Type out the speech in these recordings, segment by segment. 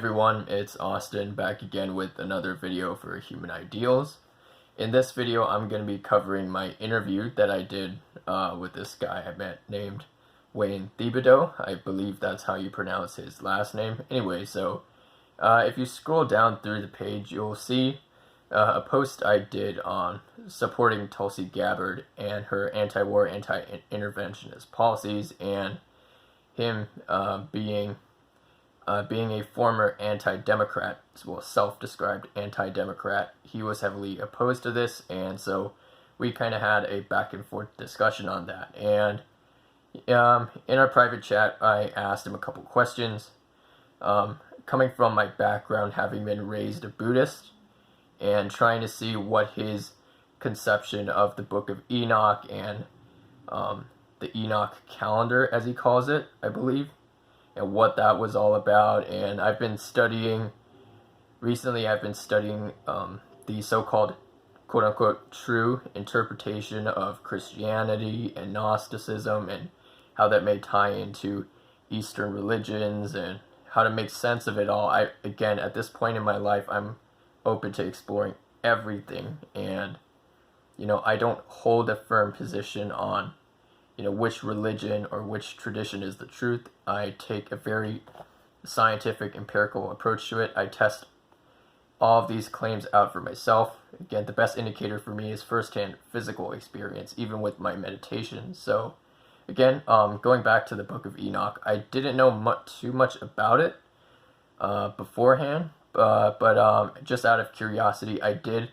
everyone, it's Austin back again with another video for Human Ideals. In this video, I'm going to be covering my interview that I did with this guy I met named Wayne Thibodeaux. I believe that's how you pronounce his last name. Anyway, so if you scroll down through the page, you'll see a post I did on supporting Tulsi Gabbard and her anti-war, anti-interventionist policies, and him being a former anti-democrat, well, self-described anti-democrat. He was heavily opposed to this, and so we kind of had a back and forth discussion on that. And in our private chat, I asked him a couple questions. Coming from my background, having been raised a Buddhist, and trying to see what his conception of the Book of Enoch and the Enoch calendar, as he calls it, I believe, and what that was all about. And recently I've been studying the so-called quote-unquote true interpretation of Christianity and Gnosticism, and how that may tie into Eastern religions, and how to make sense of it all. Again, at this point in my life, I'm open to exploring everything, and I don't hold a firm position on which religion or which tradition is the truth. I take a very scientific, empirical approach to it. I test all of these claims out for myself. Again, the best indicator for me is firsthand physical experience, even with my meditation. So again, going back to the Book of Enoch, I didn't know too much about it beforehand, but just out of curiosity, I did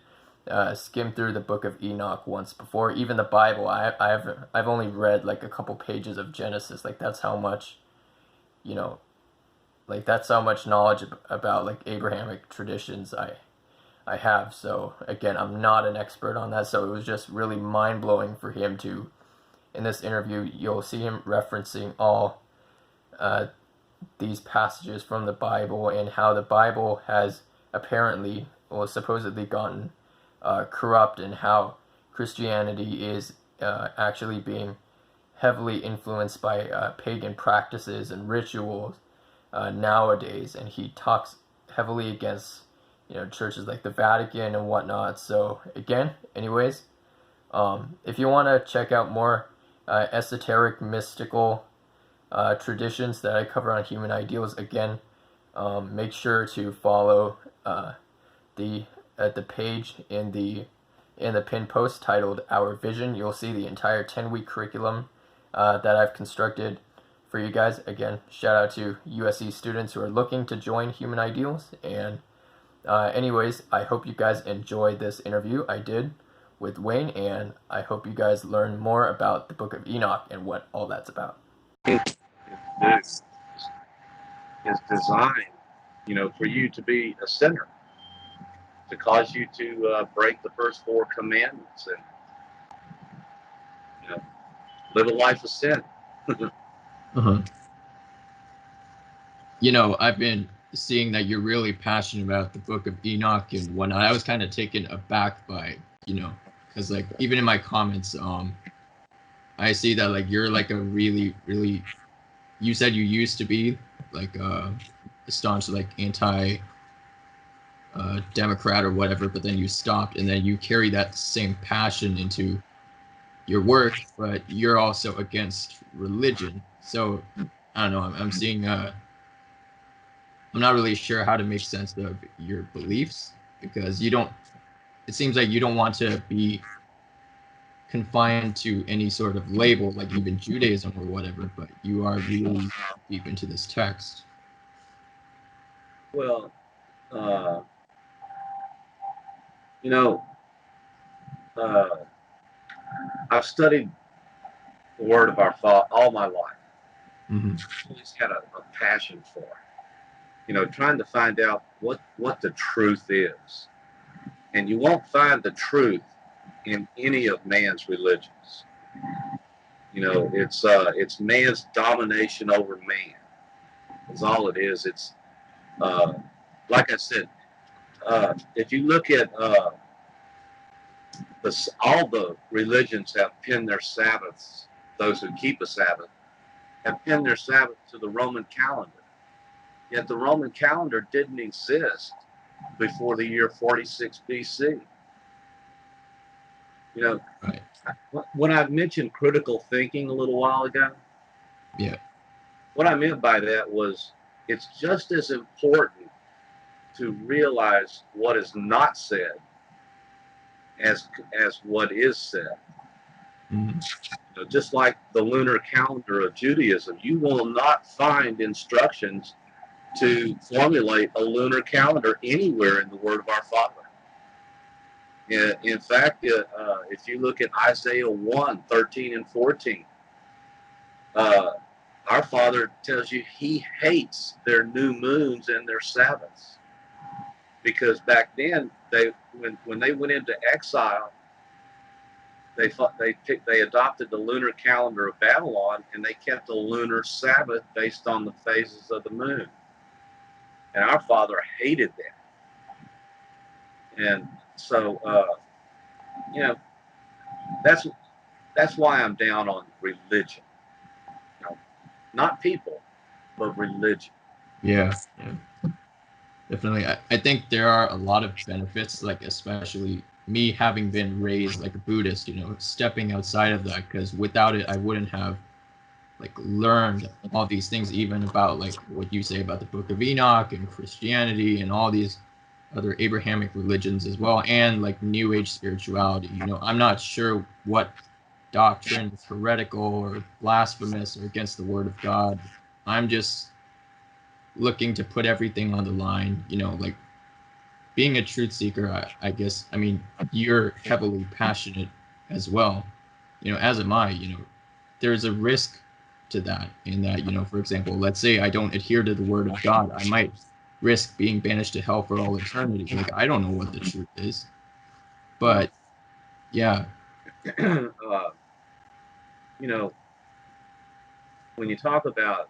skim through the Book of Enoch once before. Even the Bible, I've only read like a couple pages of Genesis. Like that's how much, that's how much knowledge about like Abrahamic traditions I have. So again, I'm not an expert on that. So it was just really mind blowing for him to, in this interview, you'll see him referencing all these passages from the Bible, and how the Bible has apparently, well, supposedly gotten corrupt, and how Christianity is actually being heavily influenced by pagan practices and rituals nowadays. And he talks heavily against churches like the Vatican and whatnot. So again, anyways, if you want to check out more esoteric, mystical traditions that I cover on Human Ideals, again, make sure to follow the page in the pinned post titled Our Vision. You'll see the entire 10-week curriculum that I've constructed for you guys. Again, shout out to USC students who are looking to join Human Ideals. And anyways, I hope you guys enjoyed this interview I did with Wayne, and I hope you guys learn more about the Book of Enoch and what all that's about. This is designed, for you to be a sinner, to cause you to break the first 4 commandments and live a life of sin. I've been seeing that you're really passionate about the Book of Enoch and whatnot. I was kind of taken aback by, because like even in my comments, I see that like you're like a really, really, you said you used to be like a staunch like anti Democrat or whatever, but then you stopped, and then you carry that same passion into your work, but you're also against religion. So I don't know, I'm seeing I'm not really sure how to make sense of your beliefs, because it seems like you don't want to be confined to any sort of label, like even Judaism or whatever, but you are really deep into this text. Well, I've studied the Word of our Father all my life. I've always had a passion for it. Trying to find out what the truth is. And you won't find the truth in any of man's religions. It's man's domination over man. That's all it is. It's like I said, if you look at all the religions have pinned their Sabbaths, those who keep a Sabbath, have pinned their Sabbath to the Roman calendar. Yet the Roman calendar didn't exist before the year 46 BC. You know, Right. when I mentioned critical thinking a little while ago, Yeah. what I meant by that was it's just as important to realize what is not said as what is said. Mm-hmm. You know, just like the lunar calendar of Judaism, you will not find instructions to formulate a lunar calendar anywhere in the Word of our Father. In fact, if you look at Isaiah 1, 13 and 14, our Father tells you he hates their new moons and their Sabbaths. Because back then, when they went into exile, they adopted the lunar calendar of Babylon, and they kept a lunar Sabbath based on the phases of the moon. And our Father hated that. And so, you know, that's why I'm down on religion. You know, not people, but religion. Yeah. Yeah. Definitely. I think there are a lot of benefits, like especially me having been raised like a Buddhist, you know, stepping outside of that, because without it, I wouldn't have like learned all these things, even about like what you say about the Book of Enoch and Christianity and all these other Abrahamic religions as well, and like New Age spirituality. You know, I'm not sure what doctrine is heretical or blasphemous or against the word of God. I'm just looking to put everything on the line, you know, like being a truth seeker. I guess, I mean, you're heavily passionate as well, you know, as am I. You know, there's a risk to that, in that, you know, for example, let's say I don't adhere to the word of God, I might risk being banished to hell for all eternity. Like, I don't know what the truth is, but yeah. You know, when you talk about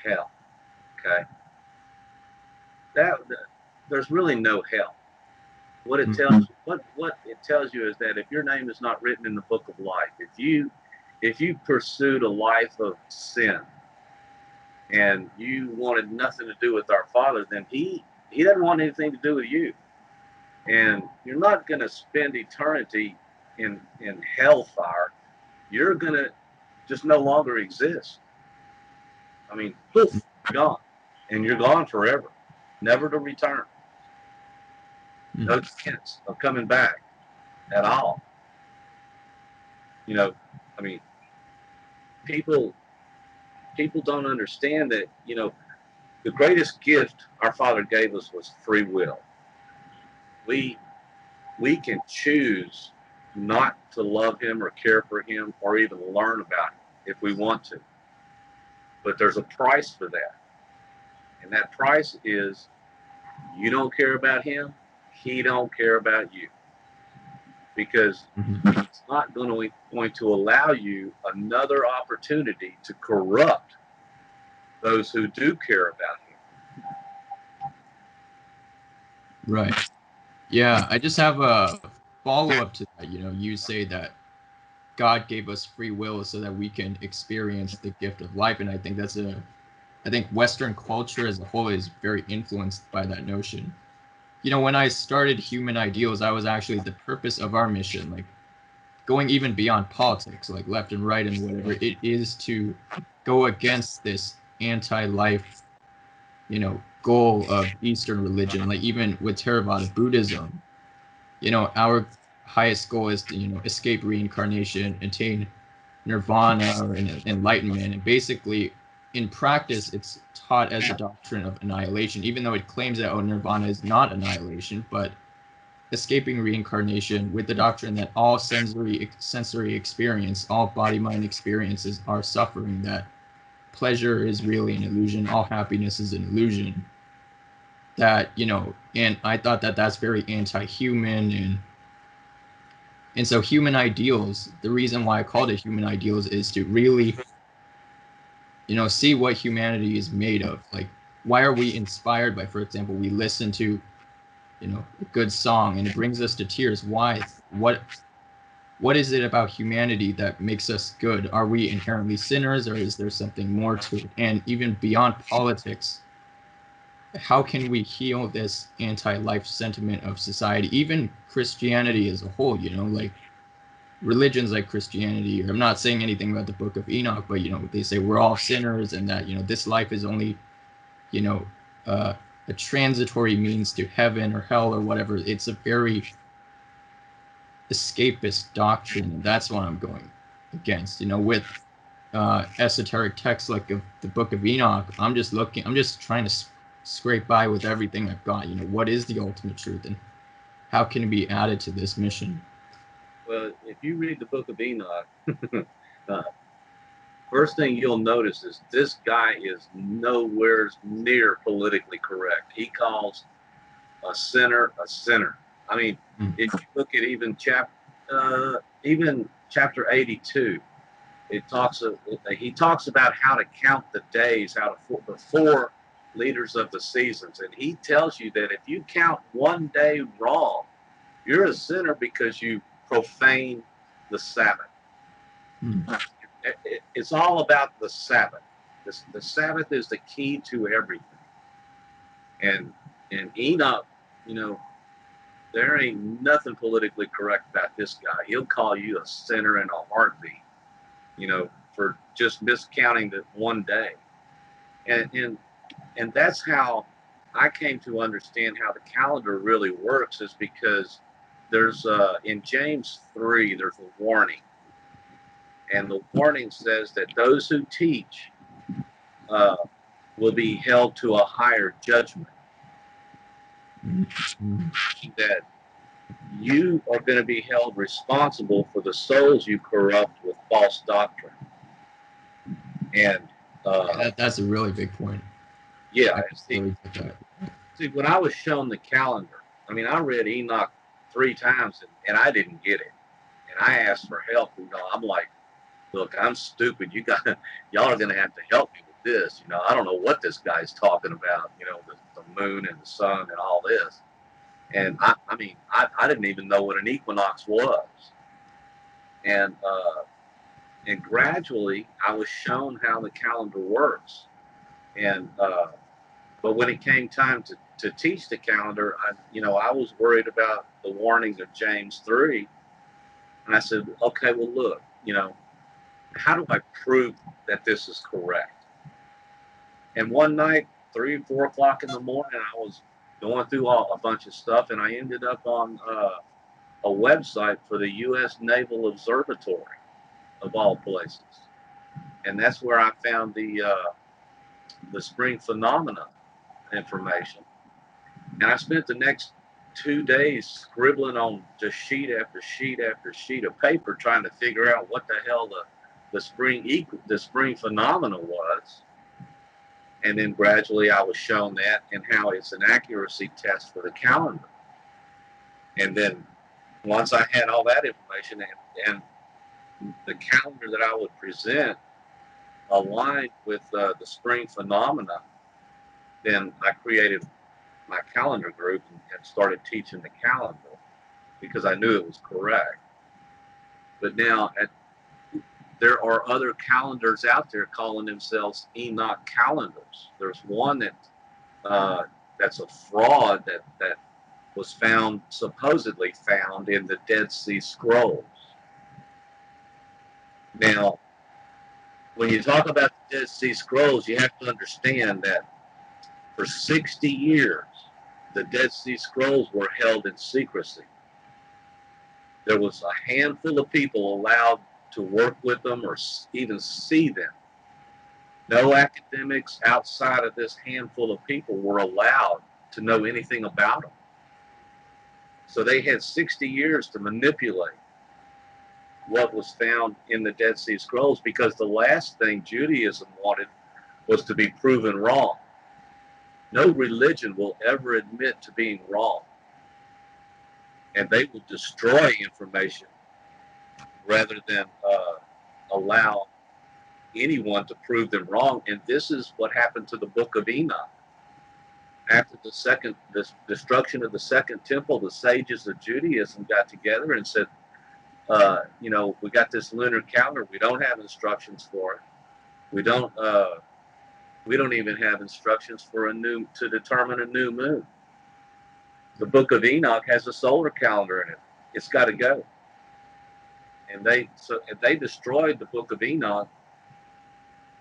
hell, okay, that there's really no hell. What it tells what it tells you is that if your name is not written in the book of life, if you pursued a life of sin and you wanted nothing to do with our Father, then he doesn't want anything to do with you, and you're not going to spend eternity in hellfire. You're going to just no longer exist. I mean, poof, you're gone, and you're gone forever, never to return. No chance of coming back at all. You know, I mean, people don't understand that, you know, the greatest gift our Father gave us was free will. We can choose not to love him or care for him or even learn about him if we want to. But there's a price for that. And that price is you don't care about him, he don't care about you. Because it's not going to allow you another opportunity to corrupt those who do care about him. Right. Yeah, I just have a follow-up to that. You know, you say that God gave us free will so that we can experience the gift of life, and I think I think Western culture as a whole is very influenced by that notion. You know, when I started Human Ideals, I was actually the purpose of our mission, like going even beyond politics, like left and right and whatever, it is to go against this anti-life, you know, goal of Eastern religion. Like even with Theravada Buddhism, you know, our highest goal is to, you know, escape reincarnation, attain nirvana or enlightenment. And basically, in practice, it's taught as a doctrine of annihilation, even though it claims that, oh, nirvana is not annihilation, but escaping reincarnation with the doctrine that all sensory experience, all body-mind experiences are suffering, that pleasure is really an illusion, all happiness is an illusion. That, you know, and I thought that that's very anti-human, and so Human Ideals, the reason why I called it Human Ideals is to really, you know, see what humanity is made of. Like, why are we inspired by, for example, we listen to, you know, a good song and it brings us to tears. Why? What is it about humanity that makes us good? Are we inherently sinners, or is there something more to it? And even beyond politics, how can we heal this anti-life sentiment of society, even Christianity as a whole, you know, like religions like Christianity, I'm not saying anything about the Book of Enoch, but, you know, they say we're all sinners and that, you know, this life is only, you know, a transitory means to heaven or hell or whatever. It's a very escapist doctrine, and that's what I'm going against, you know, with esoteric texts like the Book of Enoch. I'm just trying to scrape by with everything I've got. You know, what is the ultimate truth, and how can it be added to this mission? Well, if you read the Book of Enoch, first thing you'll notice is this guy is nowhere near politically correct. He calls a sinner a sinner. I mean, if you look at even chapter 82, he talks about how to count the days, the 4 leaders of the seasons, and he tells you that if you count one day wrong, you're a sinner because you profane the Sabbath. It's all about the Sabbath. The Sabbath is the key to everything. And Enoch, you know, there ain't nothing politically correct about this guy. He'll call you a sinner in a heartbeat, you know, for just miscounting the one day. And that's how I came to understand how the calendar really works, is because there's in James 3, there's a warning. And the warning says that those who teach will be held to a higher judgment. That you are going to be held responsible for the souls you corrupt with false doctrine. And that's a really big point. Yeah. See, when I was shown the calendar, I mean, I read Enoch 3 times and I didn't get it. And I asked for help. You know, I'm like, look, I'm stupid. Y'all are going to have to help me with this. You know, I don't know what this guy's talking about, you know, the moon and the sun and all this. And I mean, I didn't even know what an equinox was. And gradually I was shown how the calendar works. And, but when it came time to teach the calendar, I was worried about the warning of James 3. And I said, okay, well, look, you know, how do I prove that this is correct? And one night, 3 or 4 o'clock in the morning, I was going through a bunch of stuff, and I ended up on a website for the U.S. Naval Observatory, of all places. And that's where I found the spring phenomena information. And I spent the next 2 days scribbling on just sheet after sheet after sheet of paper, trying to figure out what the hell the spring phenomena was. And then gradually I was shown that and how it's an accuracy test for the calendar. And then once I had all that information and the calendar that I would present aligned with the spring phenomena, then I created my calendar group and started teaching the calendar because I knew it was correct. But now there are other calendars out there calling themselves Enoch calendars. There's one that's a fraud that was supposedly found in the Dead Sea Scrolls. Now, when you talk about the Dead Sea Scrolls, you have to understand that for 60 years, the Dead Sea Scrolls were held in secrecy. There was a handful of people allowed to work with them or even see them. No academics outside of this handful of people were allowed to know anything about them. So they had 60 years to manipulate what was found in the Dead Sea Scrolls, because the last thing Judaism wanted was to be proven wrong. No religion will ever admit to being wrong. And they will destroy information rather than allow anyone to prove them wrong. And this is what happened to the Book of Enoch. After the destruction of the Second Temple, the sages of Judaism got together and said, we got this lunar calendar. We don't have instructions for it. We don't We don't even have instructions for to determine a new moon. The Book of Enoch has a solar calendar in it. It's got to go. And they destroyed the Book of Enoch,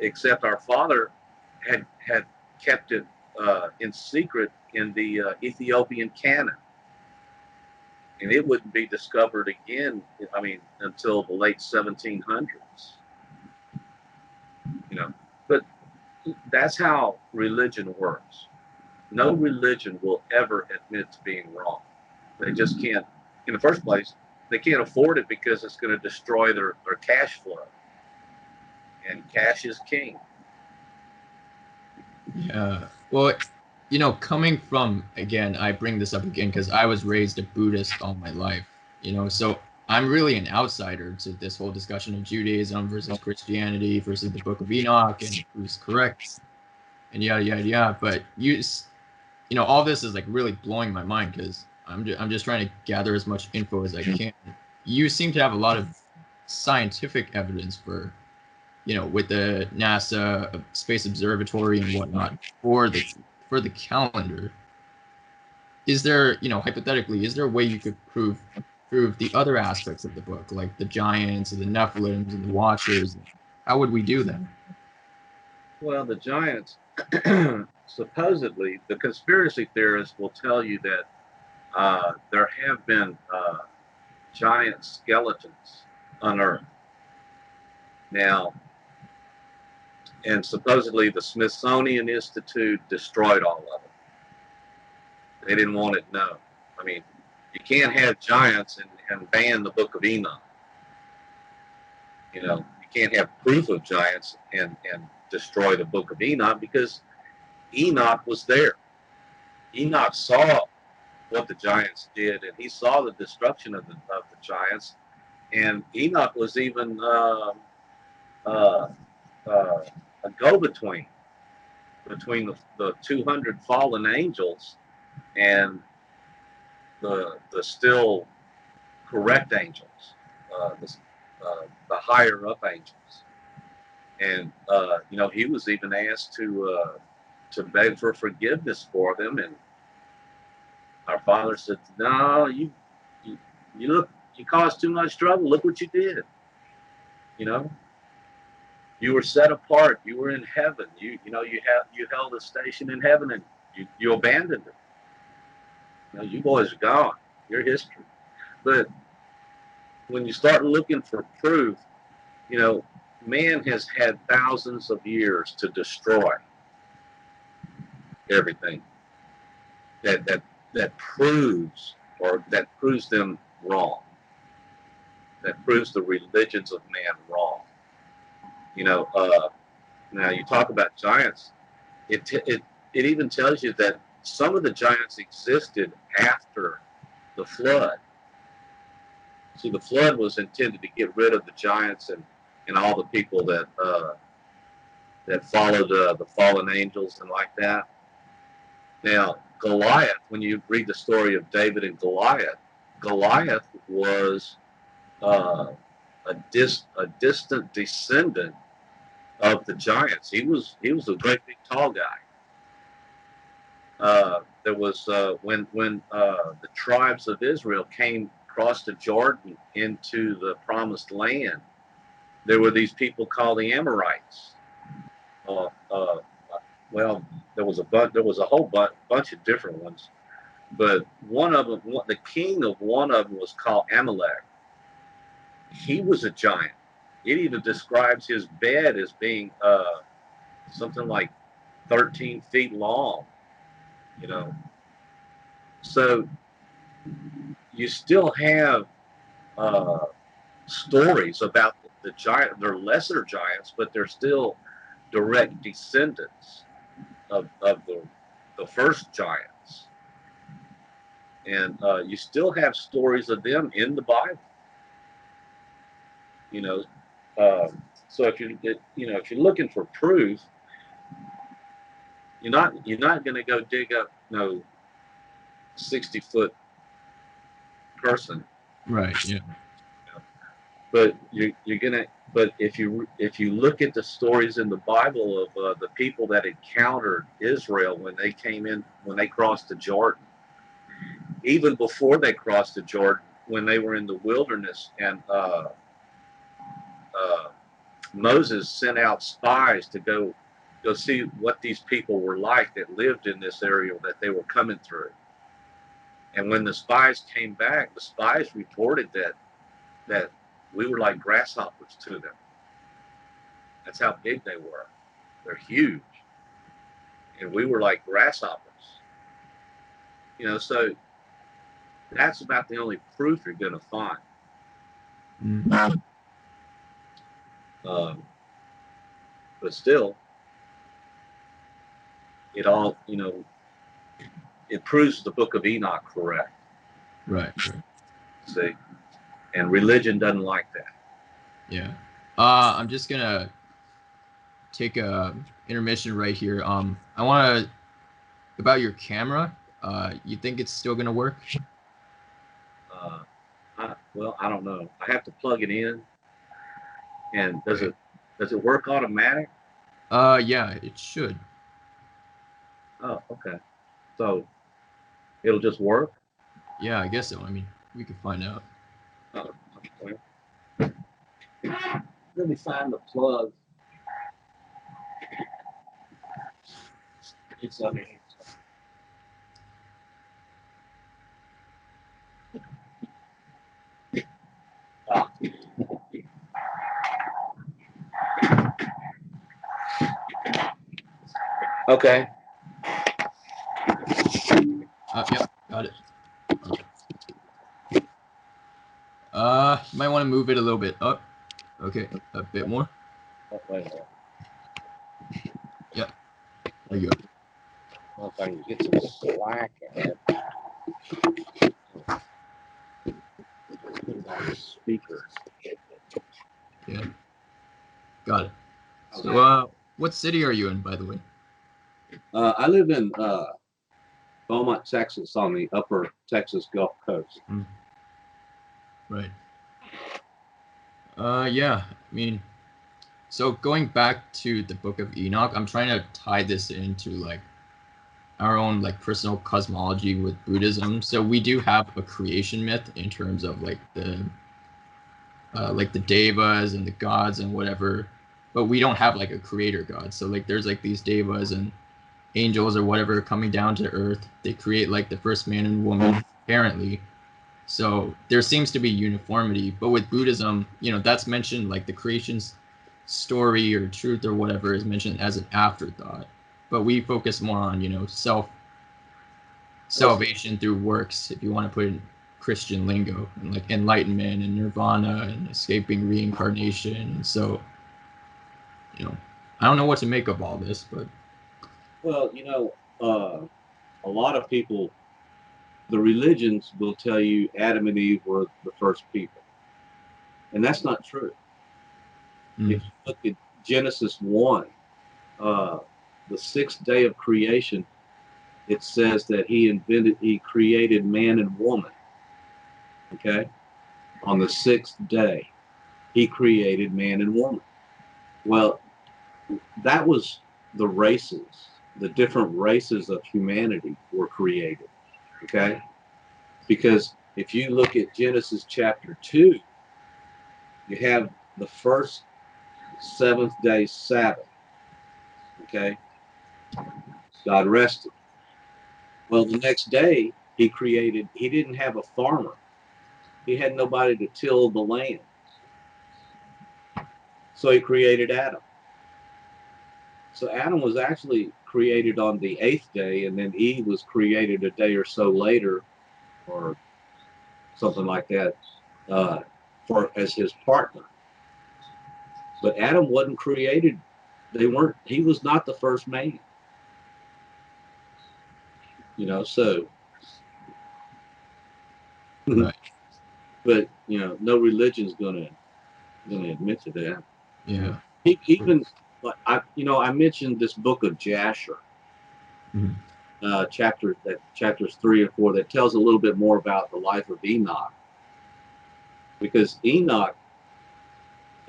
except our father had kept it in secret in the Ethiopian canon. And it wouldn't be discovered again, I mean, until the late 1700s. You know, but that's how religion works. No religion will ever admit to being wrong. They just can't. In the first place, they can't afford it because it's going to destroy their cash flow. And cash is king. Yeah. Well, you know, coming from, again, I bring this up again because I was raised a Buddhist all my life, you know, so I'm really an outsider to this whole discussion of Judaism versus Christianity versus the Book of Enoch and who's correct and yada, yada, yada. But you know, all this is like really blowing my mind because I'm just trying to gather as much info as I can. You seem to have a lot of scientific evidence for, you know, with the NASA Space Observatory and whatnot for the calendar. Is there, you know, hypothetically, is there a way you could prove the other aspects of the book, like the giants and the Nephilims and the Watchers? How would we do that? Well, the giants, supposedly, the conspiracy theorists will tell you that there have been giant skeletons unearthed. Now, and supposedly the Smithsonian Institute destroyed all of it. They didn't want it known. I mean, you can't have giants and ban the Book of Enoch. You know, you can't have proof of giants and destroy the Book of Enoch because Enoch was there. Enoch saw what the giants did, and he saw the destruction of the giants. And Enoch was even a go-between between the 200 fallen angels and the still correct angels, the higher up angels. And you know, he was even asked to beg for forgiveness for them, and our father said, "No, you caused too much trouble. Look what you did. You know, you were set apart. You were in heaven. You held a station in heaven, and you abandoned it. You know, you boys are gone. You're history." But when you start looking for proof, you know, man has had thousands of years to destroy everything that proves them wrong. That proves the religions of man wrong. You know, now you talk about giants. It even tells you that some of the giants existed after the flood. See, the flood was intended to get rid of the giants and all the people that followed the fallen angels and like that. Now, Goliath, when you read the story of David and Goliath was a distant descendant of the giants. He was a great big tall guy. There was when the tribes of Israel came across the Jordan into the promised land, there were these people called the Amorites. Well, there was a whole bunch of different ones, but one of them, the king of one of them, was called Amalek. He was a giant. It even describes his bed as being something like 13 feet long. You know, so you still have stories about the giant. They're lesser giants, but they're still direct descendants of the first giants, and you still have stories of them in the Bible. You know, so if you're looking for proof, you're not going to go dig up 60-foot person. Right. Yeah. But you're gonna. But if you look at the stories in the Bible of the people that encountered Israel when they came in, when they crossed the Jordan, even before they crossed the Jordan, when they were in the wilderness, and Moses sent out spies to go see what these people were like that lived in this area that they were coming through. And when the spies came back, the spies reported that we were like grasshoppers to them. That's how big they were. They're huge. And we were like grasshoppers. You know, so that's about the only proof you're going to find. Mm-hmm. But still, it all, you know, it proves the Book of Enoch correct. Right. See? And religion doesn't like that. Yeah. I'm just going to take a intermission right here. I want to, about your camera, you think it's still going to work? Well, I don't know. I have to plug it in. And does it work automatic? Yeah, it should. Oh, okay. So it'll just work? Yeah, I guess so. I mean, we could find out. Oh, okay. Let me find the plug. It's under here. Okay. Yep, got it. You might want to move it a little bit up. Okay, a bit more. Oh, wait a minute. Yep. There you go. Well, if I can get some slack in it. Put it on the speaker. Yeah. Got it. So, what city are you in, by the way? I live in Beaumont, Texas, on the upper Texas Gulf Coast. Mm. Right. Yeah. I mean, so going back to the Book of Enoch, I'm trying to tie this into like our own like personal cosmology with Buddhism. So we do have a creation myth in terms of like the devas and the gods and whatever, but we don't have like a creator god. So like there's like these devas and angels or whatever coming down to earth. They create like the first man and woman apparently. So there seems to be uniformity, but with Buddhism, you know, that's mentioned like the creation's story or truth or whatever is mentioned as an afterthought. But we focus more on, you know, salvation through works, if you want to put it in Christian lingo, and like enlightenment and nirvana and escaping reincarnation. And so, you know, I don't know what to make of all this, but Well, you know, a lot of people, the religions will tell you Adam and Eve were the first people. And that's not true. If you look at Genesis 1, the sixth day of creation, it says that he created man and woman. Okay? On the sixth day, he created man and woman. Well, that was the races, the different races of humanity were created. Okay? Because if you look at Genesis chapter 2, you have the first seventh day Sabbath. Okay? God rested. Well, the next day, he didn't have a farmer. He had nobody to till the land. So he created Adam. So Adam was actually created on the eighth day, and then Eve was created a day or so later, or something like that, as his partner. But Adam wasn't created. He was not the first man. You know, so right. But you know, no religion's gonna admit to that. Yeah. Even I mentioned this book of Jasher, chapters 3 and 4 that tells a little bit more about the life of Enoch, because Enoch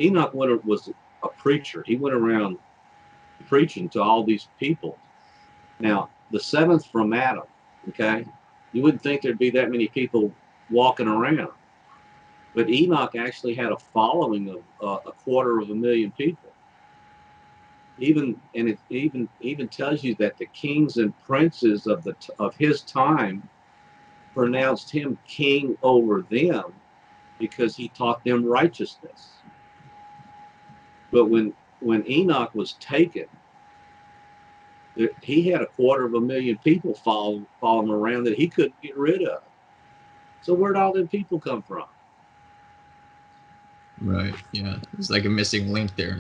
Enoch was a preacher. He went around preaching to all these people. Now, the seventh from Adam, okay, you wouldn't think there'd be that many people walking around. But Enoch actually had a following of a 250,000 people. It even tells you that the kings and princes of his time pronounced him king over them because he taught them righteousness. But when Enoch was taken, he had a 250,000 people following him around that he couldn't get rid of. So where'd all them people come from? Right. Yeah. It's like a missing link there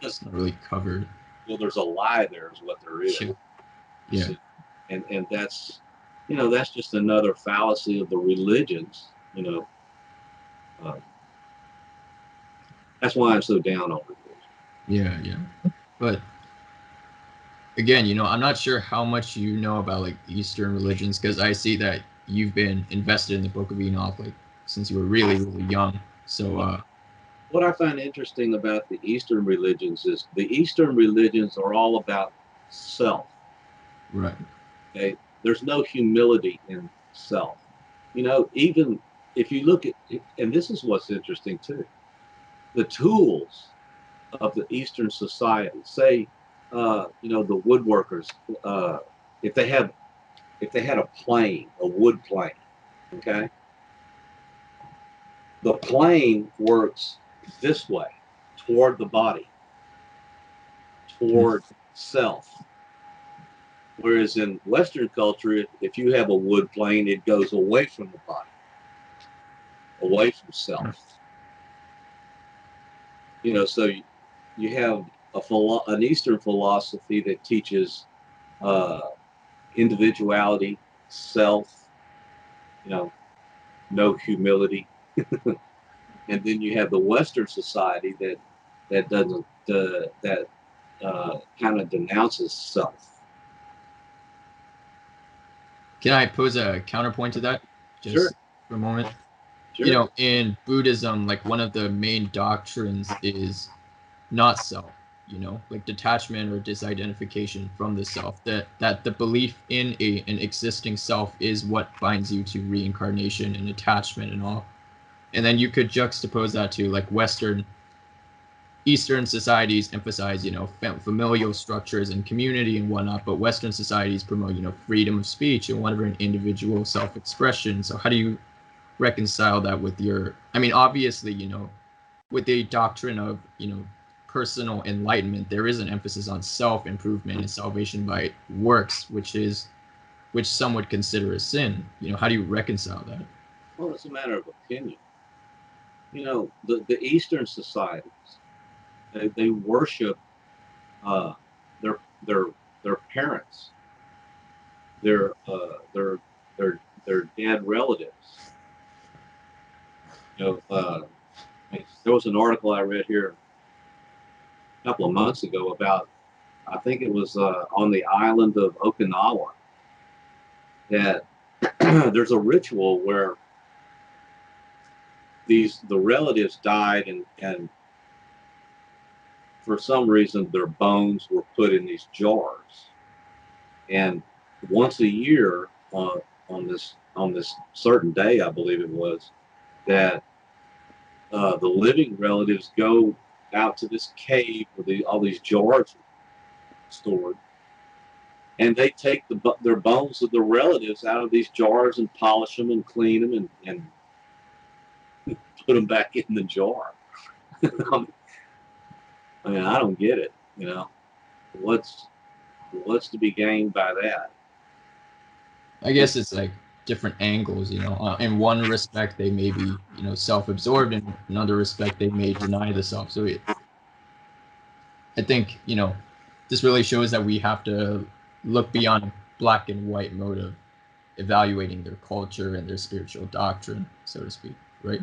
that's not really covered. Well, there's a lie there, is what there is. Sure. Yeah. And that's, that's just another fallacy of the religions. That's why I'm so down on religion. Yeah. But again, I'm not sure how much you know about like Eastern religions, because I see that you've been invested in the Book of Enoch like since you were really, really young. So what I find interesting about the Eastern religions is the Eastern religions are all about self. Right. Okay. There's no humility in self. Even if you look at, and this is what's interesting too, the tools of the Eastern society, say, the woodworkers, if they had a plane, a wood plane, okay, the plane works this way, toward the body, toward self. Whereas in Western culture, if you have a wood plane, it goes away from the body, away from self. So you have an Eastern philosophy that teaches individuality, self, no humility. And then you have the Western society that doesn't kind of denounces self. Can I pose a counterpoint to that? Just Sure. For a moment. Sure. In Buddhism, like one of the main doctrines is not self, like detachment or disidentification from the self, that the belief in an existing self is what binds you to reincarnation and attachment and all. And then you could juxtapose that to like Eastern societies emphasize, familial structures and community and whatnot, but Western societies promote, freedom of speech and whatever, an individual self-expression. So how do you reconcile that with obviously, with the doctrine of, personal enlightenment, there is an emphasis on self-improvement and salvation by works, which some would consider a sin. How do you reconcile that? Well, it's a matter of opinion. The Eastern societies, they worship their parents, their dead relatives. There was an article I read here a couple of months ago about, I think it was on the island of Okinawa, that there's a ritual where the relatives died and for some reason their bones were put in these jars, and once a year on this certain day, I believe it was, that the living relatives go out to this cave where all these jars are stored, and they take their bones of the relatives out of these jars and polish them and clean them and put them back in the jar. I don't get it. What's to be gained by that? I guess it's like different angles, in one respect they may be, self-absorbed, in another respect they may deny the self. So I think, this really shows that we have to look beyond black and white mode of evaluating their culture and their spiritual doctrine, so to speak, right?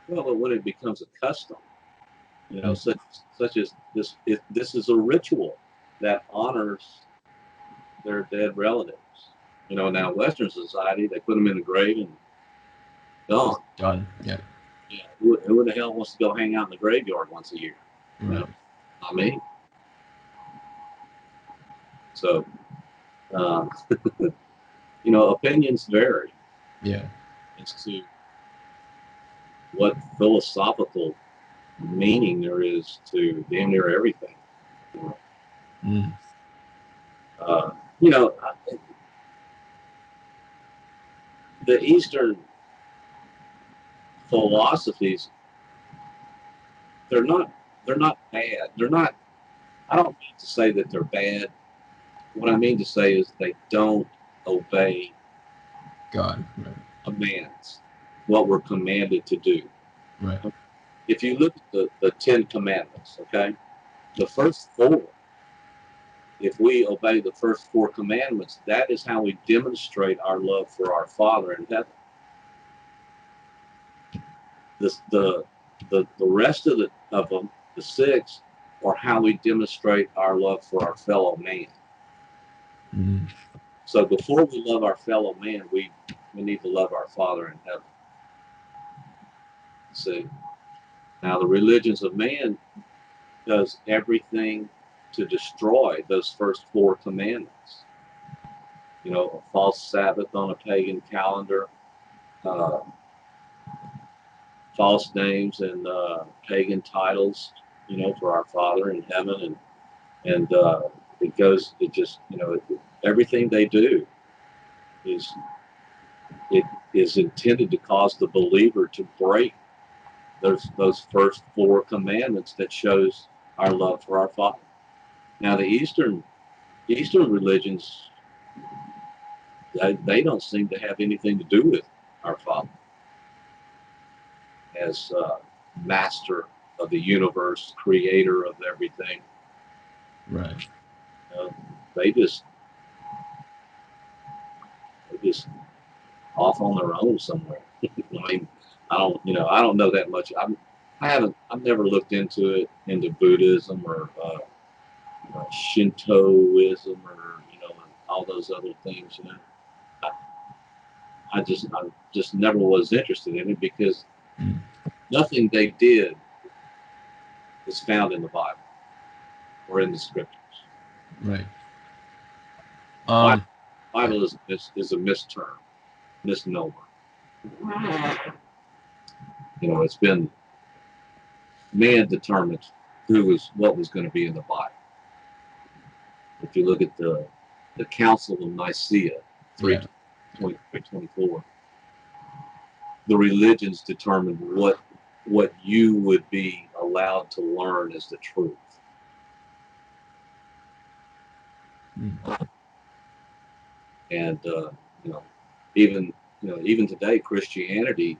Well, but when it becomes a custom, such as this, this is a ritual that honors their dead relatives. Now Western society, they put them in the grave and gone. Done. Yeah. Yeah, who the hell wants to go hang out in the graveyard once a year? You know, not me. So, you know, opinions vary. Yeah. As to what philosophical meaning there is to damn near everything. Mm. You know, the Eastern philosophies, they're not bad. They're not, I don't mean to say that they're bad. What I mean to say is they don't obey God. Right. commands, what we're commanded to do. Right. If you look at the Ten Commandments, okay, the first four, if we obey the first four commandments, that is how we demonstrate our love for our Father in heaven. The rest of them, the six, are how we demonstrate our love for our fellow man. Mm. So before we love our fellow man, we need to love our Father in heaven. See, now the religions of man does everything to destroy those first four commandments. You know, a false Sabbath on a pagan calendar, false names and pagan titles, you know, for our Father in heaven, and it just, you know, everything they do is intended to cause the believer to break those first four commandments that shows our love for our Father. Now the Eastern religions, they don't seem to have anything to do with our Father as master of the universe, creator of everything. Right. They just off on their own somewhere. I mean, I don't know that much. I've never looked into Buddhism or Shintoism or, you know, all those other things. You know, I just never was interested in it because nothing they did is found in the Bible or in the scriptures. Right. Bible is a misnomer. You know, it's been man determined what was going to be in the Bible. If you look at the Council of Nicaea, 324, the religions determined what you would be allowed to learn as the truth. And even today, Christianity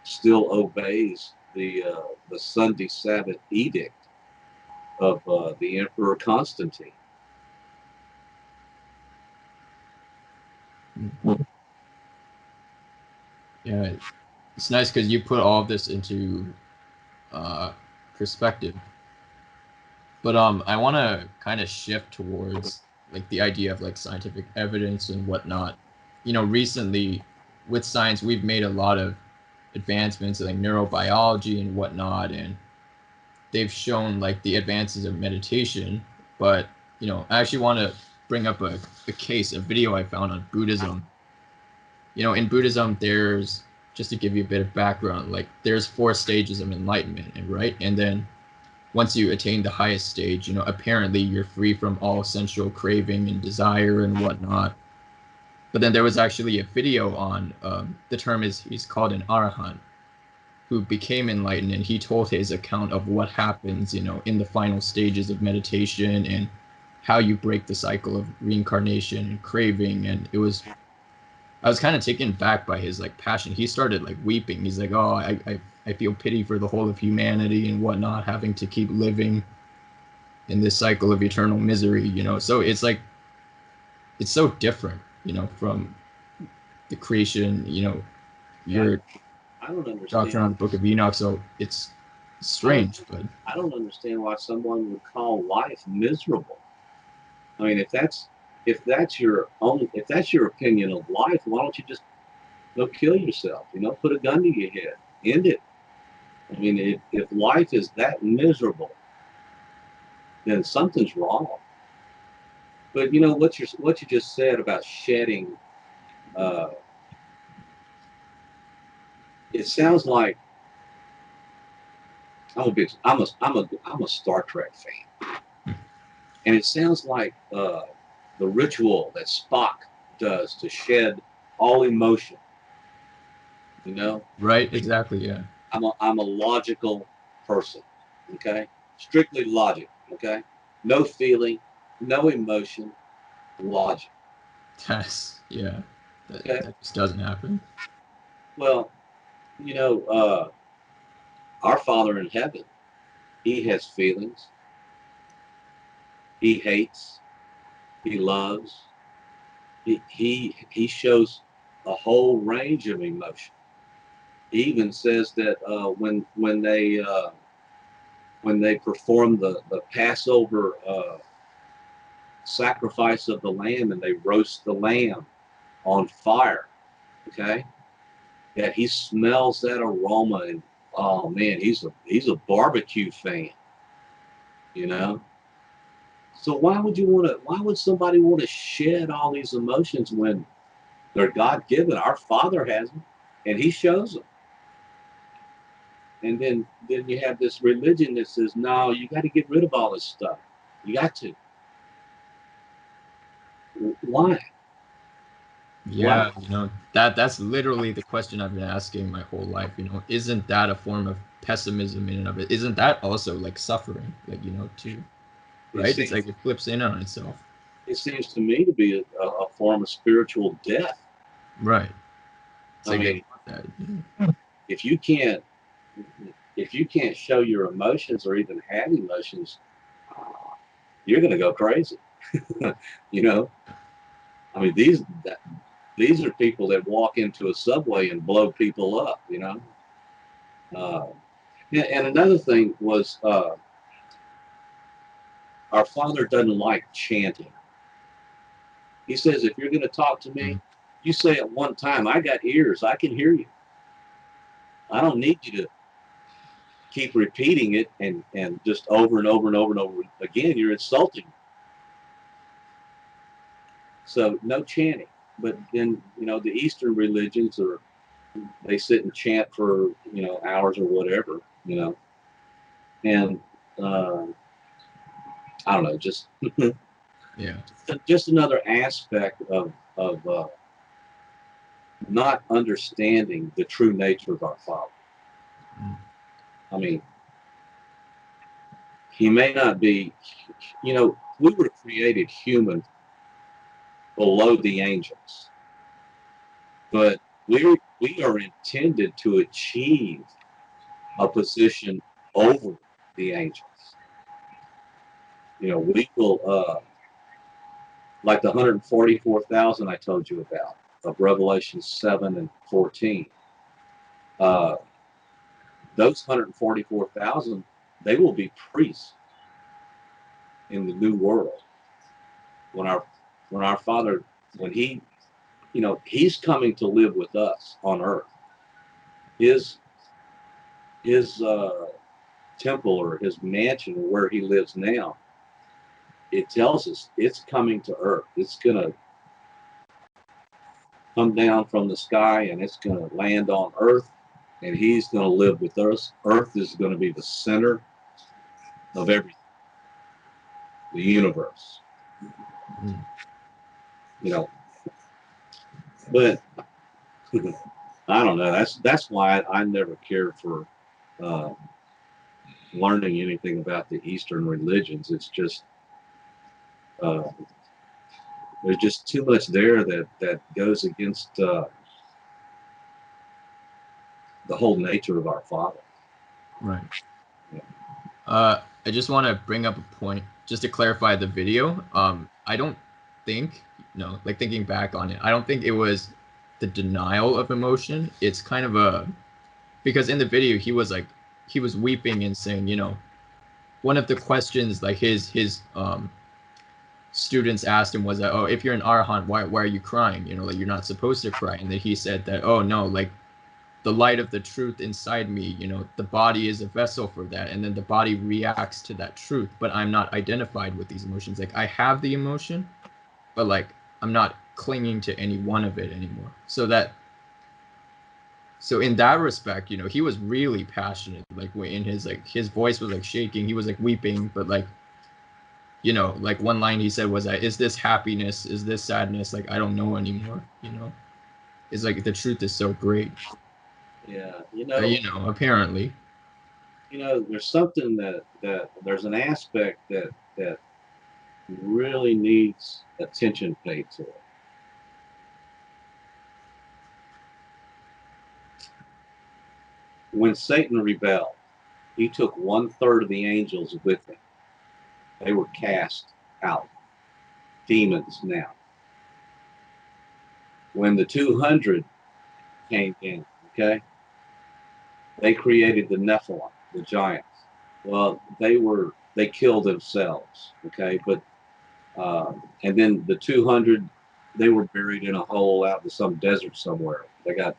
still obeys the Sunday Sabbath edict of the Emperor Constantine. Yeah, it's nice because you put all of this into perspective. But I want to kind of shift towards like the idea of like scientific evidence and whatnot. You know, recently with science, we've made a lot of advancements in like neurobiology and whatnot, and they've shown like the advances of meditation. But you know, I actually want to bring up a video I found on Buddhism. You know, in Buddhism, there's, just to give you a bit of background, like there's 4 stages of enlightenment, and right, and then once you attain the highest stage, you know, apparently you're free from all sensual craving and desire and whatnot. But then there was actually a video on the term is he's called an arahant, who became enlightened, and he told his account of what happens, you know, in the final stages of meditation and how you break the cycle of reincarnation and craving. And I was kind of taken back by his like passion. He started like weeping. He's like, "Oh, I feel pity for the whole of humanity and whatnot, having to keep living in this cycle of eternal misery." You know, so it's like it's so different, you know, from the creation. You know, your I don't understand doctrine on the Book of Enoch. So it's strange, but I don't understand why someone would call life miserable. I mean, if that's your opinion of life, why don't you just go kill yourself? You know, put a gun to your head, end it. I mean, if life is that miserable, then something's wrong. But you know what you just said about shedding, it sounds like I'm a Star Trek fan, and it sounds like the ritual that Spock does to shed all emotion. You know? Right. Exactly. Yeah. I'm a logical person. Okay, strictly logic. Okay, no feeling, no emotion, logic. Yes. Yeah. Okay. That just doesn't happen. Well, you know, our Father in heaven, he has feelings. He hates. He loves. He shows a whole range of emotion. He even says that when they perform the Passover sacrifice of the lamb and they roast the lamb on fire, okay, that he smells that aroma and oh man, he's a barbecue fan, you know. So why would somebody want to shed all these emotions when they're God given? Our Father has them, and He shows them. And then you have this religion that says, no, you got to get rid of all this stuff. You got to. Why? Yeah, you know, that's literally the question I've been asking my whole life, you know, isn't that a form of pessimism in and of it? Isn't that also like suffering, like, you know, too, right? It's like it flips in on itself. It seems to me to be a form of spiritual death. Right. It's I mean, if you can't show your emotions or even have emotions, you're going to go crazy. You know, I mean, these are people that walk into a subway and blow people up. You know, and another thing was our Father doesn't like chanting. He says, if you're going to talk to me, you say it one time. I got ears. I can hear you. I don't need you to keep repeating it and just over and over and over and over again. You're insulting. So no chanting. But then, you know, the Eastern religions they sit and chant for, you know, hours or whatever, you know. And I don't know, just yeah, just another aspect of not understanding the true nature of our Father. I mean, He may not be, you know, we were created human below the angels, but we are intended to achieve a position over the angels. You know, we will like the 144,000 I told you about of Revelation 7 and 14. Those 144,000, they will be priests in the new world when our Father, when He, you know, He's coming to live with us on earth. His temple or His mansion where He lives now, it tells us it's coming to earth. It's gonna come down from the sky and it's gonna land on earth, and He's gonna live with us. Earth is gonna be the center of everything, the universe. You know, but I don't know. That's why I never cared for learning anything about the Eastern religions. It's just there's just too much there that goes against the whole nature of our Father. right. Yeah. I just want to bring up a point just to clarify the video. I don't think, no, like thinking back on it, I don't think it was the denial of emotion. It's kind of because in the video he was weeping and saying, you know, one of the questions like his students asked him was that, oh, if you're an arahant, why are you crying? You know, like you're not supposed to cry. And then he said that, oh no, like the light of the truth inside me, you know, the body is a vessel for that, and then the body reacts to that truth, but I'm not identified with these emotions. Like, I have the emotion, but like I'm not clinging to any one of it anymore. So in that respect, you know, he was really passionate. Like, in his voice was like shaking, he was like weeping, but like, you know, like one line he said was, is this happiness, is this sadness? Like, I don't know anymore, you know. It's like the truth is so great. Yeah, You know, apparently. You know, there's something that there's an aspect that really needs attention paid to it. When Satan rebelled, he took 1/3 of the angels with him. They were cast out, demons now. When the 200 came in, okay, they created the Nephilim, the giants. Well, they killed themselves, okay, but and then the 200, they were buried in a hole out in some desert somewhere. They got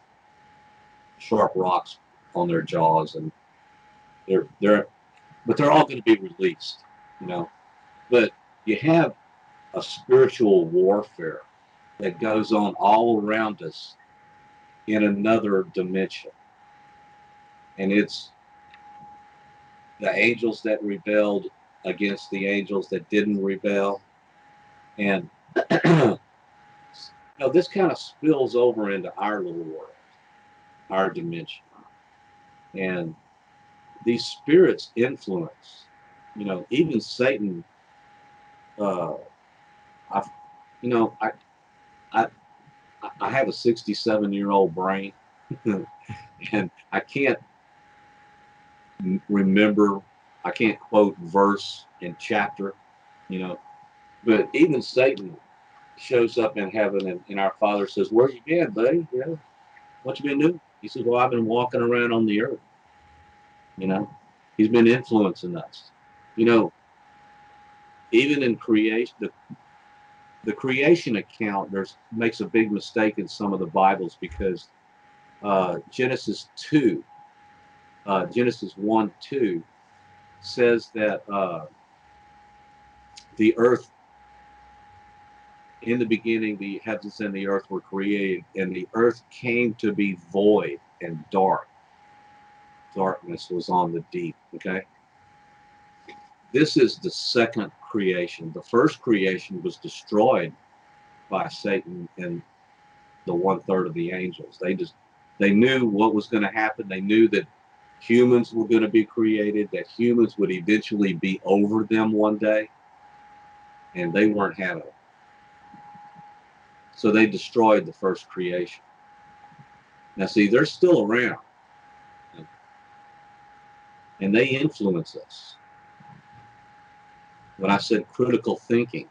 sharp rocks on their jaws, and they're all going to be released, you know. But you have a spiritual warfare that goes on all around us in another dimension, and it's the angels that rebelled against the angels that didn't rebel, and you know, this kind of spills over into our little world, our dimension, and these spirits influence, you know, even Satan. I, you know, I, I have a 67-year-old brain, and I can't remember, I can't quote verse and chapter, you know, but even Satan shows up in heaven, and our Father says, "Where you been, buddy? You know, what you been doing?" He says, "Well, I've been walking around on the earth." You know, he's been influencing us. You know, even in creation, the creation account makes a big mistake in some of the Bibles, because Genesis 1:2 says that the earth, in the beginning, the heavens and the earth were created, and the earth came to be void and dark. Darkness was on the deep, okay? This is the second creation. The first creation was destroyed by Satan and the 1/3 of the angels. They knew what was going to happen. They knew that humans were going to be created, that humans would eventually be over them one day, and they weren't having it. So they destroyed the first creation. Now, see, they're still around, and they influence us. When I said critical thinking,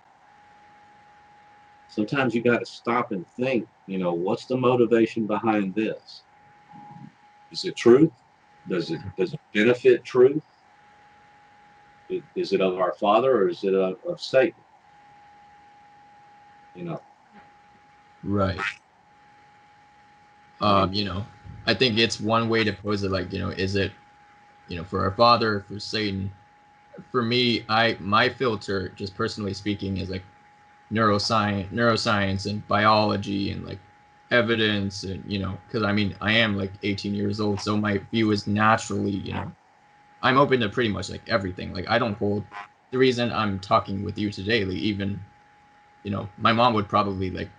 sometimes you got to stop and think, you know, what's the motivation behind this? Is it truth? Does it benefit truth? Is it of our Father, or is it of Satan? You know. Right. You know, I think it's one way to pose it, like, you know, is it, you know, for our Father, for Satan? For me, my filter, just personally speaking, is like neuroscience and biology and like evidence, and, you know, because I mean, I am like 18 years old, so my view is naturally, you know, I'm open to pretty much like everything. Like, I don't hold, the reason I'm talking with you today, like, even, you know, my mom would probably like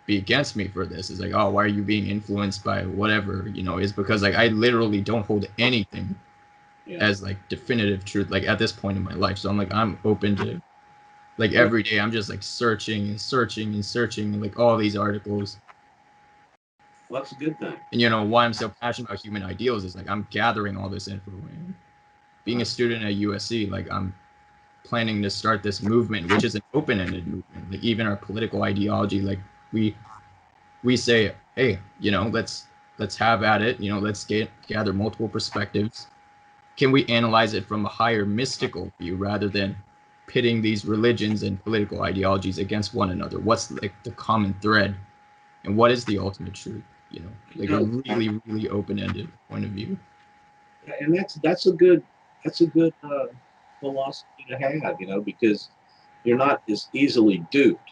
be against me for this. Is like, oh, why are you being influenced by whatever, you know, is because like I literally don't hold anything as like definitive truth, like at this point in my life. So I'm like, I'm open to, like, every day I'm just like searching and searching and searching, and like all these articles. Well, that's a good thing. And, you know, why I'm so passionate about human ideals is like I'm gathering all this info. And being a student at USC, like I'm planning to start this movement, which is an open-ended movement. Like, even our political ideology, like we say, hey, you know, let's have at it. You know, let's gather multiple perspectives. Can we analyze it from a higher mystical view rather than pitting these religions and political ideologies against one another? What's like the common thread, and what is the ultimate truth? you know, like a really, really open-ended point of view. And that's a good philosophy to have, you know, because you're not as easily duped,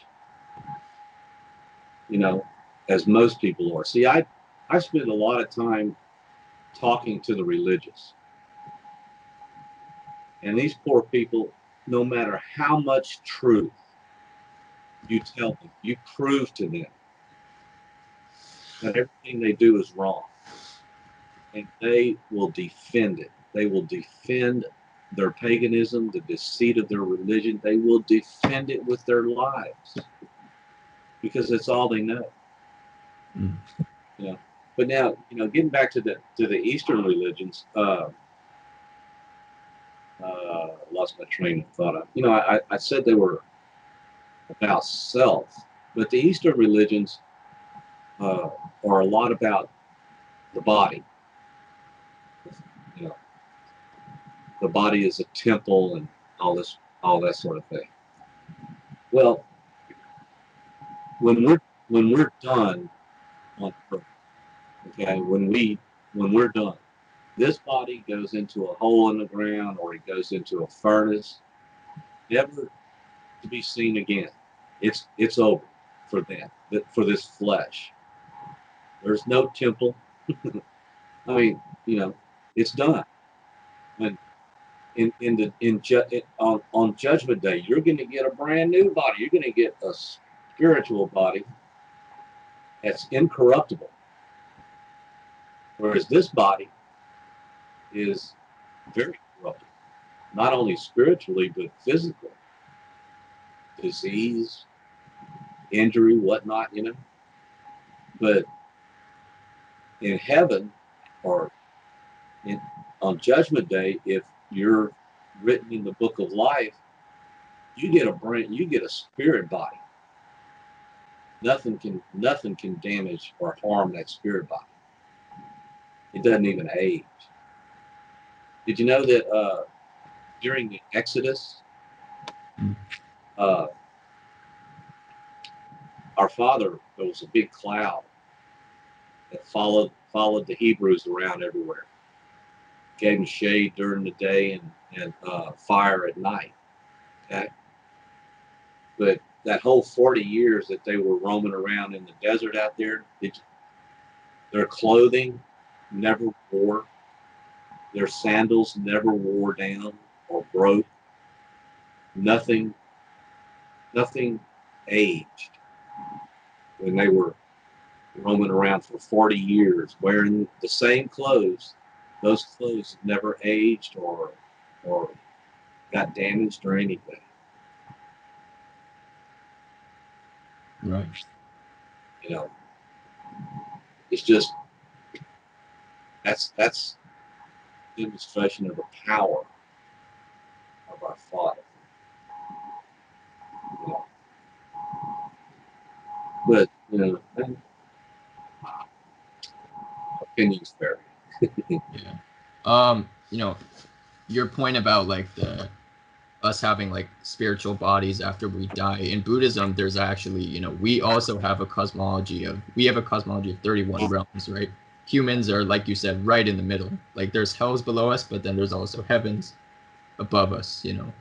you know, as most people are. See, I spend a lot of time talking to the religious, and these poor people, no matter how much truth you tell them, you prove to them that everything they do is wrong, and they will defend it. They will defend their paganism, the deceit of their religion. They will defend it with their lives because it's all they know. You know. But now, you know, getting back to the Eastern religions, lost my train of thought. You know, I said they were about self, but the Eastern religions are a lot about the body. You know, the body is a temple and all that sort of thing. Well, when we're done on Earth, okay, when we're done, this body goes into a hole in the ground or it goes into a furnace, never to be seen again. It's over for them, for this flesh. There's no temple. I mean, you know, it's done. And on Judgment Day, you're going to get a brand new body. You're going to get a spiritual body that's incorruptible. Whereas this body is very corruptible, not only spiritually but physically. Disease, injury, whatnot, you know. But in heaven, or on Judgment Day, if you're written in the Book of Life, you get a spirit body. Nothing can damage or harm that spirit body. It doesn't even age. Did you know that during the Exodus, our Father, there was a big cloud that followed the Hebrews around everywhere. Gave them shade during the day and fire at night. Okay, but that whole 40 years that they were roaming around in the desert out there, their clothing never wore, their sandals never wore down or broke. Nothing aged when they were roaming around for 40 years wearing the same clothes. Those clothes never aged or got damaged or anything. Right. You know, it's just that's demonstration of the power of our Father. You know. But you know, opinions vary. Yeah. You know, your point about like us having like spiritual bodies after we die. In Buddhism, there's actually, you know, we have a cosmology of 31 realms, right? Humans are, like you said, right in the middle. Like there's hells below us, but then there's also heavens above us, you know.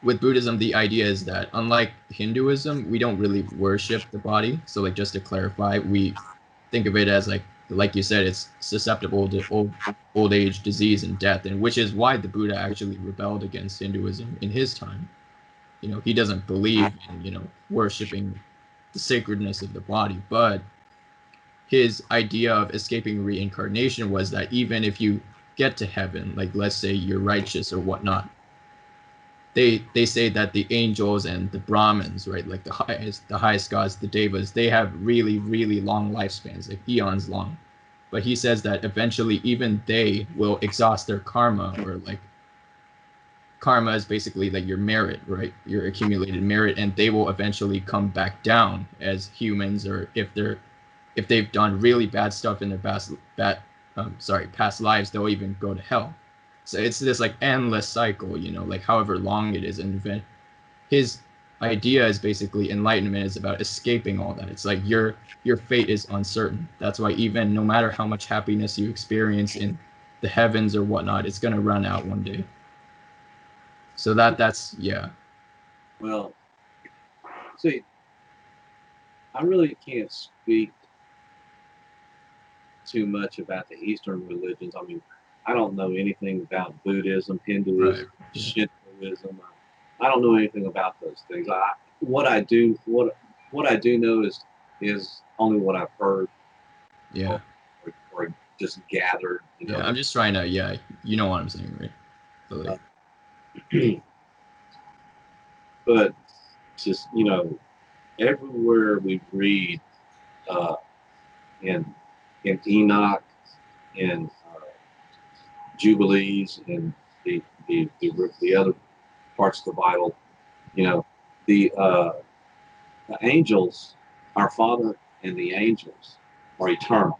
With Buddhism, the idea is that unlike Hinduism, we don't really worship the body. So like just to clarify, we think of it as like you said, it's susceptible to old age, disease, and death, and which is why the Buddha actually rebelled against Hinduism in his time. You know, he doesn't believe in, you know, worshiping the sacredness of the body, but his idea of escaping reincarnation was that even if you get to heaven, like let's say you're righteous or whatnot, they say that the angels and the Brahmins, right, like the highest gods, the devas, they have really, really long lifespans, like eons long. But he says that eventually even they will exhaust their karma, or like karma is basically like your merit, right? Your accumulated merit, and they will eventually come back down as humans, or if they've done really bad stuff in their past lives, they'll even go to hell. So it's this like endless cycle, you know, like however long it is. And his idea is basically enlightenment is about escaping all that. It's like your fate is uncertain. That's why even no matter how much happiness you experience in the heavens or whatnot, it's gonna run out one day. So that's yeah. Well, see, I really can't speak too much about the Eastern religions. I mean, I don't know anything about Buddhism, Hinduism, Right. Shintoism. I don't know anything about those things. What I do know is only what I've heard. Yeah. Or just gathered. You know, yeah, I'm just trying to, yeah, you know what I'm saying, right? So like, but just, you know, everywhere we read in Enoch, in Jubilees, and the other parts of the Bible, you know, the angels, our Father and the angels are eternal,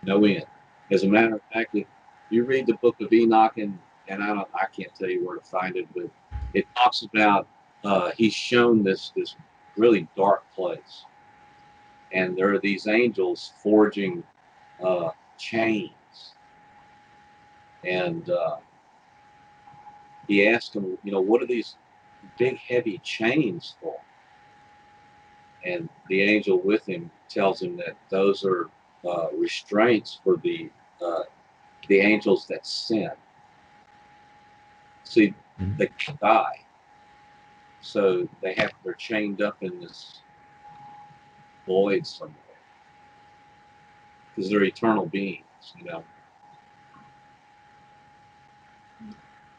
no end. As a matter of fact, if you read the Book of Enoch, and I can't tell you where to find it, but it talks about he's shown this really dark place, and there are these angels forging chains, and he asked him, you know, what are these big heavy chains for? And the angel with him tells him that those are restraints for the angels that sin. See, they die, so they're chained up in this void somewhere because they're eternal beings, you know.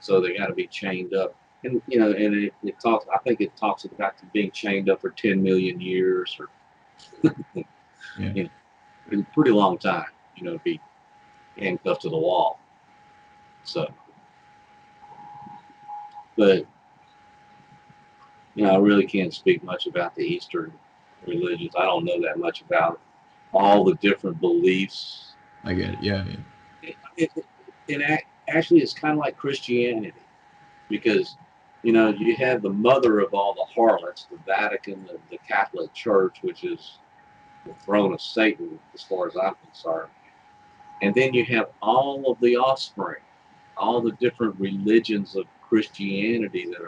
So they got to be chained up, and you know, and it talks. I think it talks about being chained up for 10 million years, or yeah. you know, in a pretty long time, you know, to be handcuffed to the wall. So, but you know, I really can't speak much about the Eastern religions. I don't know that much about all the different beliefs. I get it. Yeah. Actually, it's kind of like Christianity, because you know you have the mother of all the harlots, the Vatican, the Catholic Church, which is the throne of Satan, as far as I'm concerned, and then you have all of the offspring, all the different religions of Christianity that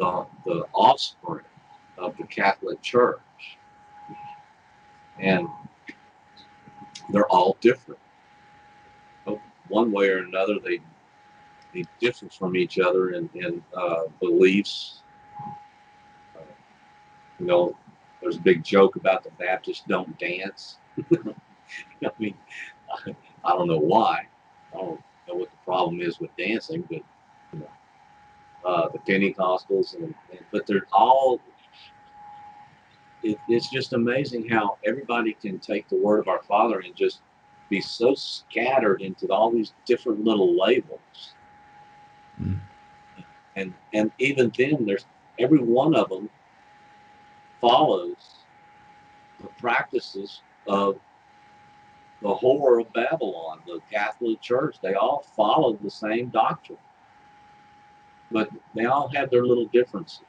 are the offspring of the Catholic Church, and they're all different. One way or another, they differ from each other in beliefs. You know, there's a big joke about the Baptists don't dance. I mean, I don't know why. I don't know what the problem is with dancing, but you know, the Pentecostals, but they're all. It's just amazing how everybody can take the word of our Father and just be so scattered into all these different little labels. And even then, there's every one of them follows the practices of the whore of Babylon, the Catholic Church. They all follow the same doctrine, but they all have their little differences.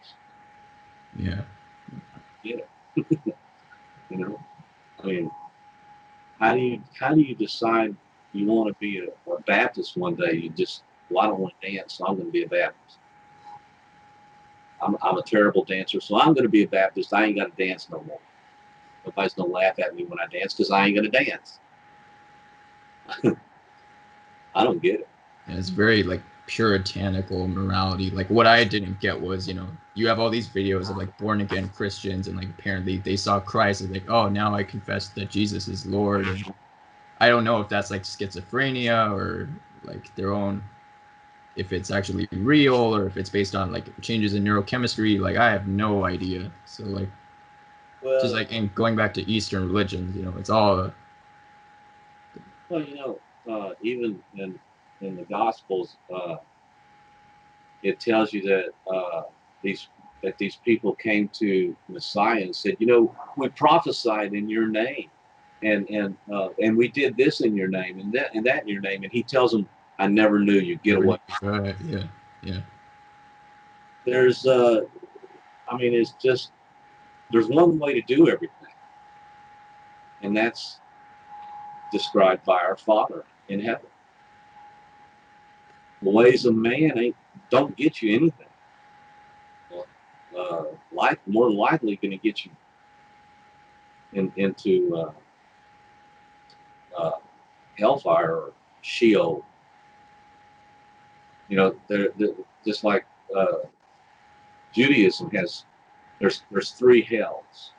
Yeah. Yeah. You know, I mean, how do you decide you want to be a Baptist one day? You just, well, I don't want to dance, so I'm going to be a Baptist. I'm a terrible dancer, so I'm going to be a Baptist. I ain't got to dance no more. Nobody's going to laugh at me when I dance because I ain't going to dance. I don't get it. Yeah, it's very like puritanical morality. Like what I didn't get was, you know, you have all these videos of like born again Christians, and like apparently they saw Christ as like, oh, now I confess that Jesus is Lord. And I don't know if that's like schizophrenia or like their own, if it's actually real or if it's based on like changes in neurochemistry. Like I have no idea. So like, Well, just like in going back to Eastern religions, you know, it's all. Well, you know, even in the Gospels, it tells you that these people came to Messiah and said, you know, we prophesied in your name, and we did this in your name, and that in your name, and he tells them, I never knew you. Get away. Right. Yeah. Yeah. there's, I mean, it's just, there's one way to do everything. And that's described by our Father in heaven. The ways of man don't get you anything. More likely going to get you into hellfire or Sheol. You know, they're just like Judaism has. There's three hells.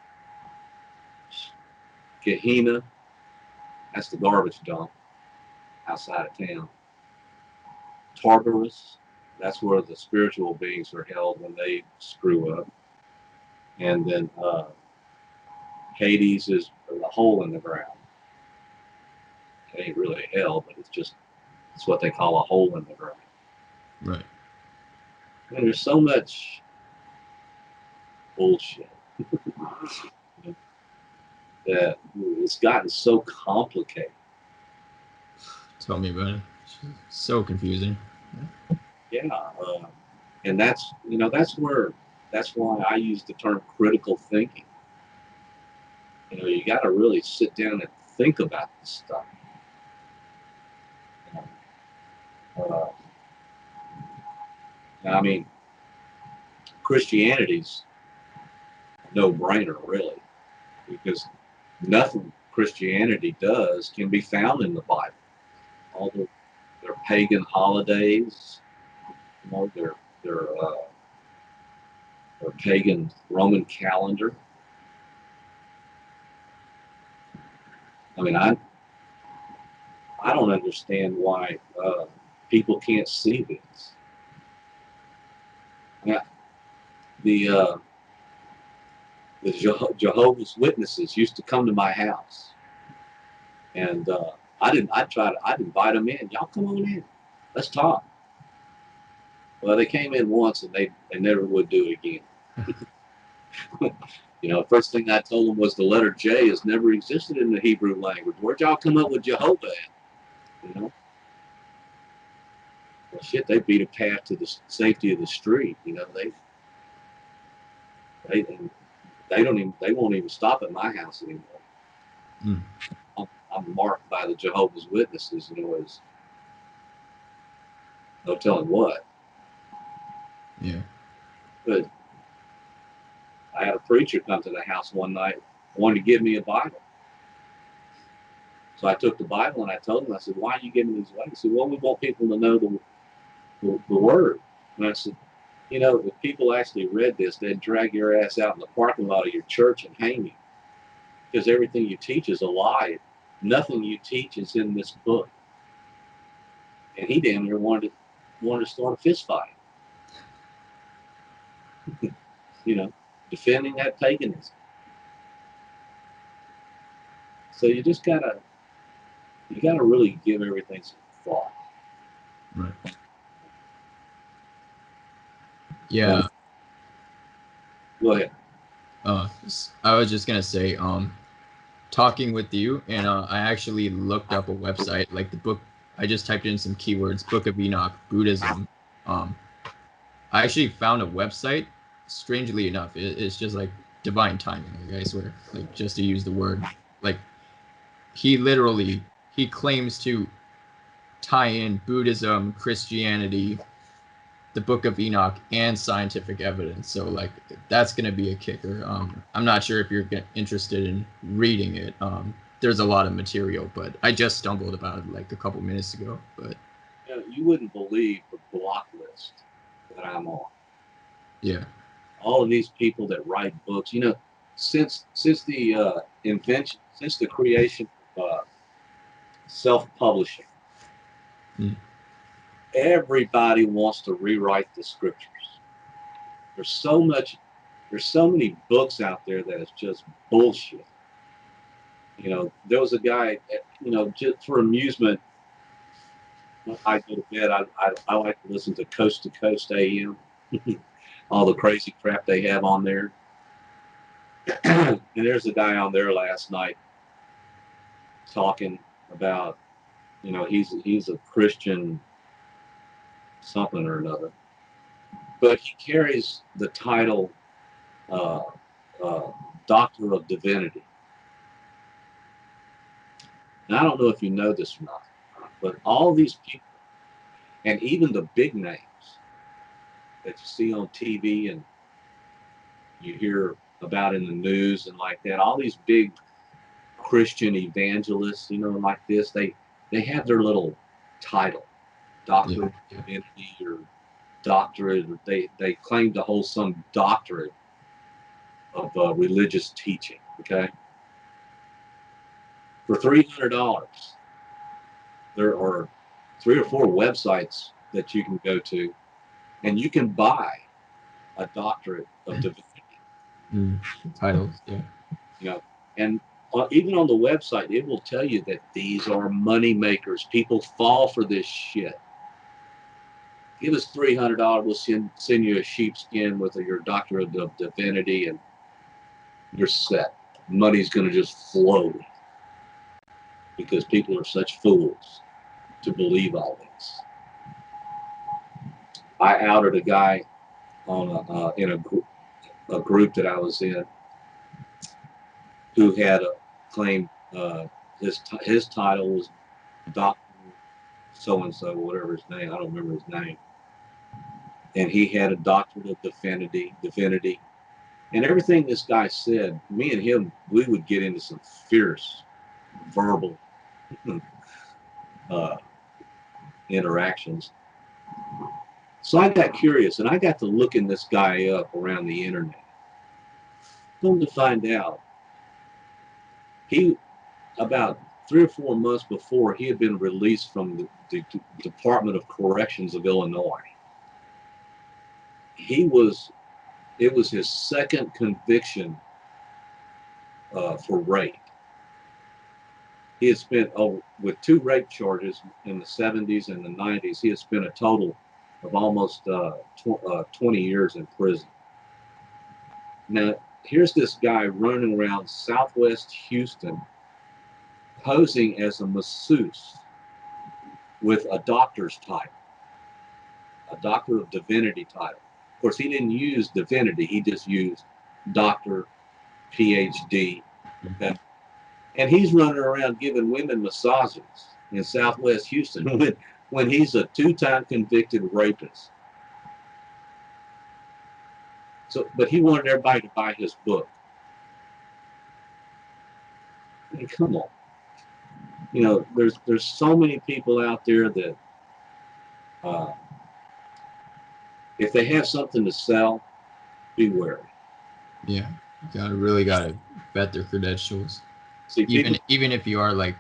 Gehenna, that's the garbage dump outside of town. Tartarus, that's where the spiritual beings are held when they screw up. And then Hades is the hole in the ground. It ain't really hell, but it's what they call a hole in the ground. Right. And there's so much bullshit that it's gotten so complicated. Tell me about it. So confusing. Yeah, and that's why I use the term critical thinking. You know, you got to really sit down and think about this stuff. I mean, Christianity's no brainer, really, because nothing Christianity does can be found in the Bible. All their pagan holidays, you know, their pagan Roman calendar. I mean, I don't understand why people can't see this. Yeah, the Jehovah's Witnesses used to come to my house, and I'd invite them in. Y'all come on in, let's talk. Well, they came in once, and they never would do it again. You know, first thing I told them was the letter J has never existed in the Hebrew language. Where'd y'all come up with Jehovah at? You know? Well, shit, they beat a path to the safety of the street. You know, they won't even stop at my house anymore. Mm. I'm marked by the Jehovah's Witnesses, you know, as no telling what. Yeah. But I had a preacher come to the house one night, wanted to give me a Bible. So I took the Bible and I told him, I said, why are you giving these away? He said, well, we want people to know the word. And I said, you know, if people actually read this, they'd drag your ass out in the parking lot of your church and hang you. Because everything you teach is a lie. Nothing you teach is in this book. And he damn near wanted to start a fist fight. You know, defending that paganism. So you gotta really give everything some thought. Right. Yeah. Go ahead. I was just gonna say, talking with you, and I actually looked up a website, like the book. I just typed in some keywords, Book of Enoch, Buddhism. I actually found a website. Strangely enough, it's just like divine timing. Like, I swear, like, just to use the word, like, he claims to tie in Buddhism, Christianity, the Book of Enoch, and scientific evidence. So, like, that's gonna be a kicker. I'm not sure if you're interested in reading it. There's a lot of material, but I just stumbled about it like a couple minutes ago. But You know, you wouldn't believe the block list that I'm on. yeah. All of these people that write books, you know, since the invention, since the creation of self-publishing, everybody wants to rewrite the scriptures. There's so many books out there that is just bullshit. You know, there was a guy, you know, just for amusement, I go to bed, I like to listen to Coast AM, all the crazy crap they have on there. And there's a guy on there last night talking about, you know, he's a Christian something or another. but he carries the title Doctor of Divinity. Now, I don't know if you know this or not, but all these people, and even the big names that you see on TV and you hear about in the news and like that, all these big Christian evangelists, like this, they have their little title, Doctor of Divinity or doctorate, or they claim to hold some doctorate of religious teaching, okay? For $300, there are 3 or 4 websites that you can go to, and you can buy a doctorate of divinity. Titles, yeah. And even on the website, it will tell you that these are money makers. People fall for this shit. Give us $300, we'll send you a sheepskin with your doctorate of divinity, and you're set. Money's going to just flow because people are such fools to believe all this. I outed a guy on in a group that I was in who had claimed his title was Doctor so and so, whatever his name. I don't remember his name. And he had a doctorate of divinity, and everything this guy said. Me and him, we would get into some fierce verbal interactions. So I got curious, and I got to looking this guy up around the internet. Come to find out, he, about 3 or 4 months before, he had been released from the Department of Corrections of Illinois. It was his second conviction for rape. He had spent, with 2 rape charges in the 70s and the 90s, he had spent a total of almost 20 years in prison. Now, here's this guy running around Southwest Houston posing as a masseuse with a doctor's title, a Doctor of Divinity title. Of course, he didn't use divinity, he just used doctor, PhD. Okay? And he's running around giving women massages in Southwest Houston when he's a 2-time convicted rapist. So, but he wanted everybody to buy his book. I mean, come on. There's so many people out there that if they have something to sell, be wary. Yeah, you really gotta vet their credentials. See, even if you are like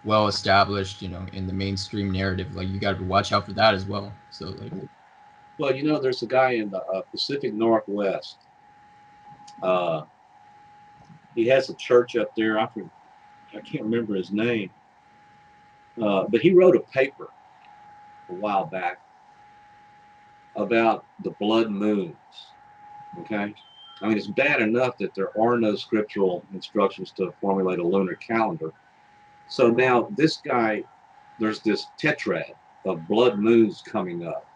well established, in the mainstream narrative, like you gotta watch out for that as well. So like, well, there's a guy in the Pacific Northwest. He has a church up there. I can't remember his name, but he wrote a paper a while back about the blood moons. Okay, I mean, it's bad enough that there are no scriptural instructions to formulate a lunar calendar. So now this guy, there's this tetrad of blood moons coming up,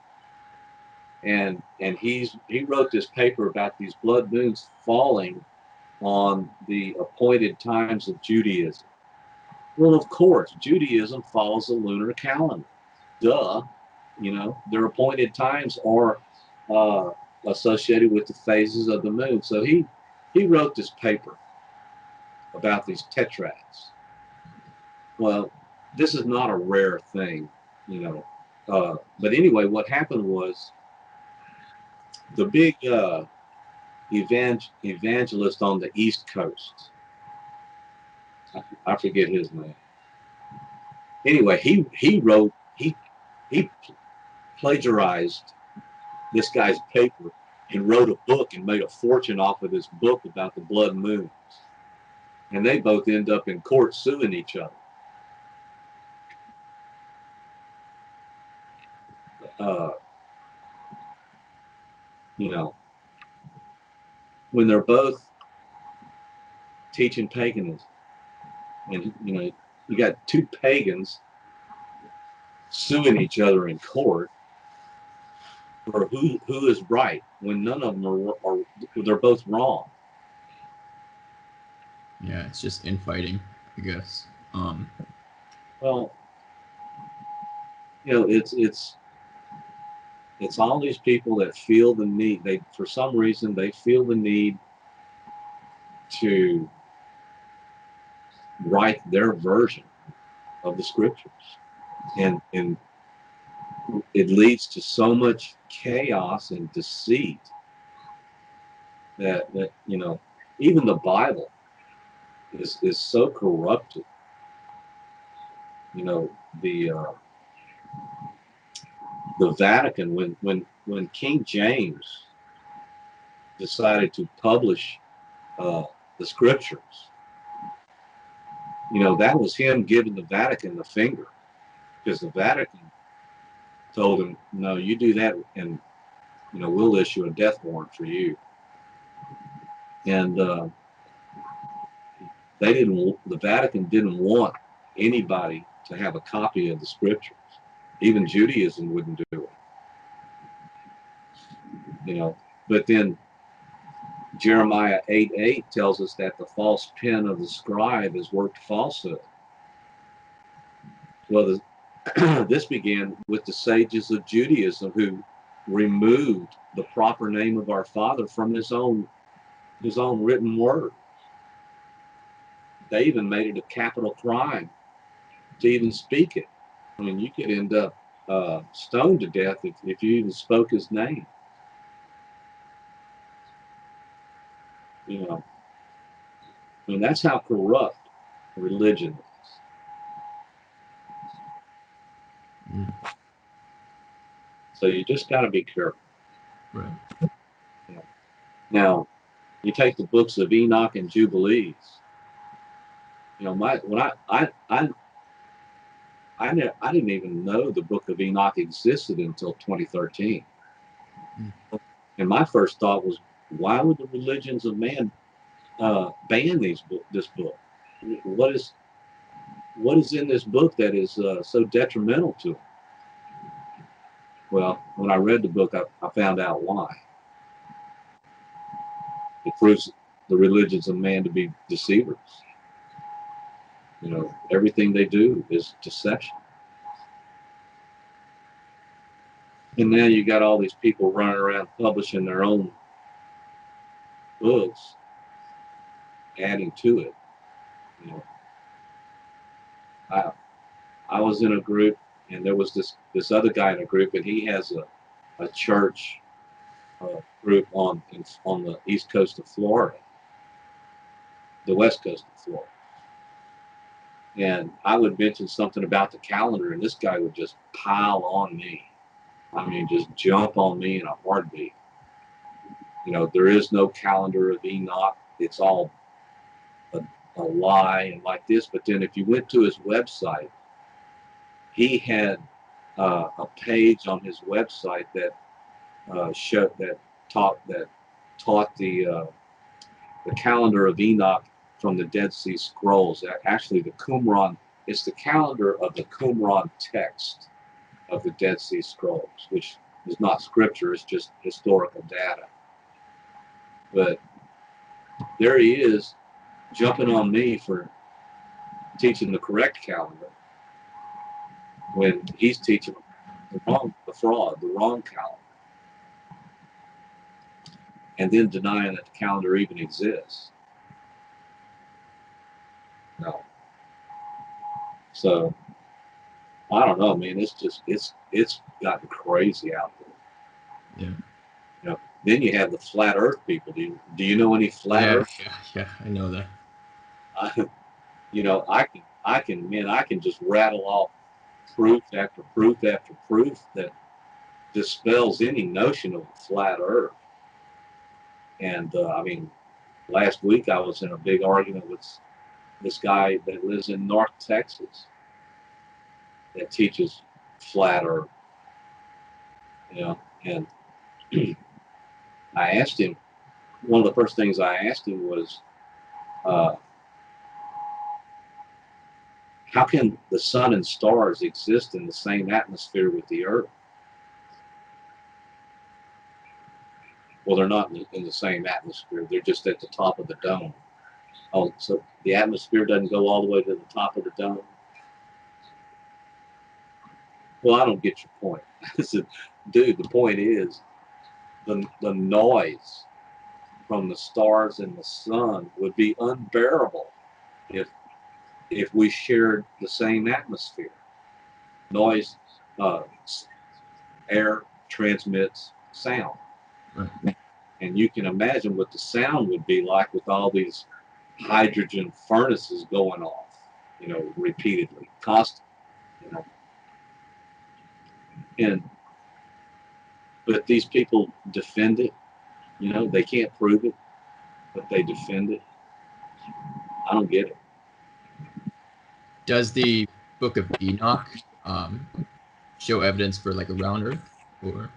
and he wrote this paper about these blood moons falling on the appointed times of Judaism. Well, of course, Judaism follows the lunar calendar. Duh. Their appointed times are associated with the phases of the moon. So he wrote this paper about these tetrads. Well, this is not a rare thing, but anyway, what happened was the big evangelist on the East Coast, I forget his name. Anyway, he plagiarized this guy's paper and wrote a book and made a fortune off of this book about the blood moons. And they both end up in court suing each other. When they're both teaching paganism, and you got 2 pagans suing each other in court, or who is right when none of them are they're both wrong. Yeah, it's just infighting, I guess. Well, you know, it's all these people that feel the need. They, for some reason, they feel the need to write their version of the scriptures, and it leads to so much chaos and deceit that you know, even the Bible is so corrupted. You know, the Vatican, when King James decided to publish the scriptures, you know, that was him giving the Vatican the finger, because the Vatican told him, no, you do that and, you know, we'll issue a death warrant for you. And the Vatican didn't want anybody to have a copy of the scriptures. Even Judaism wouldn't do it. You know, but then Jeremiah 8:8 tells us that the false pen of the scribe has worked falsehood. Well, this began with the sages of Judaism, who removed the proper name of our Father from his own written word. They even made it a capital crime to even speak it. I mean, you could end up stoned to death if you even spoke his name. You know, I mean, that's how corrupt religion is. Mm. So you just got to be careful. Right. You know? Now, you take the books of Enoch and Jubilees. You know, I didn't even know the Book of Enoch existed until 2013. Mm. And my first thought was, why would the religions of man ban this book? What is in this book that is so detrimental to them? Well, when I read the book, I found out why. It proves the religions of man to be deceivers. You know, everything they do is deception. And now you got all these people running around publishing their own books, adding to it. You know, I was in a group, and there was this other guy in a group, and he has a church group on the east coast of Florida, the west coast of Florida. And I would mention something about the calendar, and this guy would just pile on me. I mean, just jump on me in a heartbeat. You know, there is no calendar of Enoch. It's all a lie and like this. But then if you went to his website, he had a page on his website that taught the calendar of Enoch from the Dead Sea Scrolls. Actually, the Qumran, it's the calendar of the Qumran text of the Dead Sea Scrolls, which is not scripture, it's just historical data. But there he is, jumping on me for teaching the correct calendar when he's teaching the wrong calendar, and then denying that the calendar even exists. No. So I don't know, man. It's gotten crazy out there. Yeah. You know, then you have the flat Earth people. Do you know any flat Earth? Yeah, I know that. You know, I can just rattle off proof after proof after proof that dispels any notion of a flat Earth. And I mean, last week I was in a big argument with this guy that lives in North Texas that teaches flat Earth. You know, and I asked him, one of the first things I asked him was, how can the sun and stars exist in the same atmosphere with the Earth? Well, they're not in the same atmosphere. They're just at the top of the dome. Oh, so the atmosphere doesn't go all the way to the top of the dome? Well, I don't get your point. I said, dude, the point is the noise from the stars and the sun would be unbearable if we shared the same atmosphere. Noise, air transmits sound. Right. And you can imagine what the sound would be like with all these hydrogen furnaces going off, repeatedly, constantly, but these people defend it, they can't prove it, but they defend it. I don't get it. Does the Book of Enoch show evidence for like a round Earth, or?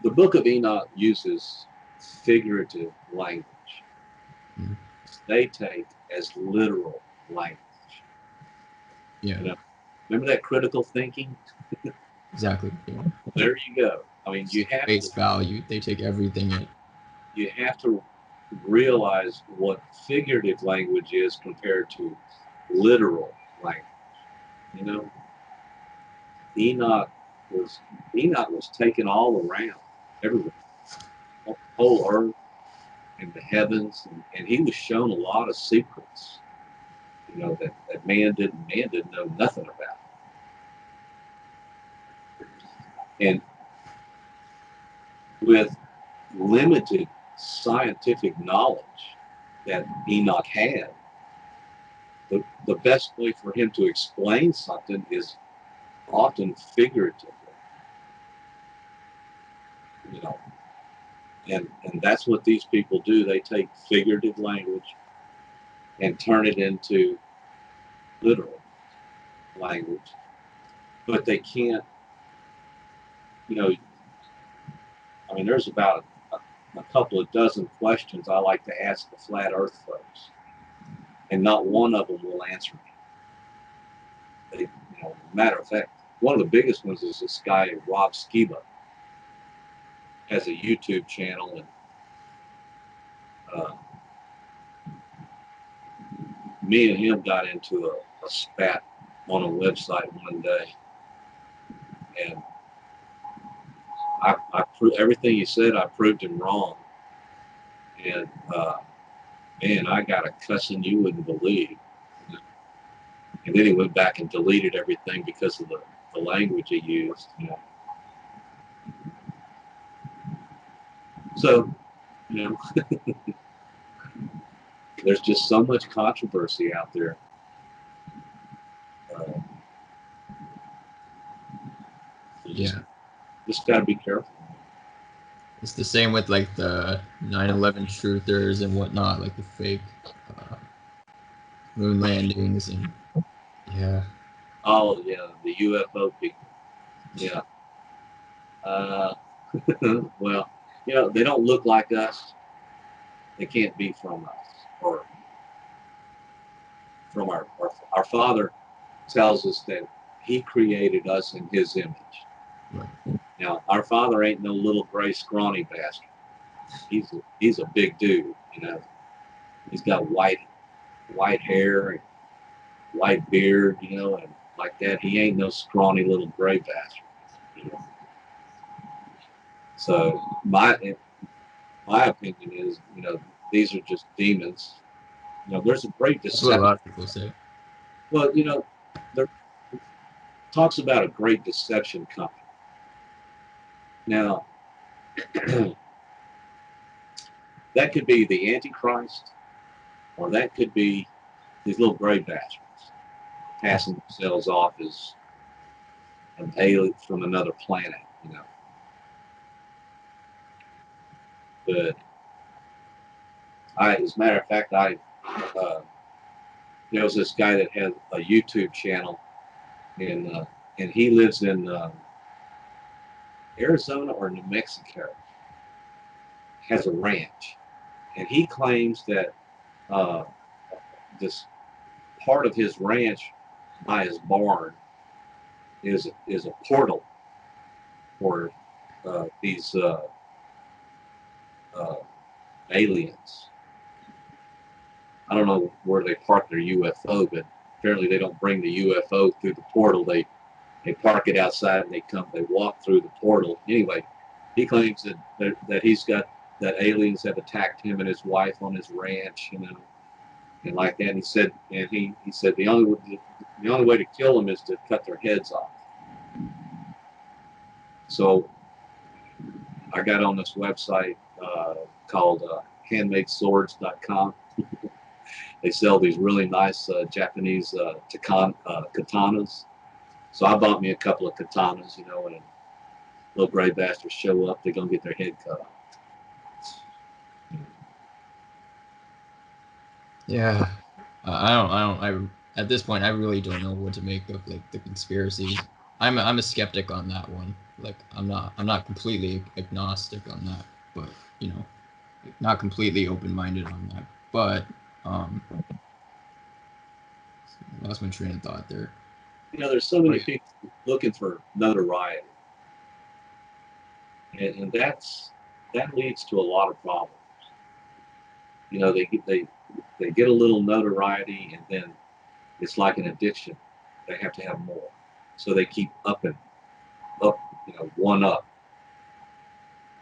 The Book of Enoch uses figurative language. Mm-hmm. They take as literal language. Yeah. Remember that critical thinking? Exactly. Yeah. There you go. I mean, you have face value. They take everything in. You have to realize what figurative language is compared to literal language. Enoch was taken all around, everywhere, the whole earth and the heavens, and he was shown a lot of secrets, that man didn't know nothing about. And with limited scientific knowledge that Enoch had, the best way for him to explain something is often figuratively. And that's what these people do. They take figurative language and turn it into literal language, but they can't, there's about a couple of dozen questions I like to ask the flat earth folks, and not one of them will answer me. Matter of fact, one of the biggest ones is this guy, Rob Skiba, has a YouTube channel, and me and him got into a spat on a website one day, and I everything he said, I proved him wrong. And man, I got a cussing you wouldn't believe. And then he went back and deleted everything because of the language he used. So, there's just so much controversy out there. Just got to be careful. It's the same with like the 9/11 truthers and whatnot, like the fake moon landings and Oh yeah, the UFO people. Yeah. Well, they don't look like us. They can't be from us, or from our Father tells us that he created us in his image. Right. Now, our Father ain't no little gray scrawny bastard. He's a big dude, He's got white hair and white beard, and like that. He ain't no scrawny little gray bastard. So my opinion is, these are just demons. There's a great deception. That's what a lot of people say. Well, there talks about a great deception coming. Now, that could be the Antichrist, or that could be these little gray bastards passing themselves off as an alien from another planet, But as a matter of fact, there was this guy that had a YouTube channel, and he lives in Arizona or New Mexico. Has a ranch, and he claims that this part of his ranch by his barn is a portal for these aliens. I don't know where they park their UFO, but apparently they don't bring the UFO through the portal. They park it outside and they walk through the portal. Anyway, he claims that he's got that aliens have attacked him and his wife on his ranch, and like that. And he said the only way to kill them is to cut their heads off. So I got on this website called handmadeswords.com. They sell these really nice Japanese katanas. So I bought me a couple of katanas, and little gray bastards show up, they're gonna get their head cut off. Yeah, I at this point I really don't know what to make of like the conspiracies. I'm a skeptic on that one. Like I'm not completely agnostic on that, but not completely open-minded on that. But lost my train of thought there. There's so many people looking for notoriety, and that leads to a lot of problems. They get a little notoriety, and then it's like an addiction. They have to have more, so they keep upping, one up,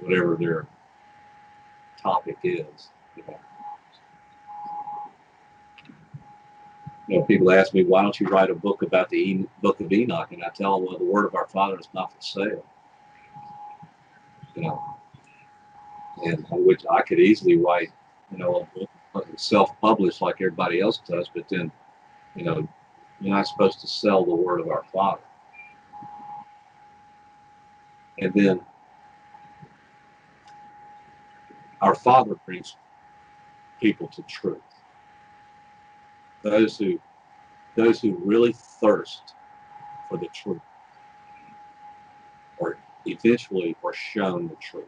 whatever their topic is. People ask me, why don't you write a book about the Book of Enoch? And I tell them, well, the word of our Father is not for sale. And which I could easily write, a book self-published like everybody else does, but then, you're not supposed to sell the word of our Father. And then our Father brings people to truth. Those who really thirst for the truth, or eventually are shown the truth.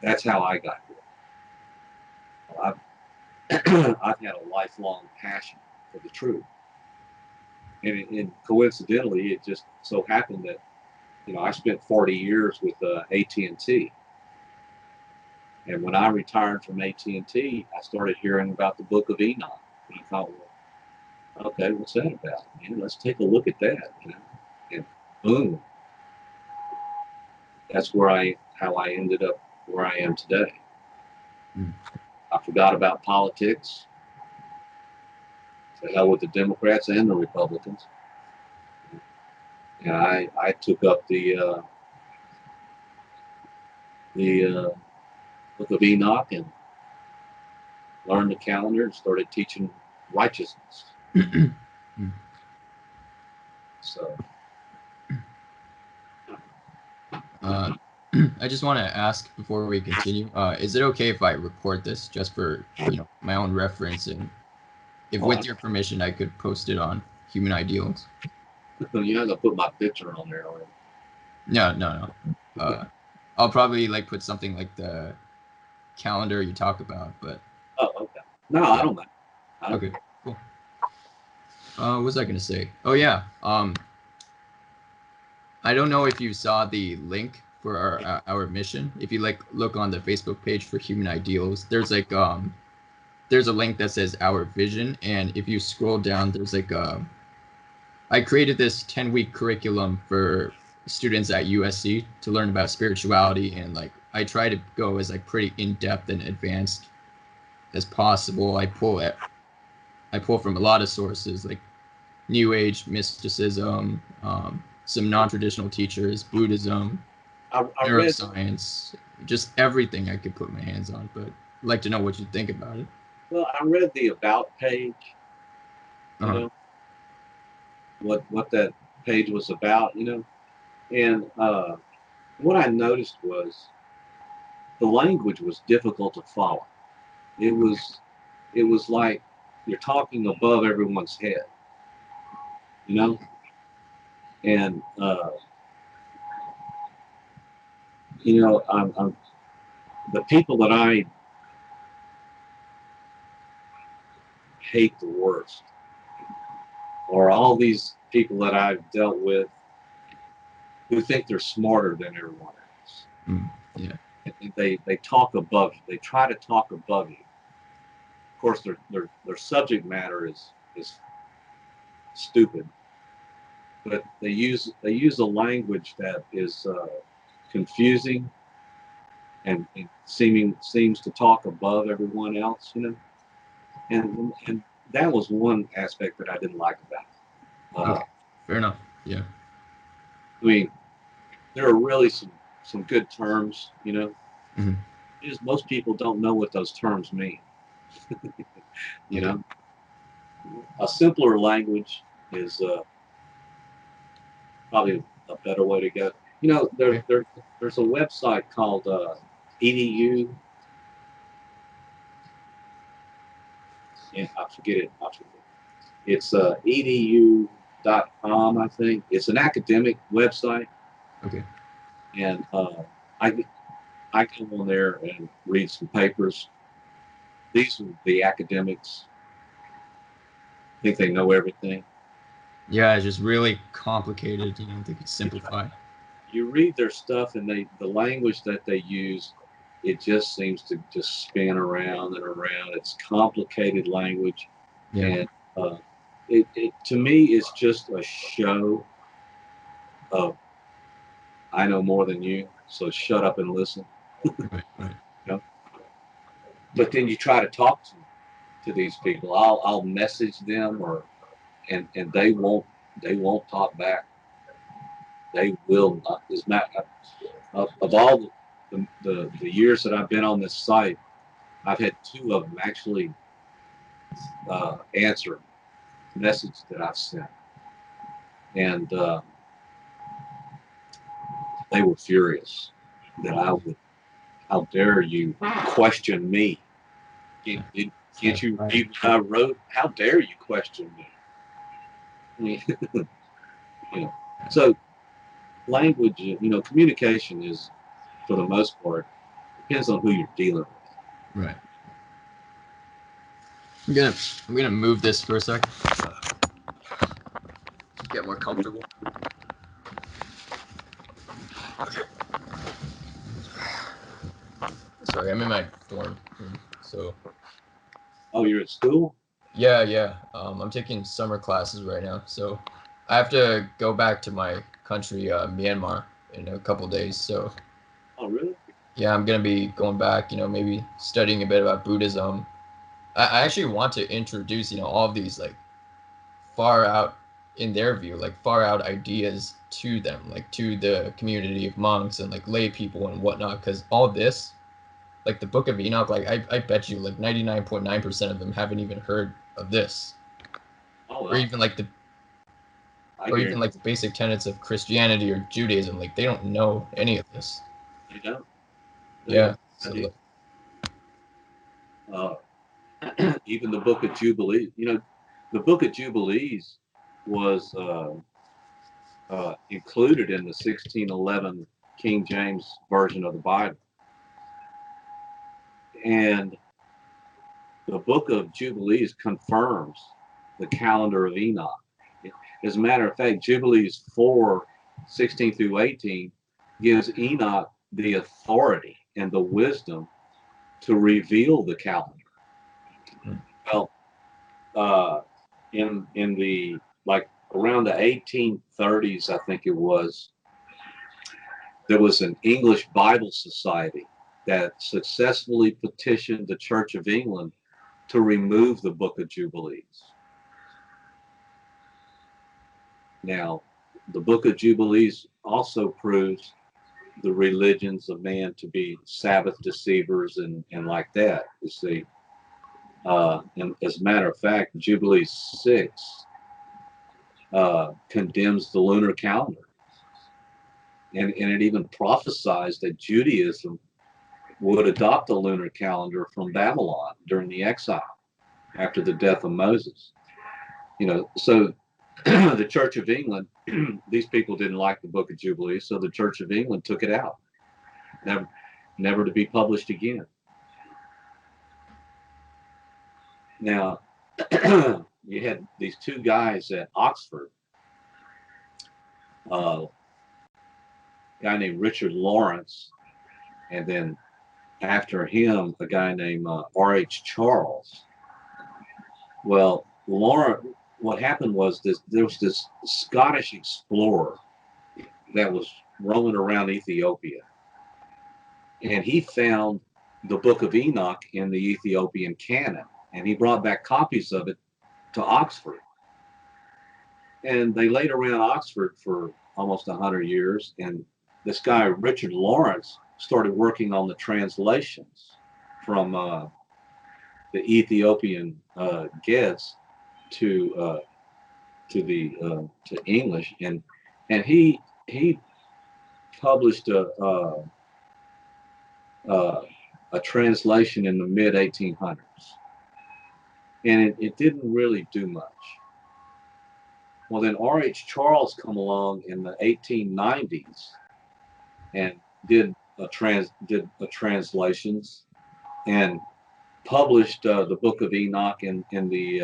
That's how I got here. I've had a lifelong passion for the truth, and coincidentally, it just so happened that I spent 40 years with AT&T. And when I retired from AT&T, I started hearing about the Book of Enoch. And I thought, well, okay, what's that about? Let's take a look at that. And boom, that's how I ended up where I am today. I forgot about politics. To hell with the Democrats and the Republicans. And I took up the Book of Enoch and learned the calendar and started teaching righteousness. So I just want to ask before we continue, is it okay if I record this just for my own reference, and if with your permission I could post it on Human Ideals? You're not gonna put my picture on there, are you? No. I'll probably put something like the calendar you talk about, but okay. No, yeah. I don't mind. Okay, cool. What was I gonna say? Oh yeah. I don't know if you saw the link for our mission. If you look on the Facebook page for Human Ideals, there's there's a link that says Our Vision, and if you scroll down, there's I created this 10-week curriculum for students at USC to learn about spirituality, and I try to go as pretty in-depth and advanced as possible. I pull from a lot of sources like New Age, mysticism, some non-traditional teachers, Buddhism, neuroscience, just everything I could put my hands on. But I'd like to know what you think about it. Well, I read the About page, what that page was about, and what I noticed was the language was difficult to follow. It was like you're talking above everyone's head, and I'm the people that I hate the worst, or all these people that I've dealt with who think they're smarter than everyone else. Yeah. And they talk above you. They try to talk above you. Of course, their subject matter is stupid, but they use a language that is confusing and seems to talk above everyone else, you know. And that was one aspect that I didn't like about it. Okay. Fair enough. Yeah. I mean, there are really some good terms, you know. Mm-hmm. Just most people don't know what those terms mean. You know, a simpler language is probably a better way to go. You know, there's a website called EDU. Yeah, I forget it. It's edu.com, I think. It's an academic website. Okay. And I go on there and read some papers. These are the academics. Think they know everything. Yeah, it's just really complicated. You know, they could simplify. You read their stuff, and the language that they use, it just seems to just spin around and around. It's complicated language, Yeah. and it to me is just a show of I know more than you, so shut up and listen. Right. Right. You know? But then you try to talk to these people. I'll message them and they won't talk back. They will not. As matter of all the years that I've been on this site, I've had 2 of them actually answer message that I've sent, and they were furious that I would. How dare you question me? Can't you read what I wrote? How dare you question me? I mean, you know, so language, you know, communication is, for the most part, depends on who you're dealing with. Right. I'm gonna move this for a second. Get more comfortable. Sorry, I'm in my dorm room, so. Oh, you're at school? Yeah. I'm taking summer classes right now, so I have to go back to my country, Myanmar, in a couple days. So. Oh, really? Yeah, I'm gonna be going back. You know, maybe studying a bit about Buddhism. I actually want to introduce, you know, all of these like far out, in their view, like far out ideas to them, like to the community of monks and like lay people and whatnot, because all this, like the Book of Enoch, like I bet you like 99.9% of them haven't even heard of this. Oh, Or even like the basic tenets of Christianity or Judaism, like they don't know any of this. You don't? Yeah. So, even the Book of Jubilees, you know, the Book of Jubilees was included in the 1611 King James version of the Bible. And the Book of Jubilees confirms the calendar of Enoch. As a matter of fact, Jubilees 4:16 through 18 gives Enoch the authority and the wisdom to reveal the calendar. Well, in the like around the 1830s, I think it was, there was an English Bible Society that successfully petitioned the Church of England to remove the Book of Jubilees. Now, the Book of Jubilees also proves the religions of man to be Sabbath deceivers and like that, you see. And as a matter of fact, Jubilee 6 condemns the lunar calendar. And it even prophesies that Judaism would adopt the lunar calendar from Babylon during the exile after the death of Moses. You know, so the Church of England, these people didn't like the Book of Jubilees, so the Church of England took it out, never to be published again. Now, you had these 2 guys at Oxford, a guy named Richard Lawrence And then after him, a guy named R.H. Charles. Well, what happened was there was this Scottish explorer that was roaming around Ethiopia, and he found the Book of Enoch in the Ethiopian canon, and he brought back copies of it to Oxford. And they laid around Oxford for almost 100 years, and this guy, Richard Lawrence, started working on the translations from the Ethiopian guise to English, and he published a translation in the mid 1800s, and it didn't really do much. Well, then R.H. Charles come along in the 1890s and did translations and published the Book of Enoch in the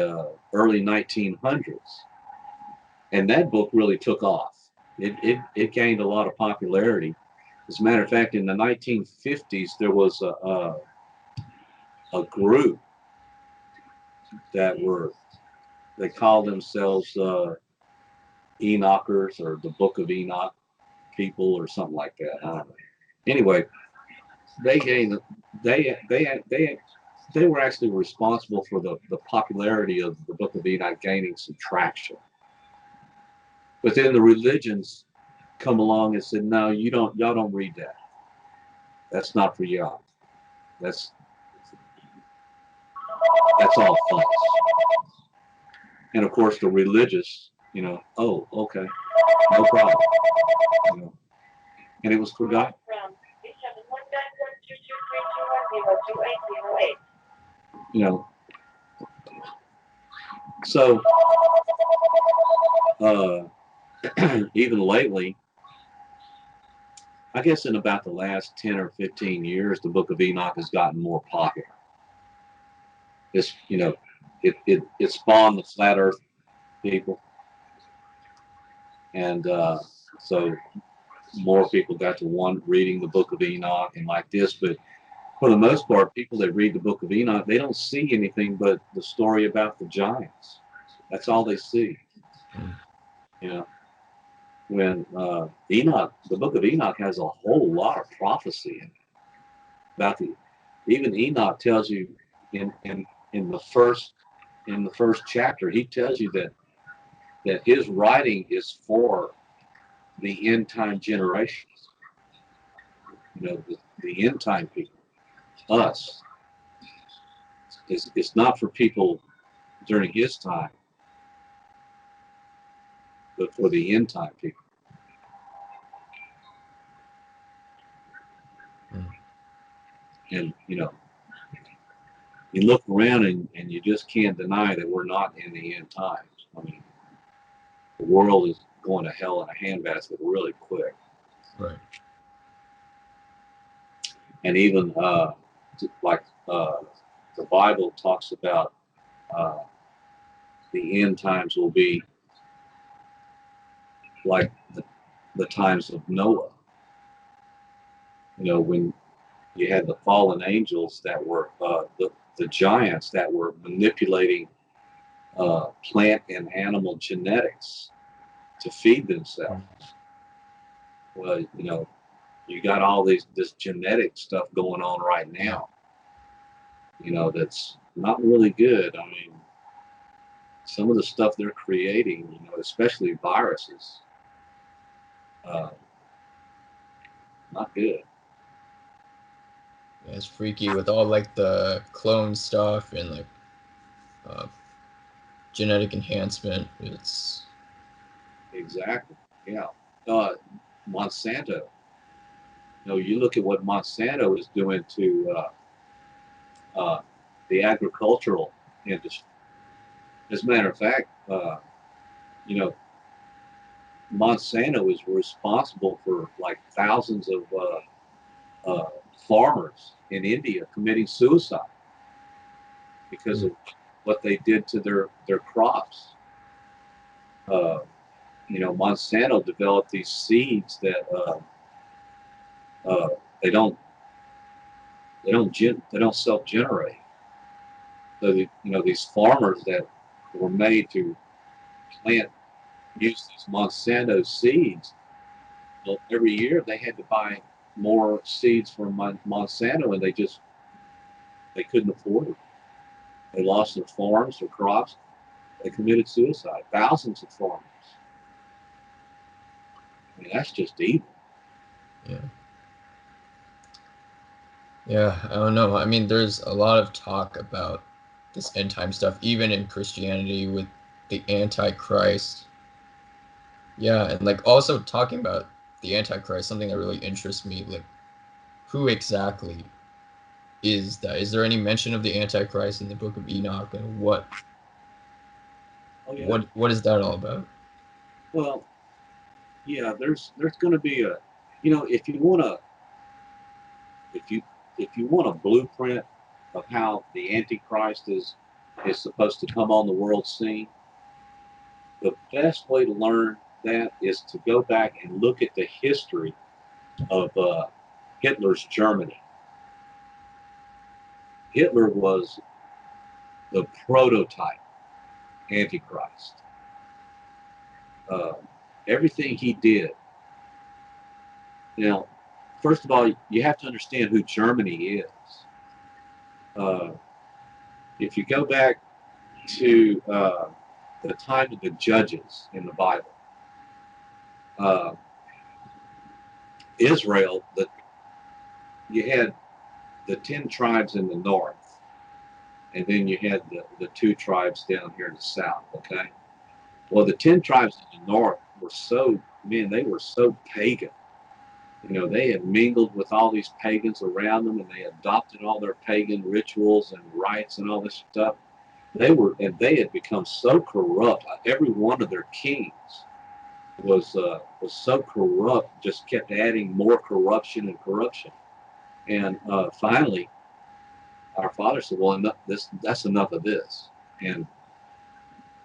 early 1900s, and that book really took off. It gained a lot of popularity. As a matter of fact, in the 1950s, there was a group that they called themselves Enochers, or the Book of Enoch people, or something like that. I don't know. Anyway, they were actually responsible for the popularity of the Book of Enoch gaining some traction. But then the religions come along and said, no, y'all don't read that. That's not for y'all. That's all false. And of course the religious, oh, okay, no problem. And it was forgotten. So even lately, I guess in about the last 10 or 15 years, the Book of Enoch has gotten more popular. It's, it spawned the flat earth people. And so more people got to reading the Book of Enoch and like this. But for the most part, people that read the Book of Enoch, they don't see anything but the story about the giants. That's all they see. When Enoch, the Book of Enoch has a whole lot of prophecy in it. About even Enoch tells you in the first chapter, he tells you that his writing is for the end time generations. The end time people, us. It's not for people during his time, but for the end time people. And you look around and you just can't deny that we're not in the end times. I mean, the world is going to hell in a handbasket really quick. Right. And even the Bible talks about the end times will be like the times of Noah. When you had the fallen angels that were the giants that were manipulating plant and animal genetics to feed themselves. Well, you got all this genetic stuff going on right now. That's not really good. I mean, some of the stuff they're creating, especially viruses, not good. Yeah, it's freaky with all like the clone stuff and like genetic enhancement. It's exactly, yeah. Monsanto. You look at what Monsanto is doing to the agricultural industry. As a matter of fact, Monsanto is responsible for like thousands of farmers in India committing suicide because of what they did to their crops. Monsanto developed these seeds that they don't They don't self-generate. So these farmers that were made to use these Monsanto seeds. Well, every year they had to buy more seeds from Monsanto, and they couldn't afford it. They lost their farms, their crops. They committed suicide. Thousands of farmers. I mean, that's just evil. Yeah. Yeah, I don't know. I mean, there's a lot of talk about this end time stuff, even in Christianity with the Antichrist. Yeah, and like also talking about the Antichrist, something that really interests me, like who exactly is that? Is there any mention of the Antichrist in the Book of Enoch, and what is that all about? Well, yeah, there's going to be a, if you want a blueprint of how the Antichrist is supposed to come on the world scene, the best way to learn that is to go back and look at the history of Hitler's Germany. Hitler was the prototype Antichrist. Everything he did. Now, first of all, you have to understand who Germany is. If you go back to the time of the judges in the Bible, Israel, you had the 10 tribes in the north, and then you had the 2 tribes down here in the south, okay? Well, the 10 tribes in the north were they were so pagan. They had mingled with all these pagans around them, and they adopted all their pagan rituals and rites and all this stuff. They had become so corrupt. Every one of their kings was so corrupt, just kept adding more corruption and corruption. And finally, our father said, well, that's enough of this. And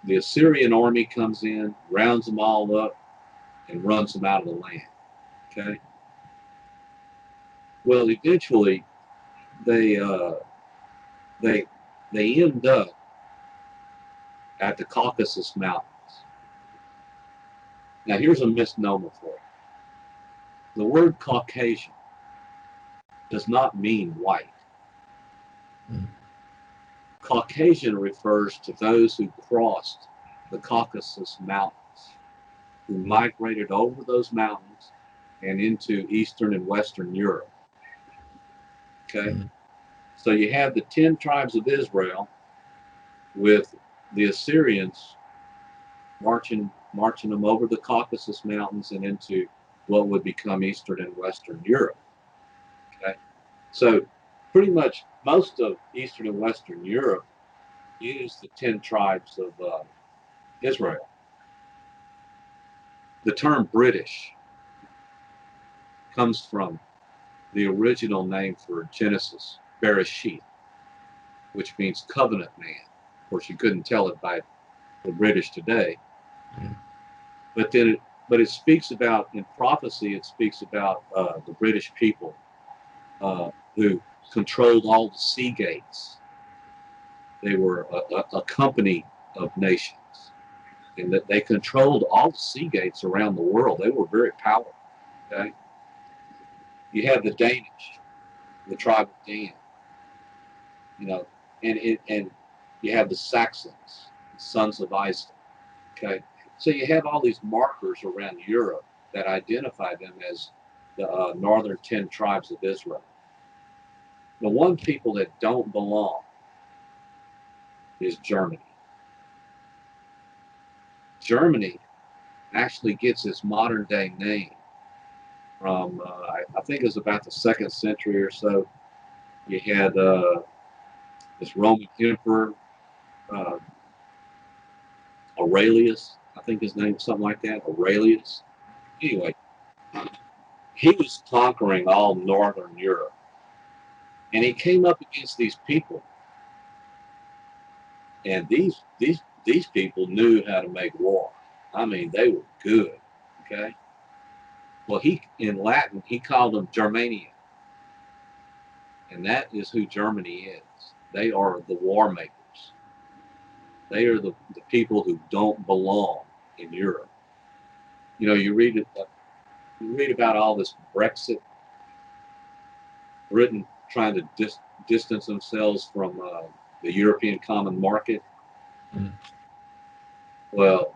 the Assyrian army comes in, rounds them all up, and runs them out of the land. Okay? Well, eventually, they end up at the Caucasus Mountains. Now, here's a misnomer for you. The word Caucasian does not mean white. Caucasian refers to those who crossed the Caucasus Mountains, who migrated over those mountains and into Eastern and Western Europe. Okay? So you have the 10 tribes of Israel with the Assyrians marching them over the Caucasus Mountains and into what would become Eastern and Western Europe. Okay? So pretty much most of Eastern and Western Europe used the 10 tribes of Israel. The term British comes from the original name for Genesis, Bereshit, which means covenant man. Of course, you couldn't tell it by the British today. But it speaks about, in prophecy, it speaks about the British people who controlled all the sea gates. They were a company of nations, and that they controlled all the sea gates around the world. They were very powerful. Okay, you have the Danish, the tribe of Dan, and you have the Saxons, the sons of Isaac. Okay, so you have all these markers around Europe that identify them as the northern 10 tribes of Israel. The one people that don't belong is Germany. Germany actually gets its modern day name from, I think it was about the 2nd century or so. You had this Roman emperor, Aurelius, I think his name was something like that, Aurelius. Anyway, he was conquering all northern Europe. And he came up against these people. And these people knew how to make war. I mean, they were good. Okay. Well, in Latin, he called them Germania. And that is who Germany is. They are the war makers. They are the people who don't belong in Europe. You know, you read about all this Brexit, Britain trying to distance themselves from the European common market. Mm. Well,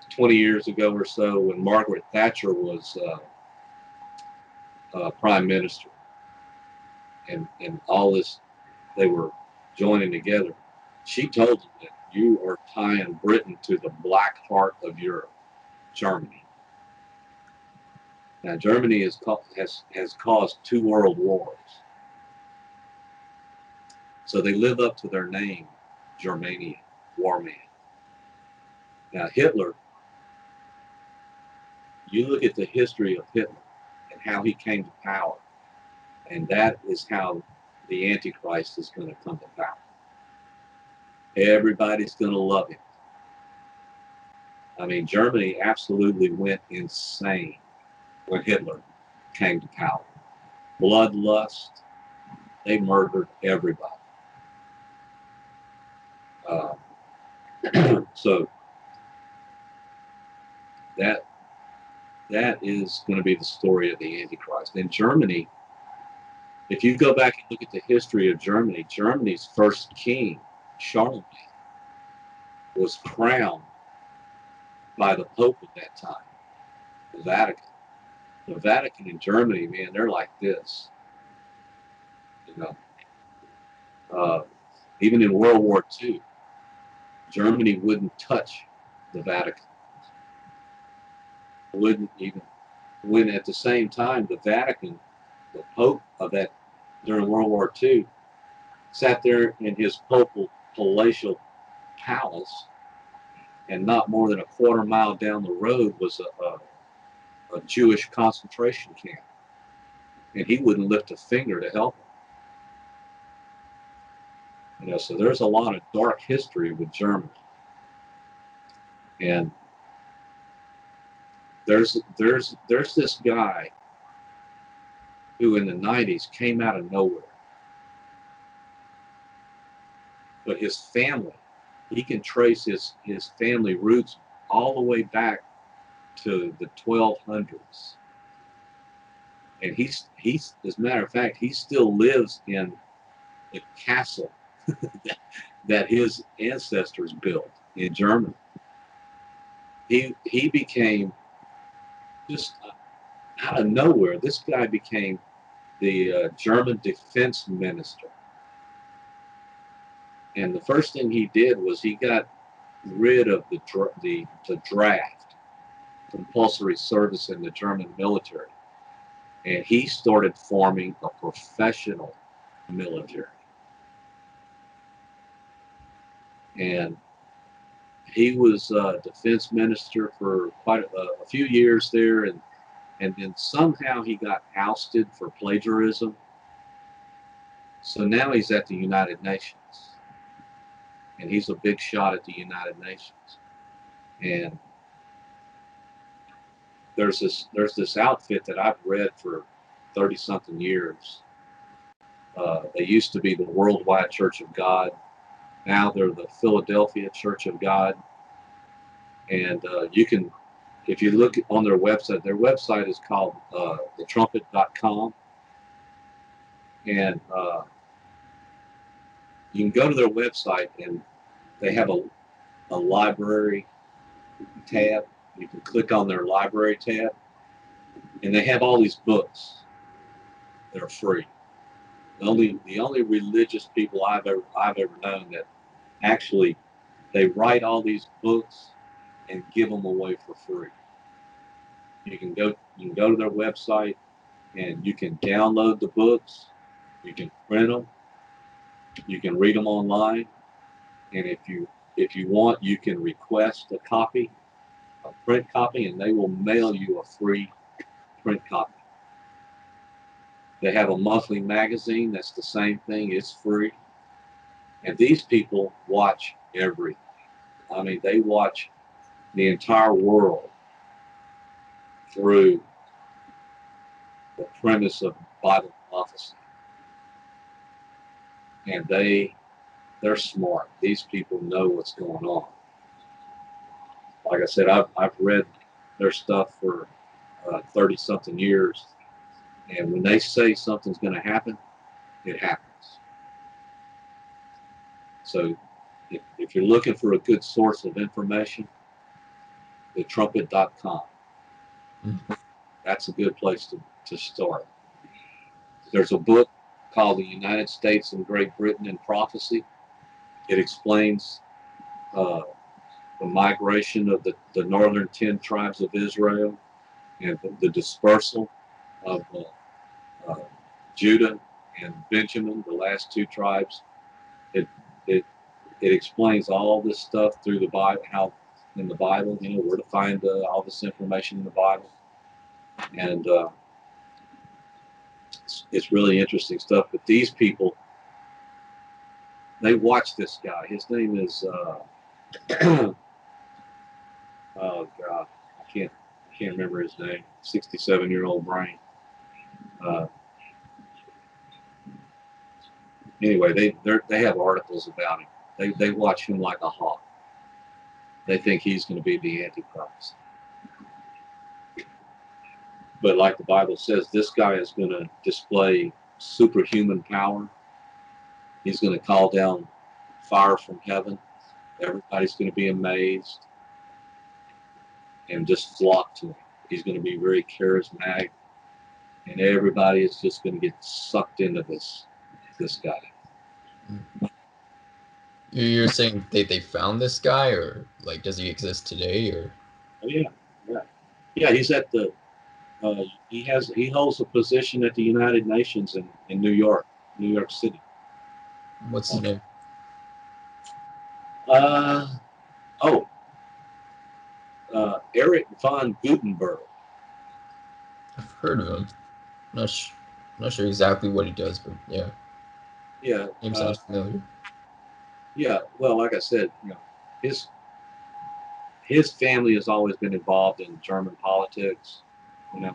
20 years ago or so, when Margaret Thatcher was prime minister, and all this, they were joining together, she told them that you are tying Britain to the black heart of Europe, Germany. Now, Germany has caused 2 world wars. So they live up to their name, Germania, war man. Now, Hitler, you look at the history of Hitler and how he came to power, and that is how the Antichrist is going to come to power. Everybody's going to love him. I mean, Germany absolutely went insane when Hitler came to power. Bloodlust, they murdered everybody. So that is going to be the story of the Antichrist. In Germany, if you go back and look at the history of Germany, Germany's first king, Charlemagne, was crowned by the Pope at that time, the Vatican. The Vatican in Germany, man, they're like this. You know, even in World War II, Germany wouldn't touch the Vatican. Wouldn't even, when at the same time the Vatican, the Pope of that during World War II, sat there in his papal palatial palace, and not more than a quarter mile down the road was a Jewish concentration camp, and he wouldn't lift a finger to help them. You know, so there's a lot of dark history with Germany, and there's this guy who in the 90s came out of nowhere, but his family, he can trace his family roots all the way back to the 1200s. And he's as a matter of fact, he still lives in the castle that his ancestors built in Germany. He became, just out of nowhere, this guy became the German defense minister. And the first thing he did was he got rid of the draft, compulsory service in the German military, and he started forming a professional military. And he was defense minister for quite a few years there, and then somehow he got ousted for plagiarism. So now he's at the United Nations, and he's a big shot at the United Nations. And there's this outfit that I've read for 30-something years. They used to be the Worldwide Church of God. Now they're the Philadelphia Church of God. And you can, if you look on their website is called thetrumpet.com. And you can go to their website, and they have a library tab. You can click on their library tab, and they have all these books that are free. The only religious people I've ever known that actually they write all these books and give them away for free. You can go to their website, and you can download the books, you can print them, you can read them online, and if you want, you can request a copy, a print copy, and they will mail you a free print copy. They have a monthly magazine that's the same thing, it's free. And these people watch everything. I mean, they watch the entire world through the premise of Bible prophecy. and they're smart. These people know what's going on. Like I said, I've read their stuff for 30-something years, and when they say something's going to happen, it happens. So if you're looking for a good source of information, thetrumpet.com. That's a good place to start. There's a book called The United States and Great Britain in Prophecy. It explains the migration of the northern 10 tribes of Israel and the dispersal of Judah and Benjamin, the last two tribes. It explains all this stuff through the Bible, how in the Bible, you know, where to find all this information in the Bible. And it's really interesting stuff. But these people, they watch this guy. His name is, oh God, I can't remember his name. 67-year-old brain. Anyway, they have articles about him. They watch him like a hawk. They think he's going to be the Antichrist. But like the Bible says, this guy is going to display superhuman power. He's going to call down fire from heaven. Everybody's going to be amazed and just flock to him. He's going to be very charismatic, and everybody is just going to get sucked into this guy. You're saying they found this guy, or like, does he exist today, or? Oh yeah. He's at the. He holds a position at the United Nations in New York City. What's his name? Eric von Gutenberg. I've heard of him. Not sure exactly what he does, but yeah. Yeah. Name sounds familiar. Yeah. Well, like I said, you know, his family has always been involved in German politics, you know.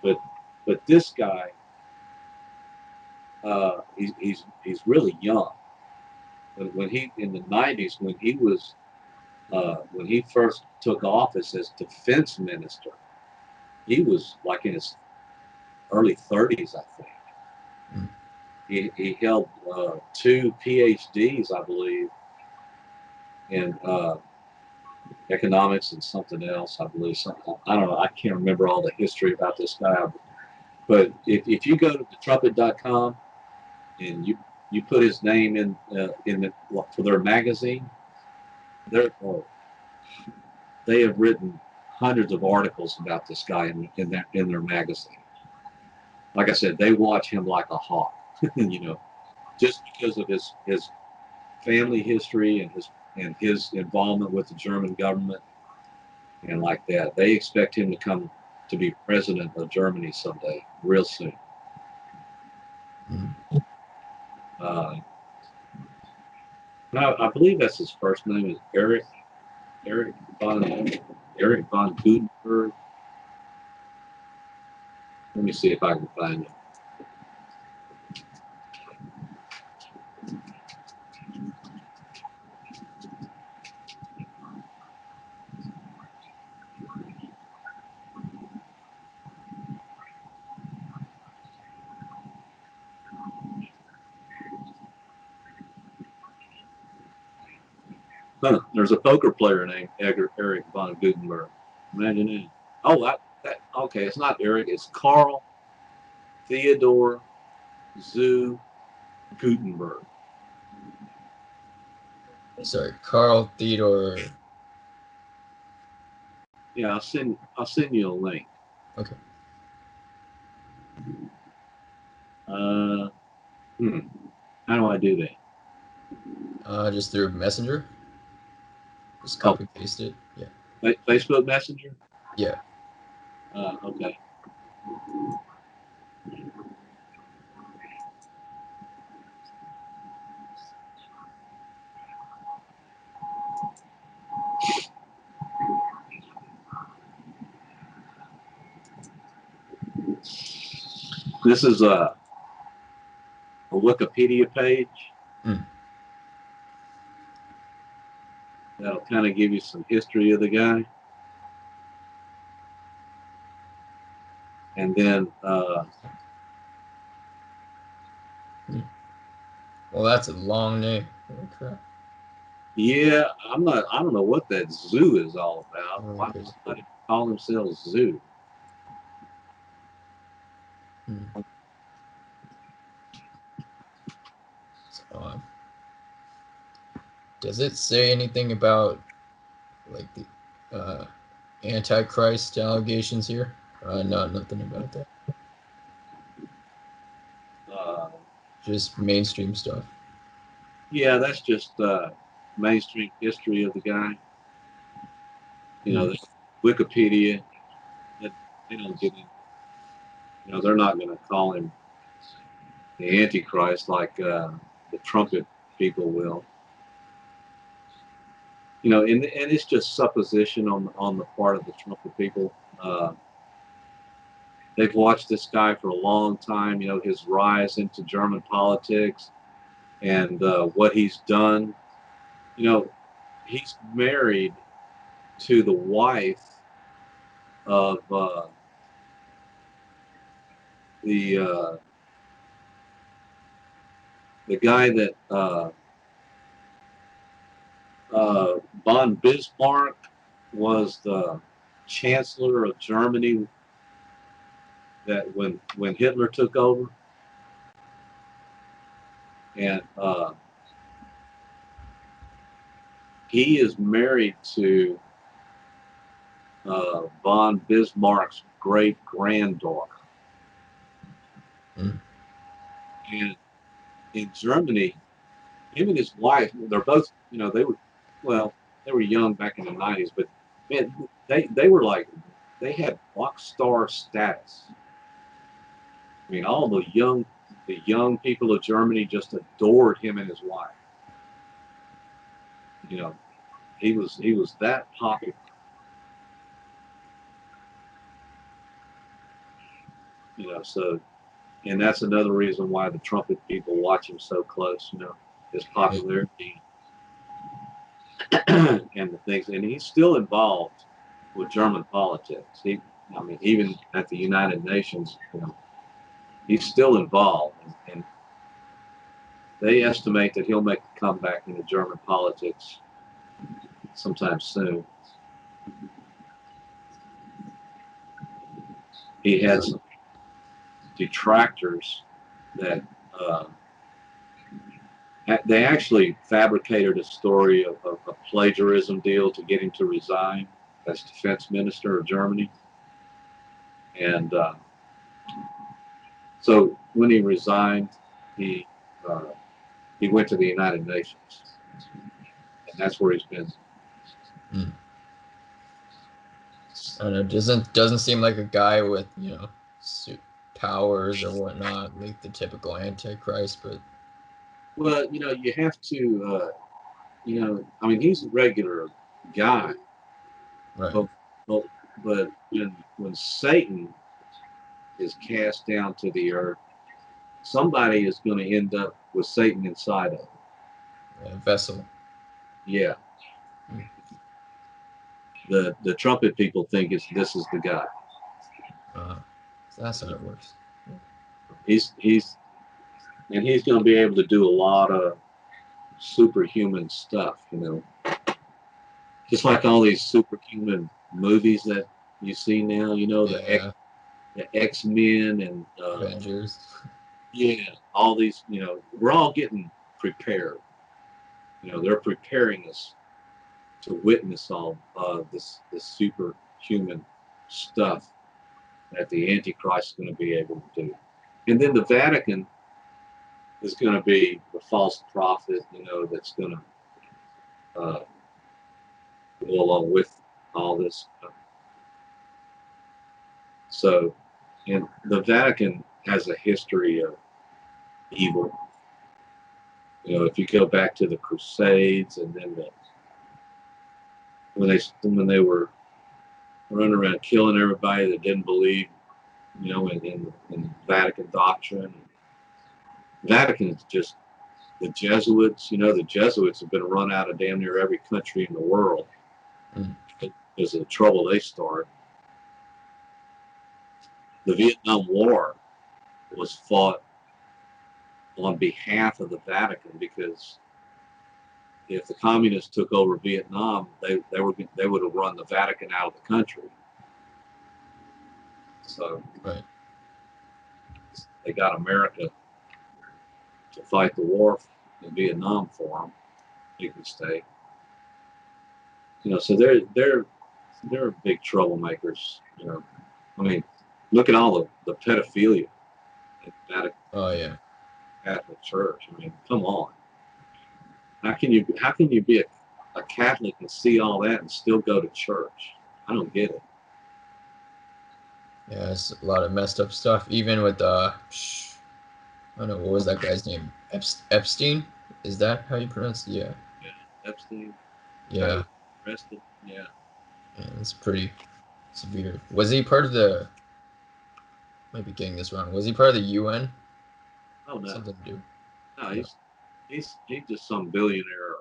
But this guy, he's really young. When he in the 90s, when he first took office as defense minister, he was like in his early 30s, I think. He held 2 PhDs, I believe, in economics and something else, I believe. I don't know. I can't remember all the history about this guy. But if you go to thetrumpet.com and you put his name in for their magazine, they have written hundreds of articles about this guy in their magazine. Like I said, they watch him like a hawk, you know, just because of his family history and his involvement with the German government and like that. They expect him to come to be president of Germany someday, real soon. Now, I believe that's his first name is Eric von Gutenberg. Let me see if I can find it. There's a poker player named Eric von Gutenberg. Imagine that. Oh, okay. It's not Eric. It's Carl Theodor zu Gutenberg. Sorry, Carl Theodor. Yeah, I'll send you a link. Okay. How do I do that? Just through Messenger. Just copy paste it. Yeah. Facebook Messenger. Yeah. Okay. This is a Wikipedia page. Mm. That'll kind of give you some history of the guy. And then, well, that's a long name. Okay. yeah, I don't know what that zoo is all about. Why does somebody call themselves zoo? So, does it say anything about like the Antichrist allegations here? No, nothing about that. Just mainstream stuff. Yeah, that's just mainstream history of the guy. You know, Wikipedia, they don't get it. You know, they're not going to call him the Antichrist like the trumpet people will. You know, and it's just supposition on the part of the trumpet people. They've watched this guy for a long time. You know, his rise into German politics and what he's done. You know, he's married to the wife of the guy that von Bismarck was the chancellor of Germany that when Hitler took over, and he is married to von Bismarck's great granddaughter. And in Germany, him and his wife, they're both, you know, they were young back in the 90s, but man, they were like, they had rock star status. I mean, all the young people of Germany just adored him and his wife. You know, he was that popular. You know, so, and that's another reason why the trumpet people watch him so close. You know, his popularity and the things, and he's still involved with German politics. I mean, even at the United Nations, you know, he's still involved, and they estimate that he'll make a comeback into German politics sometime soon. He had some detractors that they actually fabricated a story of a plagiarism deal to get him to resign as defense minister of Germany. And so when he resigned, he went to the United Nations, and that's where he's been. I don't know, doesn't seem like a guy with, you know, powers or whatnot, like the typical Antichrist, but well, you know, you have to, you know, I mean, he's a regular guy, right. but when Satan is cast down to the earth, somebody is going to end up with Satan inside of him. A vessel. Yeah. The trumpet people think this is the guy. So that's how it works. He's going to be able to do a lot of superhuman stuff, you know, just like all these superhuman movies that you see now. You know, the X-Men and Avengers. Yeah, all these. You know, we're all getting prepared. You know, they're preparing us to witness all this superhuman stuff that the Antichrist is going to be able to do. And then the Vatican is going to be the false prophet, you know, that's going to go along with all this. So, and the Vatican has a history of evil. You know, if you go back to the Crusades, and then when they were running around killing everybody that didn't believe, you know, in Vatican doctrine. Vatican is just the Jesuits. You know, the Jesuits have been run out of damn near every country in the world. Because of the trouble they started. The Vietnam War was fought on behalf of the Vatican, because if the communists took over Vietnam, they would have run the Vatican out of the country. So they got America to fight the war in Vietnam for them. You can stay. You know, so they're big troublemakers. You know, I mean, look at all the pedophilia in the Vatican. Oh yeah. Catholic Church. I mean, come on. How can you be a Catholic and see all that and still go to church? I don't get it. Yeah, it's a lot of messed up stuff. Even with I don't know, what was that guy's name? Epstein? Is that how you pronounce it? Yeah. Yeah, Epstein. Yeah. Arrested. Yeah. Yeah, it's pretty severe. Was he part of the? Might be getting this wrong. Was he part of the UN? Oh no. Something to do. No, he's just some billionaire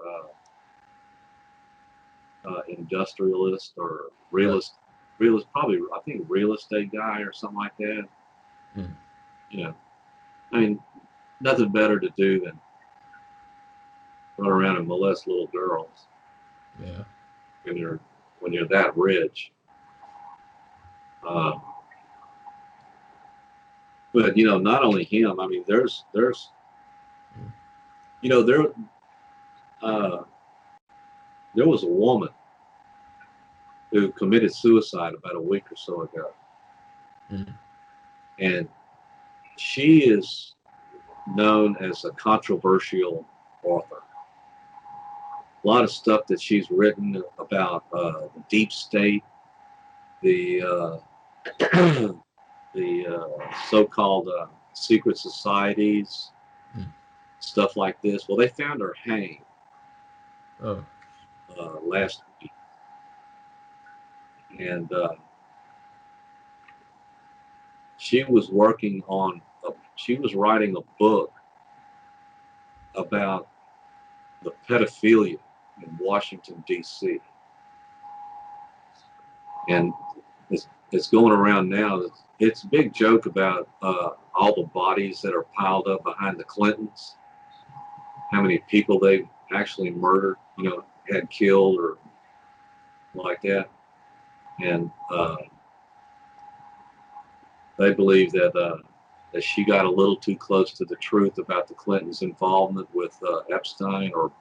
industrialist or realist, probably I think real estate guy or something like that. You know, I mean, nothing better to do than run around and molest little girls. Yeah. When you're that rich. But you know, not only him. I mean, there's you know, there was a woman who committed suicide about a week or so ago. And she is known as a controversial author. A lot of stuff that she's written about the deep state, the so-called secret societies, stuff like this. Well, they found her hanged last week. And she was writing a book about the pedophilia in Washington, D.C. And it's going around now. It's a big joke about all the bodies that are piled up behind the Clintons, how many people they actually murdered, you know, had killed or like that. And they believe that she got a little too close to the truth about the Clintons' involvement with Epstein, or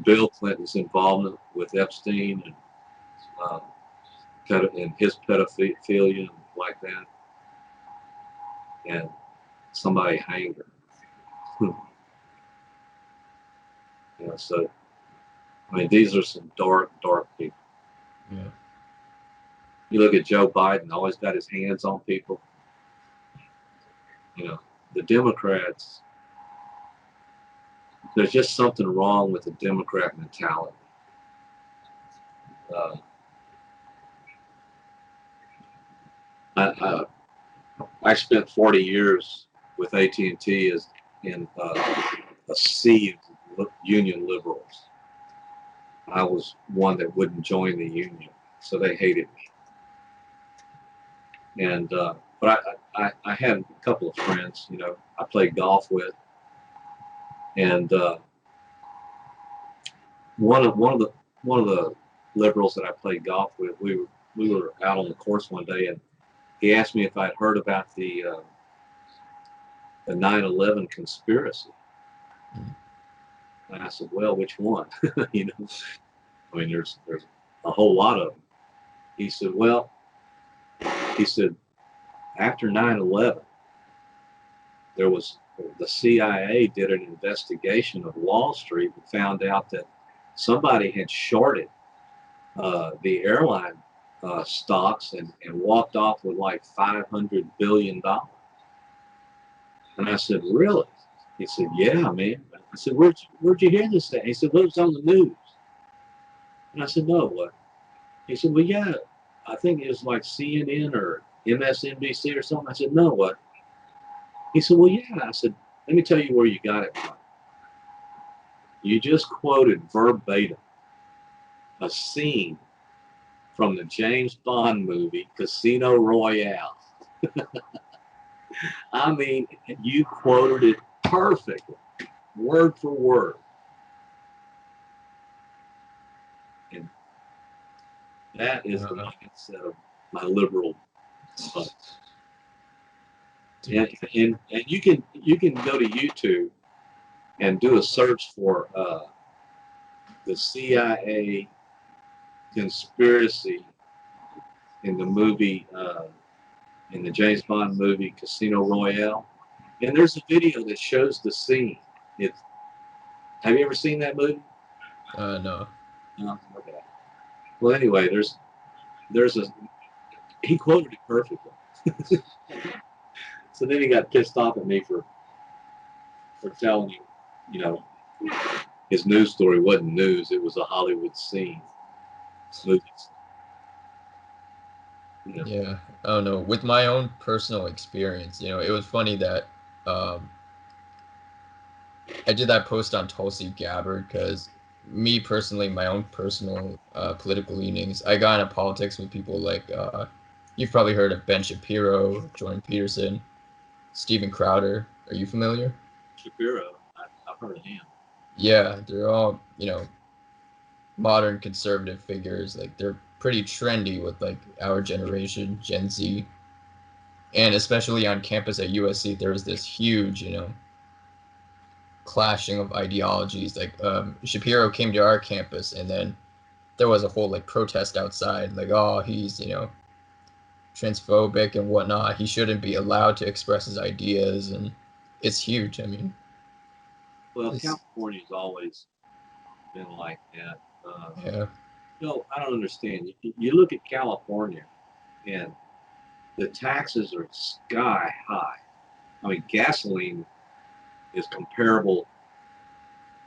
Bill Clinton's involvement with Epstein and his pedophilia and like that. And somebody hanged her. You know, so I mean, these are some dark people. Yeah. You look at Joe Biden, always got his hands on people. You know, the Democrats, there's just something wrong with the Democrat mentality. I spent 40 years with AT&T as in a sea of union liberals. I was one that wouldn't join the union, so they hated me. And but I had a couple of friends, you know, I played golf with, and one of the liberals that I played golf with, we were out on the course one day, and he asked me if I'd heard about the 9/11 conspiracy. And I said, well, which one? You know, I mean, there's a whole lot of them. He said, well, after 9/11, the CIA did an investigation of Wall Street and found out that somebody had shorted the airline stocks and walked off with like $500 billion. And I said, really? He said, yeah, man. I said, where'd you hear this thing? He said, well, it was on the news. And I said, no, what? He said, well, yeah, I think it was like CNN or MSNBC or something. I said, no, what? He said, well, yeah. I said, Let me tell you where you got it from. You just quoted verbatim a scene from the James Bond movie Casino Royale. I mean, you quoted it perfectly, word for word. And that is the mindset of my liberal butt. And you can go to YouTube and do a search for the CIA conspiracy in the movie, in the James Bond movie Casino Royale. And there's a video that shows the scene. Have you ever seen that movie? No. No? Okay. Well, anyway, he quoted it perfectly. So then he got pissed off at me for telling you, you know, his news story wasn't news. It was a Hollywood scene. Movies. You know. Yeah, I don't know. With my own personal experience, you know, it was funny that I did that post on Tulsi Gabbard because me personally, my own personal political leanings, I got into politics with people like you've probably heard of Ben Shapiro, Jordan Peterson, Steven Crowder. Are you familiar? Shapiro, I've heard of him. Yeah, they're all, you know, modern conservative figures. Like they're pretty trendy with like our generation, Gen Z. And especially on campus at USC, there was this huge, you know, clashing of ideologies. Like Shapiro came to our campus, and then there was a whole like protest outside, like, oh, he's, you know, transphobic and whatnot. He shouldn't be allowed to express his ideas, and it's huge. I mean, well, California's always been like that. Yeah. No, I don't understand. You look at California, and the taxes are sky high. I mean, gasoline is comparable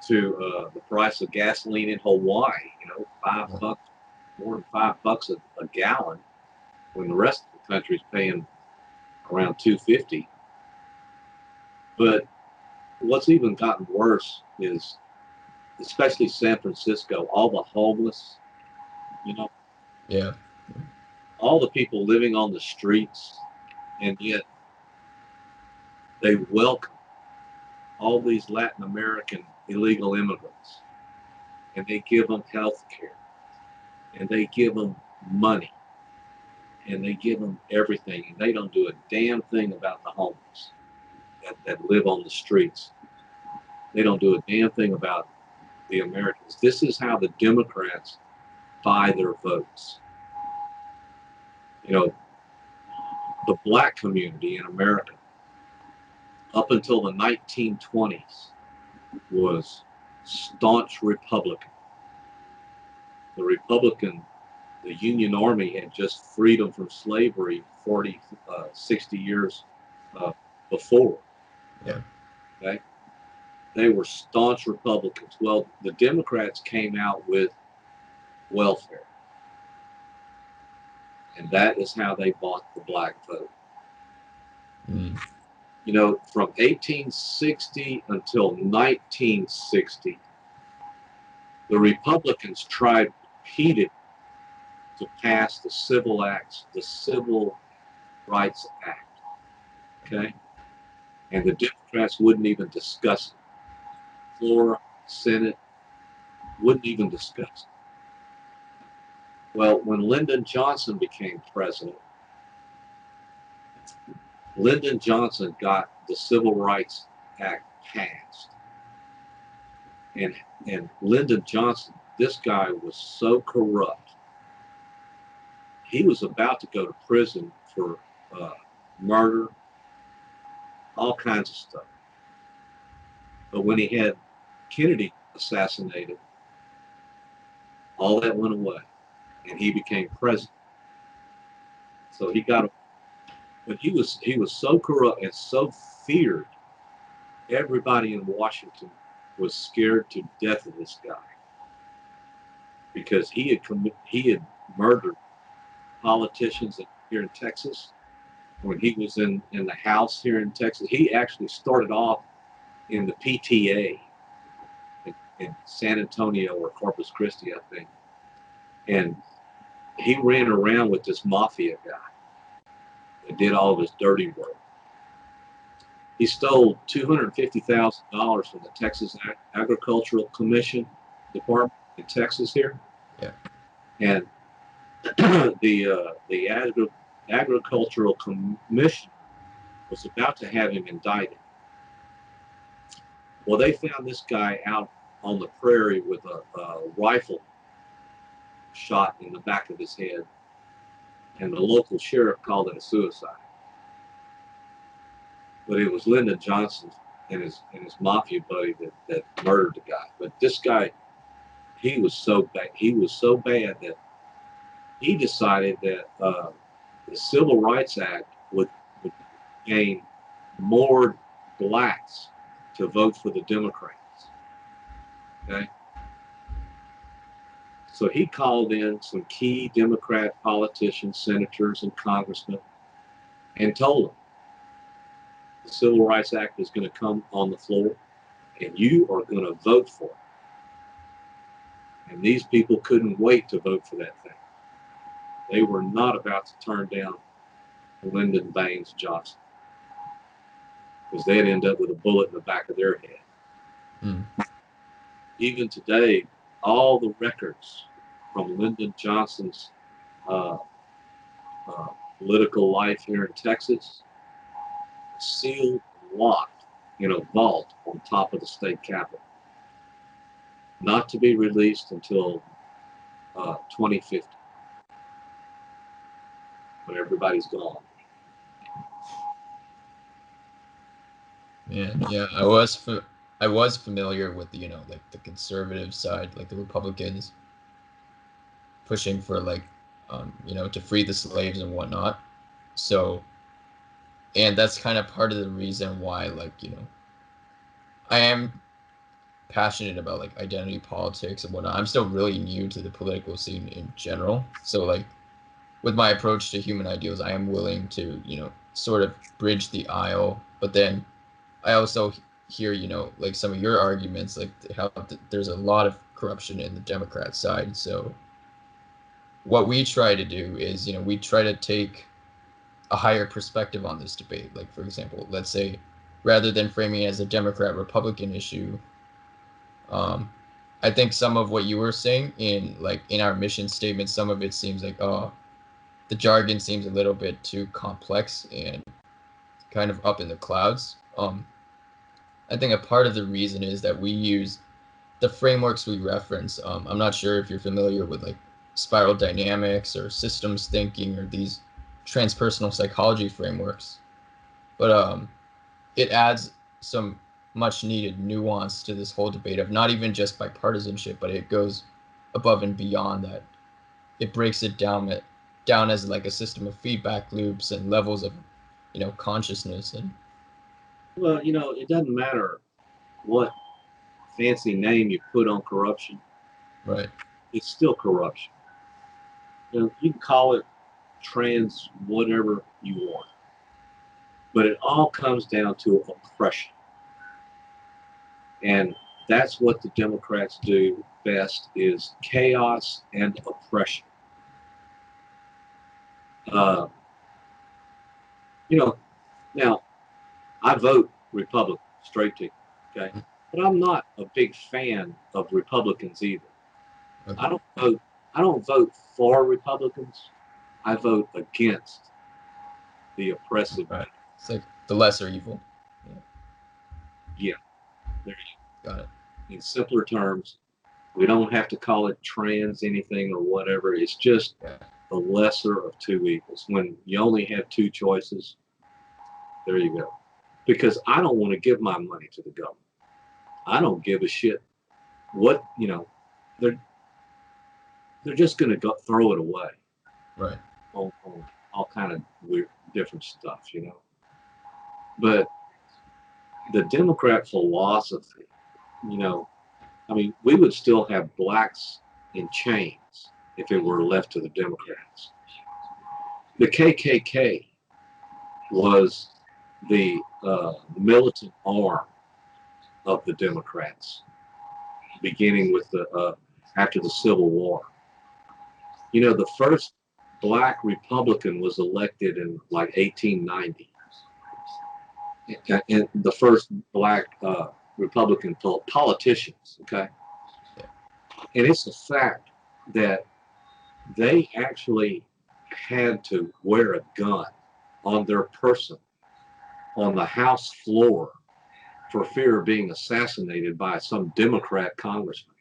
to the price of gasoline in Hawaii. You know, $5, more than $5 a gallon, when the rest of the country is paying around $2.50. But what's even gotten worse is, especially San Francisco, all the homeless, you know, Yeah. all the people living on the streets, and yet they welcome all these Latin American illegal immigrants, and they give them health care, and they give them money, and they give them everything, and they don't do a damn thing about the homeless that live on the streets. They don't do a damn thing about the Americans. This is how the Democrats buy their votes. You know, the black community in America, up until the 1920s, was staunch Republican. The Union Army had just freed them from slavery 40, 60 years before. Yeah. Okay? They were staunch Republicans. Well, the Democrats came out with welfare. And that is how they bought the black vote. Mm. You know, from 1860 until 1960, the Republicans tried repeatedly to pass the Civil Rights Act. Okay? And the Democrats wouldn't even discuss it. Floor, Senate, wouldn't even discuss it. Well, when Lyndon Johnson became president, Lyndon Johnson got the Civil Rights Act passed. And Lyndon Johnson, this guy was so corrupt. He was about to go to prison for murder, all kinds of stuff. But when he had Kennedy assassinated, all that went away, and he became president. So he got, but he was so corrupt and so feared. Everybody in Washington was scared to death of this guy because he had murdered politicians here in Texas. When he was in the House here in Texas, he actually started off in the PTA in San Antonio or Corpus Christi, I think. And he ran around with this mafia guy and did all of his dirty work. He stole $250,000 from the Texas Agricultural Commission Department in Texas here. Yeah. And the Agricultural Commission was about to have him indicted. Well, they found this guy out on the prairie with a rifle shot in the back of his head, and the local sheriff called it a suicide. But it was Lyndon Johnson and his mafia buddy that murdered the guy. But this guy, he was so bad. He was so bad that he decided that the Civil Rights Act would gain more blacks to vote for the Democrats. Okay. So he called in some key Democrat politicians, senators, and congressmen, and told them, the Civil Rights Act is going to come on the floor, and you are going to vote for it. And these people couldn't wait to vote for that thing. They were not about to turn down Lyndon Baines Johnson, because they'd end up with a bullet in the back of their head. Mm. Even today, all the records from Lyndon Johnson's political life here in Texas, sealed and locked in a vault on top of the state capitol, not to be released until 2050, when everybody's gone. Yeah, I was familiar with like the conservative side, like the Republicans pushing for like to free the slaves and whatnot. So, and that's kind of part of the reason why, like, I am passionate about like identity politics and whatnot. I'm still really new to the political scene in general. So like with my approach to human ideals, I am willing to, sort of bridge the aisle, but then I also hear, like some of your arguments, like how there's a lot of corruption in the Democrat side. So what we try to do is, we try to take a higher perspective on this debate. Like, for example, let's say, rather than framing it as a Democrat-Republican issue, I think some of what you were saying in our mission statement, some of it seems like, the jargon seems a little bit too complex and kind of up in the clouds. I think a part of the reason is that we use the frameworks we reference. I'm not sure if you're familiar with like spiral dynamics or systems thinking or these transpersonal psychology frameworks, but it adds some much needed nuance to this whole debate of not even just bipartisanship, but it goes above and beyond that. It breaks it down as like a system of feedback loops and levels of consciousness. And well, it doesn't matter what fancy name you put on corruption, right? It's still corruption. You can call it trans whatever you want, but it all comes down to oppression. And that's what the Democrats do best, is chaos and oppression. Now I vote Republican, straight to, okay? But I'm not a big fan of Republicans either. Okay. I don't vote for Republicans. I vote against the oppressive. Right. It's like the lesser evil. Yeah. There you go. Got it. In simpler terms, we don't have to call it trans anything or whatever. It's just the lesser of two evils. When you only have two choices, there you go. Because I don't want to give my money to the government. I don't give a shit what, they're just going to go throw it away. Right. On all kind of weird, different stuff, But the Democrat philosophy, we would still have blacks in chains if it were left to the Democrats. The KKK was the militant arm of the Democrats, beginning with the after the Civil War. You know, the first black Republican was elected in like 1890, and the first black Republican politicians. Okay, and it's a fact that they actually had to wear a gun on their person on the House floor for fear of being assassinated by some Democrat congressman.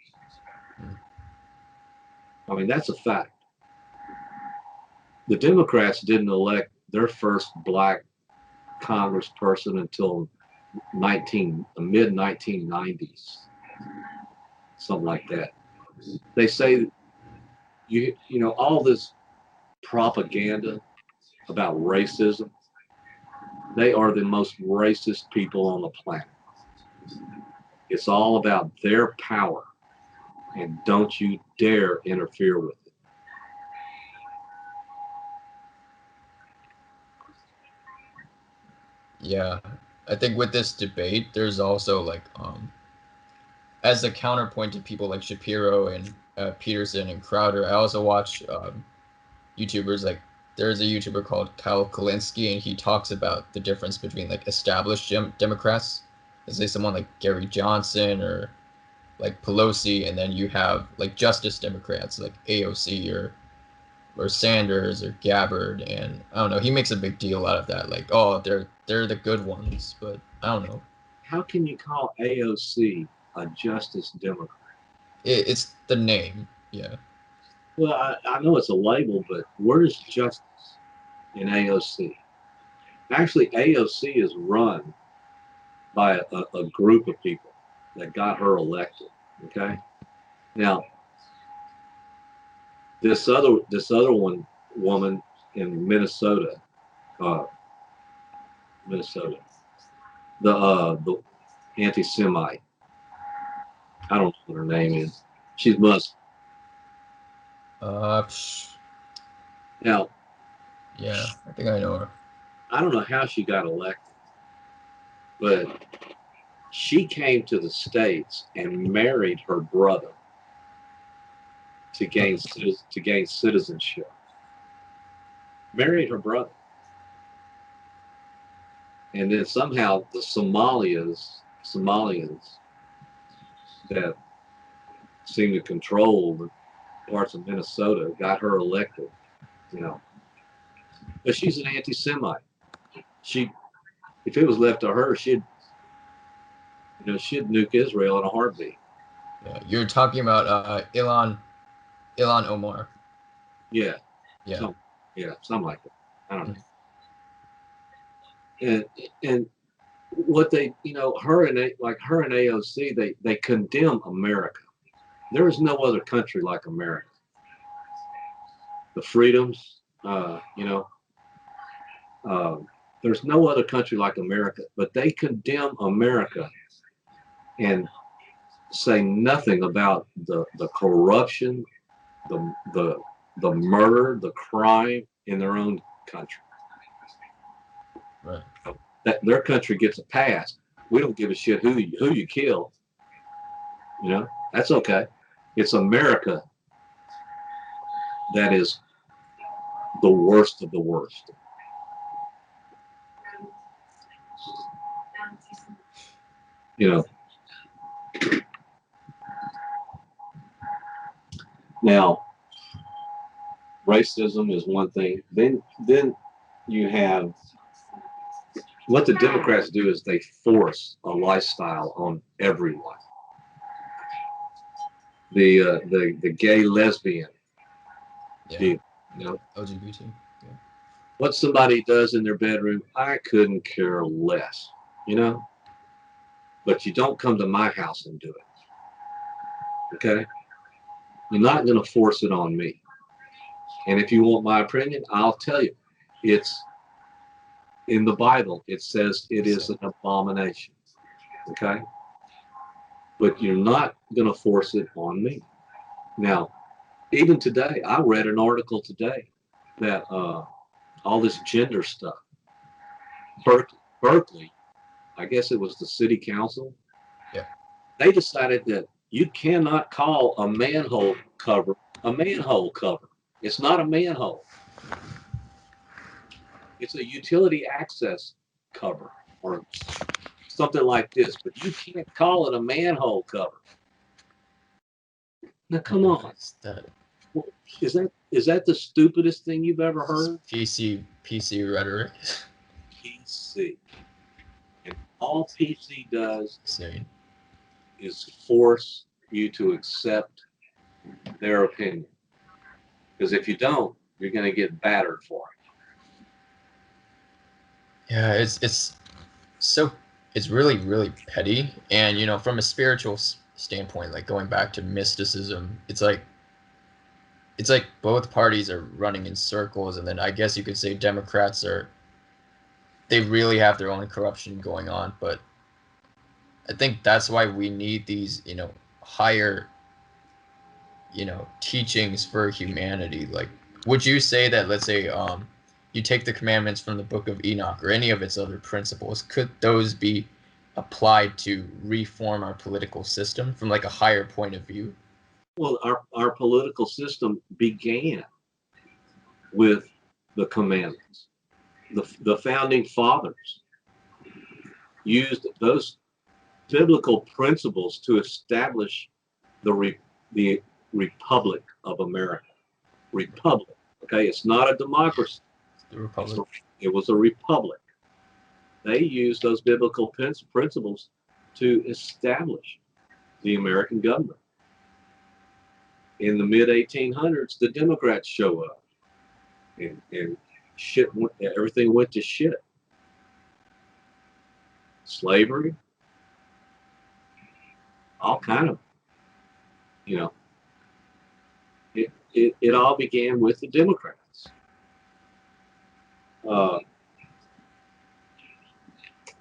I mean, that's a fact. The Democrats didn't elect their first black congressperson until the mid 1990s, something like that. They say you know all this propaganda about racism. They are the most racist people on the planet. It's all about their power, and don't you dare interfere with it. Yeah, I think with this debate, there's also like as a counterpoint to people like Shapiro and Peterson and Crowder, I also watch YouTubers like there's a YouTuber called Kyle Kulinski, and he talks about the difference between like established Democrats, let's say someone like Gary Johnson or like Pelosi, and then you have like Justice Democrats like AOC or Sanders or Gabbard, and I don't know. He makes a big deal out of that, like, oh, they're the good ones, but I don't know. How can you call AOC a Justice Democrat? It's the name, yeah. Well, I know it's a label, but where is justice in AOC? Actually, AOC is run by a group of people that got her elected. Okay, now this other woman in Minnesota, the anti-Semite. I don't know what her name is. She's Muslim. Now, yeah, I think I know her. I don't know how she got elected, but she came to the States and married her brother to gain citizenship. Married her brother. And then somehow the Somalians that seem to control the parts of Minnesota got her elected, you know. But she's an anti-Semite. If it was left to her, she'd nuke Israel in a heartbeat. Yeah, you're talking about Ilhan Omar. Yeah. Yeah. Something like that. I don't know. And what they, her and AOC, they condemn America. There is no other country like America. The freedoms, there's no other country like America, but they condemn America and say nothing about the corruption, the murder, the crime in their own country. Right. That their country gets a pass. We don't give a shit who you kill. That's okay. It's America that is the worst of the worst. Now, racism is one thing. Then you have what the Democrats do is they force a lifestyle on everyone. The gay lesbian. Yeah. LGBT. Yeah. What somebody does in their bedroom, I couldn't care less. But you don't come to my house and do it. Okay? You're not going to force it on me. And if you want my opinion, I'll tell you. It's in the Bible. It says it is an abomination. Okay? But you're not going to force it on me. Now, even today, I read an article today that all this gender stuff, Berkeley, I guess it was the city council, Yeah. They decided that you cannot call a manhole cover a manhole cover. It's not a manhole. It's a utility access cover or something like this, but you can't call it a manhole cover. Now, come on. Is that the stupidest thing you've ever heard? PC rhetoric. PC. And all PC does Insane. is force you to accept their opinion. Because if you don't, you're going to get battered for it. Yeah, it's really petty. And, you know, from a spiritual standpoint, like going back to mysticism, it's like both parties are running in circles, and then I guess you could say Democrats they really have their own corruption going on. But I think that's why we need these, you know, higher, you know, teachings for humanity. Like, would you say that, let's say, you take the commandments from the Book of Enoch or any of its other principles, could those be applied to reform our political system from like a higher point of view? Well, our political system began with the commandments. The founding fathers used those biblical principles to establish the Republic of America. Republic, okay? It's not a democracy. The Republic. It was a republic. They used those biblical principles to establish the American government. In the mid-1800s, the Democrats show up, and everything went to shit. Slavery, all kind of, you know, it all began with the Democrats.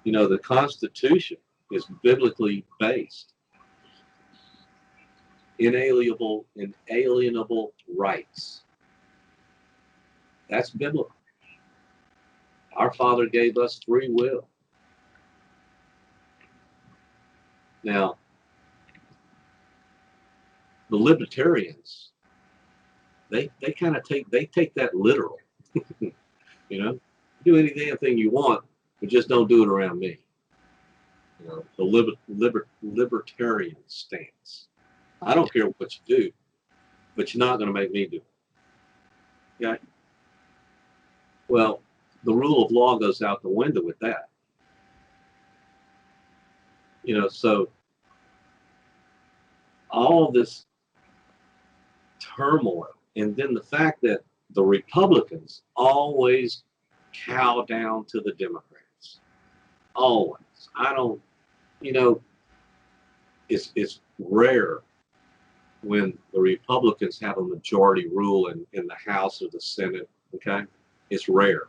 You know, the Constitution is biblically based. Inalienable rights. That's biblical. Our Father gave us free will. Now, the libertarians, they kind of take that literal. You know, do any damn thing you want, but just don't do it around me. You know, the libertarian stance. I don't care what you do, but you're not going to make me do it. Okay? Well, the rule of law goes out the window with that. You know, so all this turmoil, and then the fact that the Republicans always cow down to the Democrats. Always. I don't, you know, it's rare when the Republicans have a majority rule in the House or the Senate, okay? It's rare.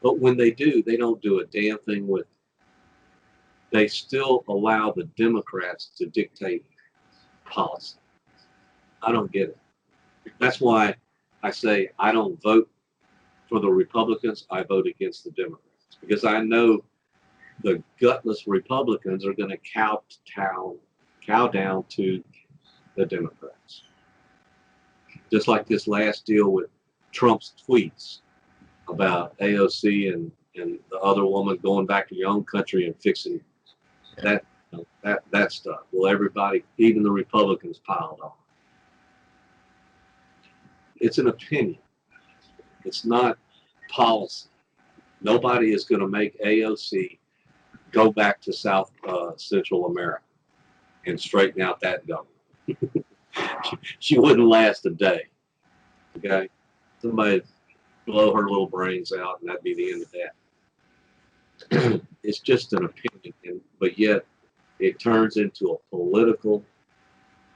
But when they do, they don't do a damn thing with it. They still allow the Democrats to dictate policy. I don't get it. That's why I say I don't vote for the Republicans. I vote against the Democrats, because I know the gutless Republicans are going to cow down to the Democrats. Just like this last deal with Trump's tweets about AOC and the other woman going back to your own country and fixing that stuff. Well, everybody, even the Republicans, piled on. It's an opinion. It's not policy. Nobody is going to make AOC go back to South Central America and straighten out that government. She wouldn't last a day. Okay, somebody blow her little brains out, and that'd be the end of that. It's just an opinion, but yet it turns into a political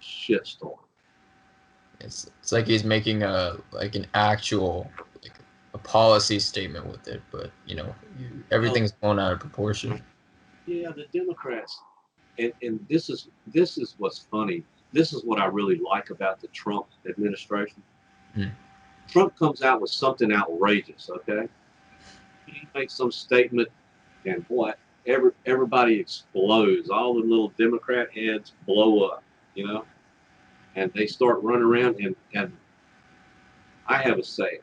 shitstorm. It's like he's making an actual a policy statement with it, but you know, everything's blown out of proportion. Yeah, the Democrats, and this is what's funny. This is what I really like about the Trump administration. Trump comes out with something outrageous, okay? He makes some statement, and boy, everybody explodes. All the little Democrat heads blow up, you know, and they start running around. And I have a saying: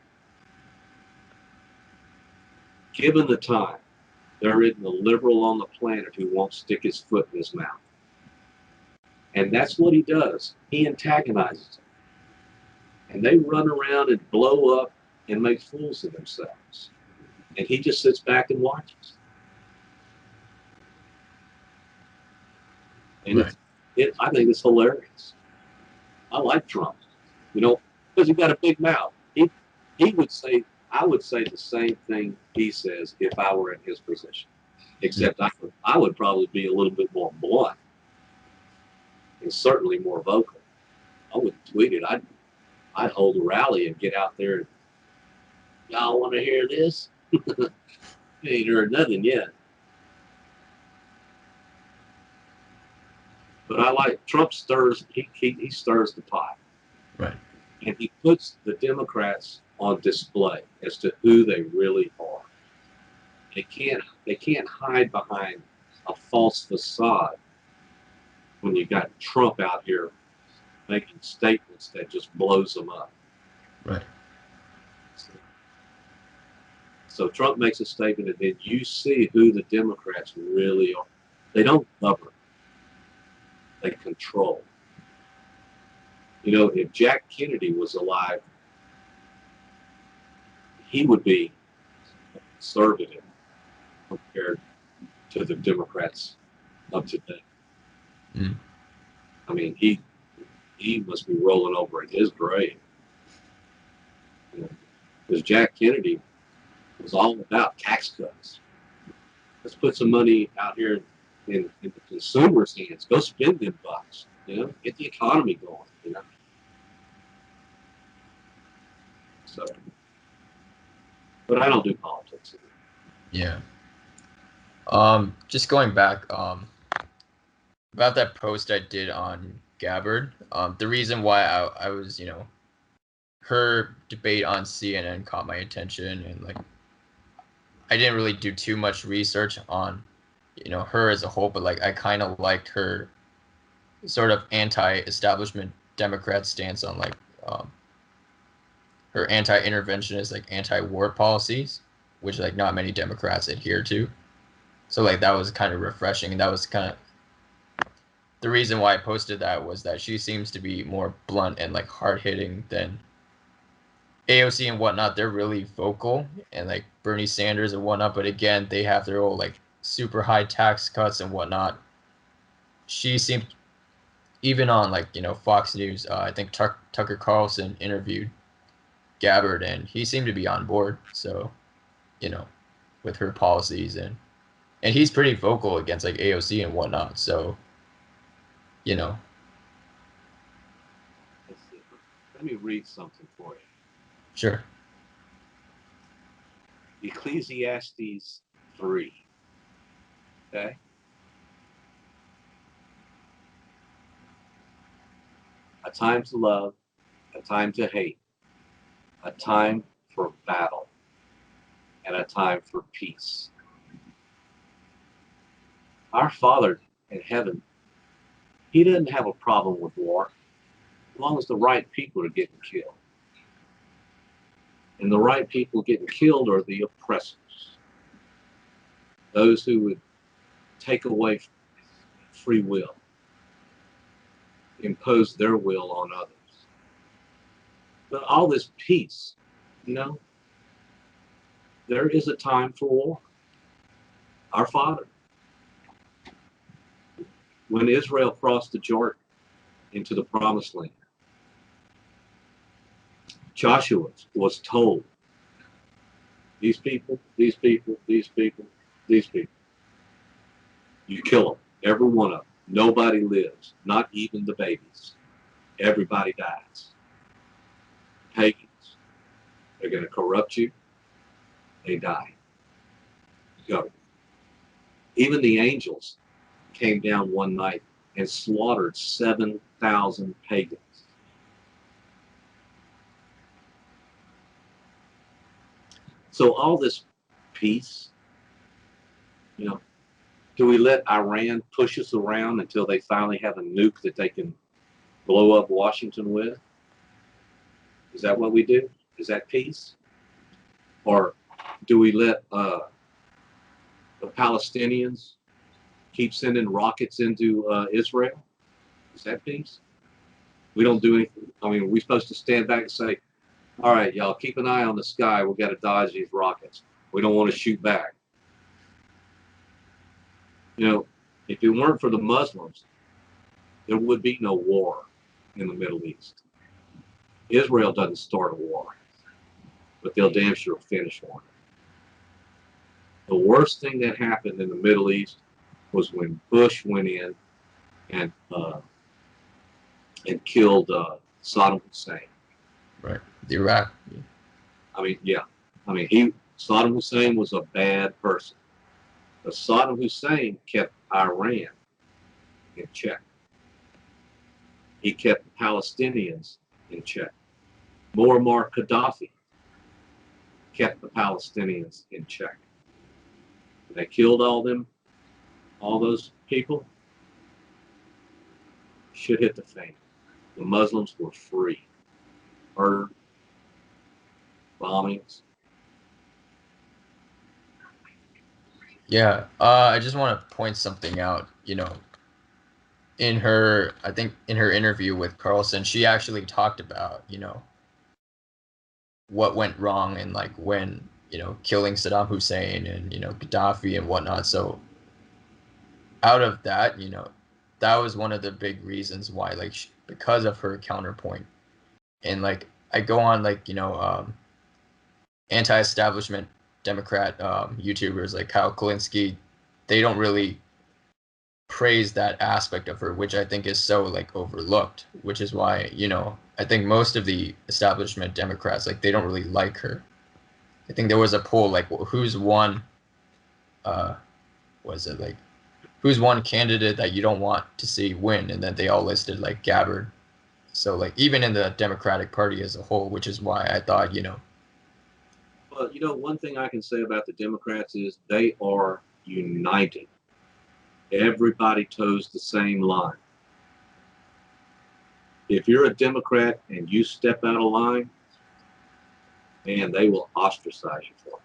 given the time, there isn't a liberal on the planet who won't stick his foot in his mouth. And that's what he does. He antagonizes them. And they run around and blow up and make fools of themselves. And he just sits back and watches. And right. I think it's hilarious. I like Trump, you know, because he got a big mouth. He would say, I would say the same thing he says if I were in his position, except I would probably be a little bit more blunt and certainly more vocal. I wouldn't tweet it. I'd hold a rally and get out there and, y'all want to hear this? You ain't heard nothing yet. But I like Trump stirs. He stirs the pot, Right. and he puts the Democrats on display as to who they really are. They can't hide behind a false facade when you got Trump out here making statements that just blows them up. Right. So Trump makes a statement, and then you see who the Democrats really are. They don't govern. They control. You know, if Jack Kennedy was alive, he would be conservative compared to the Democrats of today. Mm. I mean, he must be rolling over in his grave. You know, because Jack Kennedy was all about tax cuts. Let's put some money out here in the consumer's hands. Go spend them bucks. You know, get the economy going. You know, so. But I don't do politics. Yeah. Just going back, about that post I did on Gabbard. The reason why I was, you know, her debate on CNN caught my attention, and like I didn't really do too much research on, you know, her as a whole, but like I kind of liked her sort of anti-establishment Democrat stance on like her anti-interventionist, like anti-war policies, which like not many Democrats adhere to. So like that was kind of refreshing, and that was kind of the reason why I posted that, was that she seems to be more blunt and like hard-hitting than AOC and whatnot. They're really vocal, and like Bernie Sanders and whatnot, but again, they have their own like super high tax cuts and whatnot. She seemed, even on like, you know, Fox News, I think Tucker Carlson interviewed Gabbard, and he seemed to be on board. So, you know, with her policies, and he's pretty vocal against like AOC and whatnot. So, you know. Let me read something for you. Sure. Ecclesiastes 3. Okay? A time to love, a time to hate, a time for battle, and a time for peace. Our Father in heaven, he doesn't have a problem with war as long as the right people are getting killed. And the right people getting killed are the oppressors, those who would take away free will, impose their will on others. But all this peace, you know, there is a time for war. Our Father, when Israel crossed the Jordan into the Promised Land, Joshua was told, these people, these people, these people, these people, you kill them, every one of them. Nobody lives, not even the babies. Everybody dies. Pagans, they're going to corrupt you. They die. Go. Even the angels came down one night and slaughtered 7,000 pagans. So all this peace, you know, Do we let Iran push us around until they finally have a nuke that they can blow up Washington with? Is that what we do? Is that peace? Or do we let the Palestinians keep sending rockets into Israel? Is that peace? We don't do anything. I mean, we're supposed to stand back and say, all right, y'all, keep an eye on the sky. We've got to dodge these rockets. We don't want to shoot back. You know, if it weren't for the Muslims, there would be no war in the Middle East. Israel doesn't start a war, but they'll damn sure finish one. The worst thing that happened in the Middle East was when Bush went in and killed Saddam Hussein. Right, the Iraq. I mean, yeah. I mean, Saddam Hussein was a bad person. But Saddam Hussein kept Iran in check. He kept the Palestinians in check. Muammar Gaddafi kept the Palestinians in check. They killed all those people. Shit hit the fan. The Muslims were free. Murder, bombings. Yeah, I just want to point something out. You know, I think in her interview with Carlson, she actually talked about, you know, what went wrong and like when, you know, killing Saddam Hussein and, you know, Gaddafi and whatnot. So out of that, you know, that was one of the big reasons why, like, because of her counterpoint. And like, I go on, like, you know, anti-establishment Democrat YouTubers like Kyle Kulinski, they don't really praise that aspect of her, which I think is so like overlooked, which is why, you know, I think most of the establishment Democrats, like, they don't really like her. I think there was a poll like, who's one who's one candidate that you don't want to see win, and then they all listed like Gabbard. So like, even in the Democratic Party as a whole, which is why I thought, you know. Well, you know, one thing I can say about the Democrats is they are united. Everybody toes the same line. If you're a Democrat and you step out of line, man, they will ostracize you for it.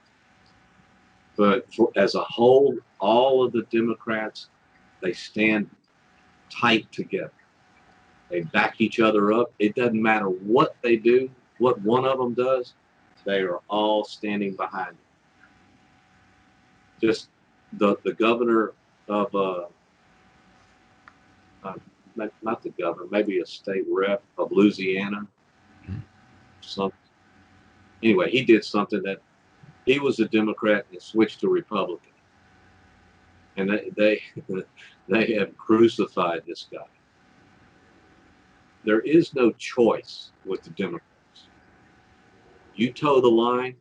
But as a whole, all of the Democrats, they stand tight together. They back each other up. It doesn't matter what they do, what one of them does, they are all standing behind it. Just the governor of, not the governor, maybe a state rep of Louisiana. Anyway, he did something that he was a Democrat and switched to Republican. And they have crucified this guy. There is no choice with the Democrats. You toe the line,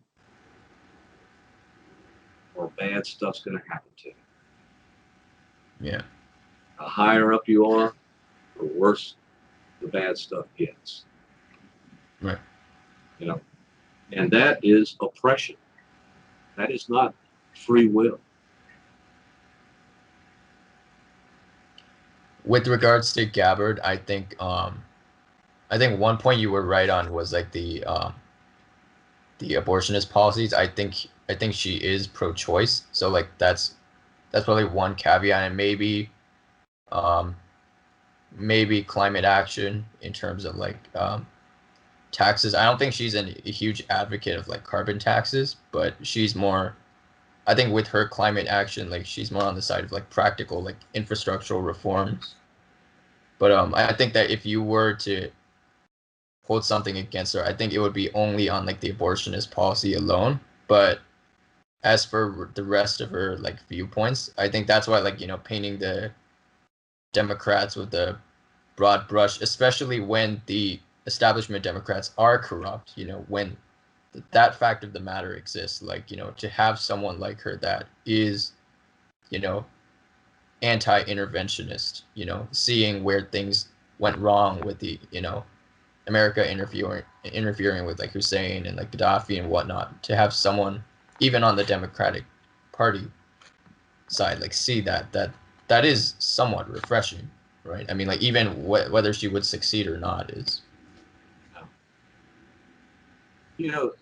or bad stuff's going to happen to you. Yeah. The higher up you are, the worse the bad stuff gets. Right. You know, and that is oppression. That is not free will. With regards to Gabbard, I think one point you were right on was like the abortionist policies. I think she is pro-choice, so like that's probably one caveat, and maybe climate action in terms of like taxes. I don't think she's a huge advocate of like carbon taxes, but she's more, I think with her climate action, like she's more on the side of like practical like infrastructural reforms. But I think that if you were to hold something against her, I think it would be only on like the abortionist policy alone. But as for the rest of her like viewpoints, I think that's why, like, you know, painting the Democrats with the broad brush, especially when the establishment Democrats are corrupt, you know, when that fact of the matter exists, like, you know, to have someone like her that is, you know, anti-interventionist, you know, seeing where things went wrong with the, you know, America interfering with like Hussein and like Gaddafi and whatnot, to have someone even on the Democratic Party side, like see that is somewhat refreshing, right? I mean, like even whether she would succeed or not is. You know,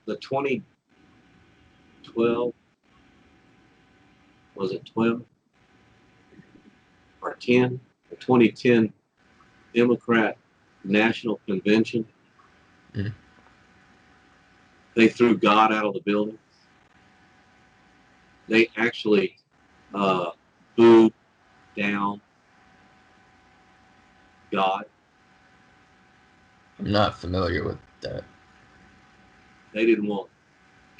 the 2012, was it 12 or 10? The 2010 Democrat National Convention. Mm. They threw God out of the building. They actually booed down God. I'm not familiar with that. They didn't want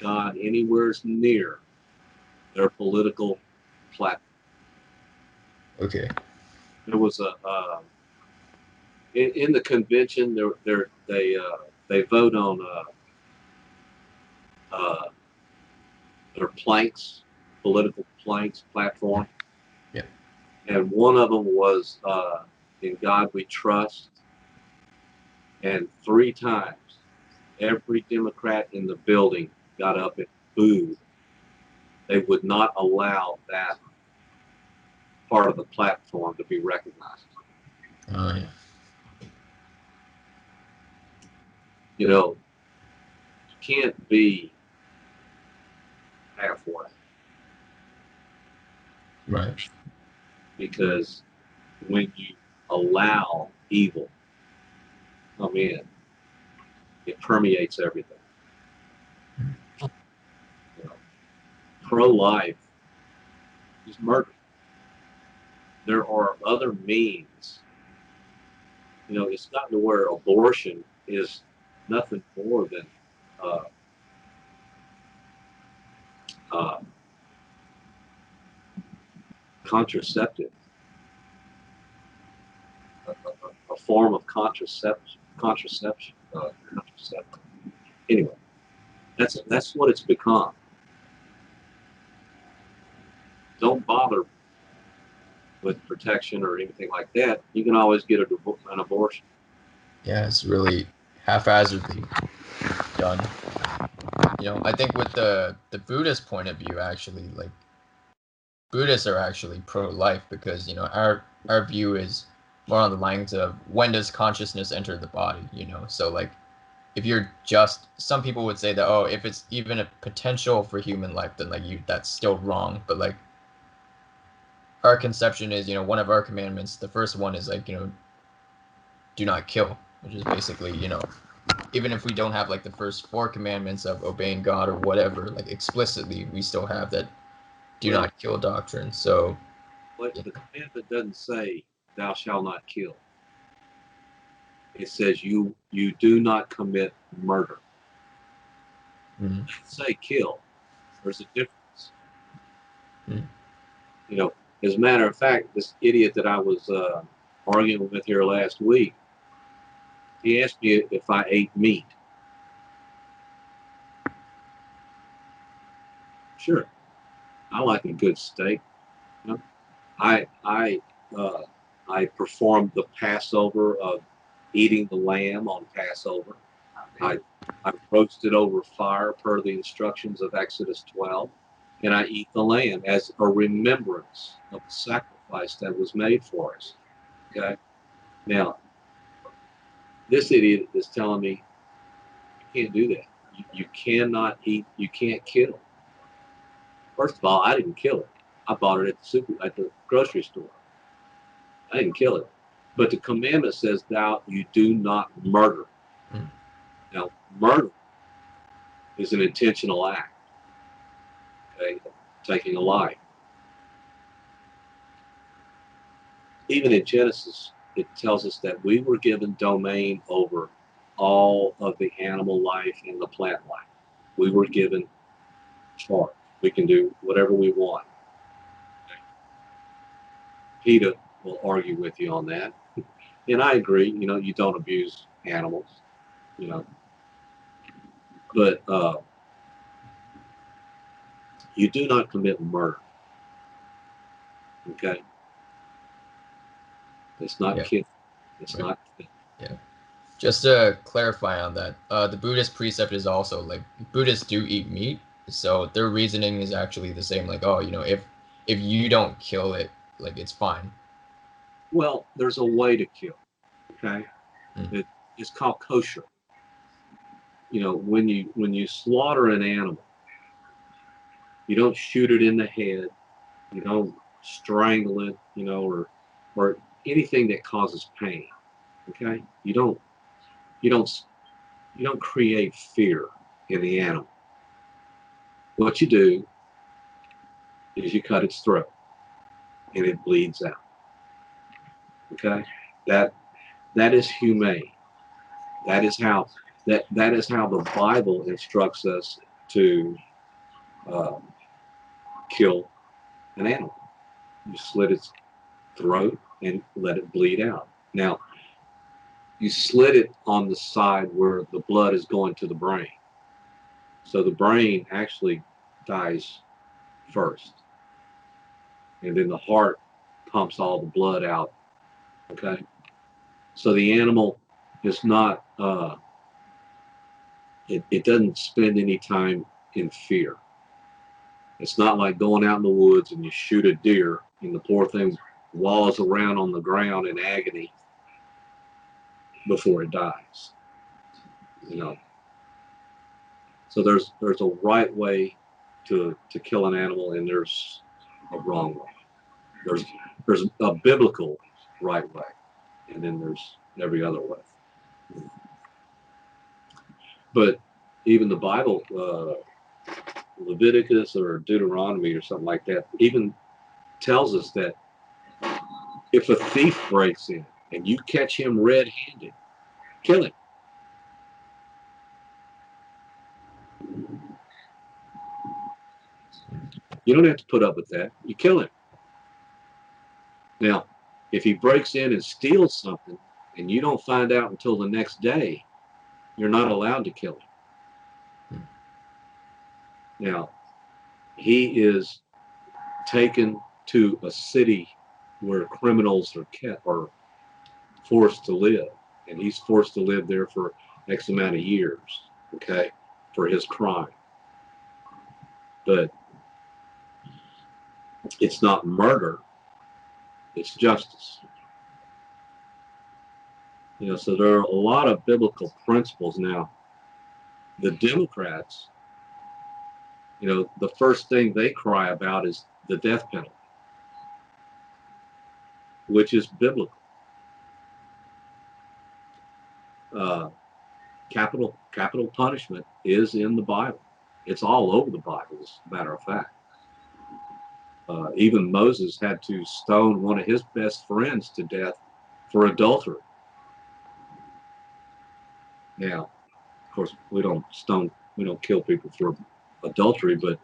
God anywhere near their political platform. Okay. There was a in the convention. They vote on their planks, political planks, platform. Yeah. And one of them was "In God We Trust." And 3 times, every Democrat in the building got up and booed. They would not allow that part of the platform to be recognized. Oh yeah. You know, you can't be halfway. Right. Because when you allow evil to come in, it permeates everything. You know, pro-life is murder. There are other means. You know, it's gotten to where abortion is nothing more than contraceptive, a form of contraception. Anyway, that's what it's become. Don't bother with protection or anything like that. You can always get an abortion. Yeah, it's really haphazardly done. You know, I think with the Buddhist point of view, actually, like Buddhists are actually pro-life because, you know, our view is more on the lines of when does consciousness enter the body, you know? So like if you're just, some people would say that, oh, if it's even a potential for human life, then like that's still wrong. But like our conception is, you know, one of our commandments, the first one is like, you know, do not kill, which is basically, you know, even if we don't have like the first 4 commandments of obeying God or whatever, like explicitly, we still have that do not kill doctrine. So but the commandment doesn't say thou shalt not kill. It says you do not commit murder. Mm-hmm. It doesn't say kill. There's a difference. Mm-hmm. You know, as a matter of fact, this idiot that I was arguing with here last week, he asked me if I ate meat. Sure, I like a good steak. You know? I performed the Passover of eating the lamb on Passover. I roasted over fire per the instructions of Exodus 12, and I eat the lamb as a remembrance of the sacrifice that was made for us. Okay. Now, this idiot is telling me you can't do that. You cannot eat. You can't kill. First of all, I didn't kill it. I bought it at the grocery store. I didn't kill it. But the commandment says, you do not murder. Mm. Now, murder is an intentional act. Okay, taking a life. Even in Genesis, it tells us that we were given domain over all of the animal life and the plant life. We were given charge. We can do whatever we want. Okay. PETA will argue with you on that. And I agree, you know, you don't abuse animals, you know. But you do not commit murder. Okay? It's not killing. It's not killing. Yeah. Just to clarify on that, the Buddhist precept is also like Buddhists do eat meat, So their reasoning is actually the same. Like, oh, if you don't kill it, like, it's fine. Well, there's a way to kill. Okay, it's called kosher. When you slaughter an animal, you don't shoot it in the head, you don't strangle it, or anything that causes pain. Okay, you don't create fear in the animal. What you do is you cut its throat, and it bleeds out. Okay, that is humane. That is how the Bible instructs us to kill an animal. You slit its throat and let it bleed out. Now, you slit it on the side where the blood is going to the brain. So the brain actually dies first. And then the heart pumps all the blood out. Okay? So the animal is not, it doesn't spend any time in fear. It's not like going out in the woods and you shoot a deer and the poor thing wallows around on the ground in agony before it dies. So there's a right way to kill an animal, and there's a wrong way. There's a biblical right way, and then there's every other way. But even the Bible, Leviticus or Deuteronomy or something like that, even tells us that if a thief breaks in and you catch him red-handed, kill him. You don't have to put up with that. You kill him. Now, if he breaks in and steals something and you don't find out until the next day, you're not allowed to kill him. Now, he is taken to a city where criminals are forced to live, and he's forced to live there for X amount of years, okay, for his crime. But it's not murder, it's justice. So there are a lot of biblical principles. Now, the Democrats, the first thing they cry about is the death penalty, which is biblical. Capital punishment is in the Bible. It's all over the Bible, as a matter of fact. Even Moses had to stone one of his best friends to death for adultery. Now, of course, we don't kill people for adultery, but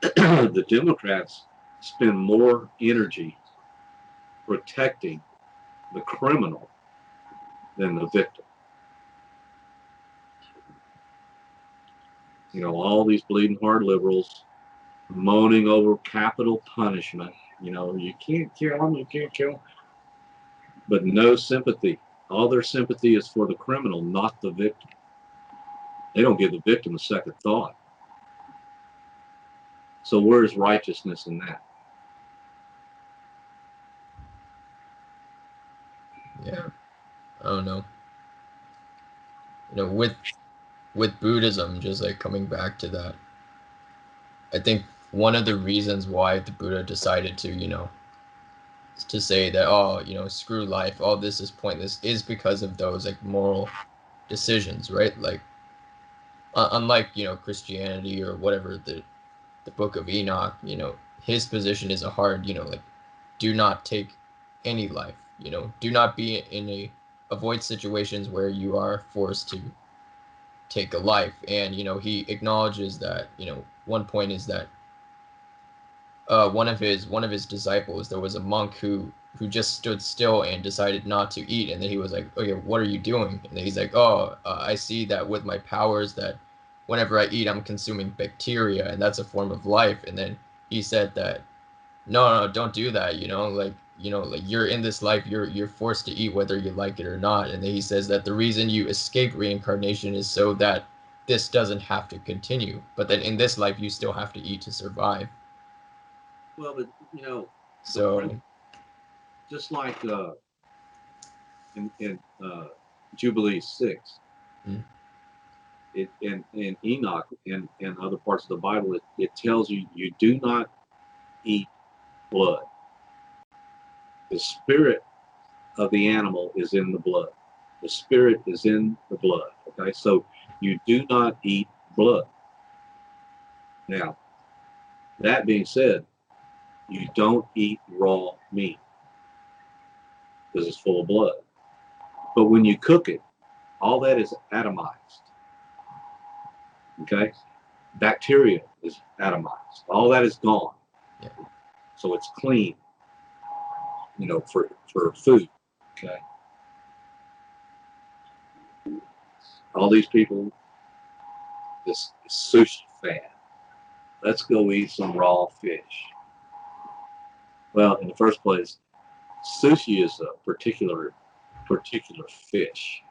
the Democrats spend more energy protecting the criminal than the victim. All these bleeding heart liberals moaning over capital punishment. You can't kill them, you can't kill them. But no sympathy. All their sympathy is for the criminal, not the victim. They don't give the victim a second thought. So where's righteousness in that? Yeah, I don't know. With Buddhism, just like coming back to that, I think one of the reasons why the Buddha decided to say that, oh, screw life, all this is pointless, is because of those like moral decisions, right? Like, unlike Christianity or whatever, the Book of Enoch, his position is a hard, like, do not take any life, do not be avoid situations where you are forced to take a life. And he acknowledges that one point is that one of his disciples, there was a monk who just stood still and decided not to eat, and then he was like, okay, what are you doing? And then he's like, oh, I see that with my powers that whenever I eat, I'm consuming bacteria, and that's a form of life. And then he said that no, don't do that, like you're in this life, you're forced to eat whether you like it or not. And then he says that the reason you escape reincarnation is so that this doesn't have to continue, but then in this life you still have to eat to survive. Well, but you know, so just like in Jubilee 6, in Enoch and other parts of the Bible, it tells you do not eat blood. The spirit of the animal is in the blood. The spirit is in the blood. Okay, so you do not eat blood. Now, that being said, you don't eat raw meat because it's full of blood. But when you cook it, all that is atomized. Okay? Bacteria is atomized. All that is gone. Yeah. So it's clean, you know, for food. Okay? All these people, this sushi fan. Let's go eat some raw fish. Well, in the first place, sushi is a particular fish.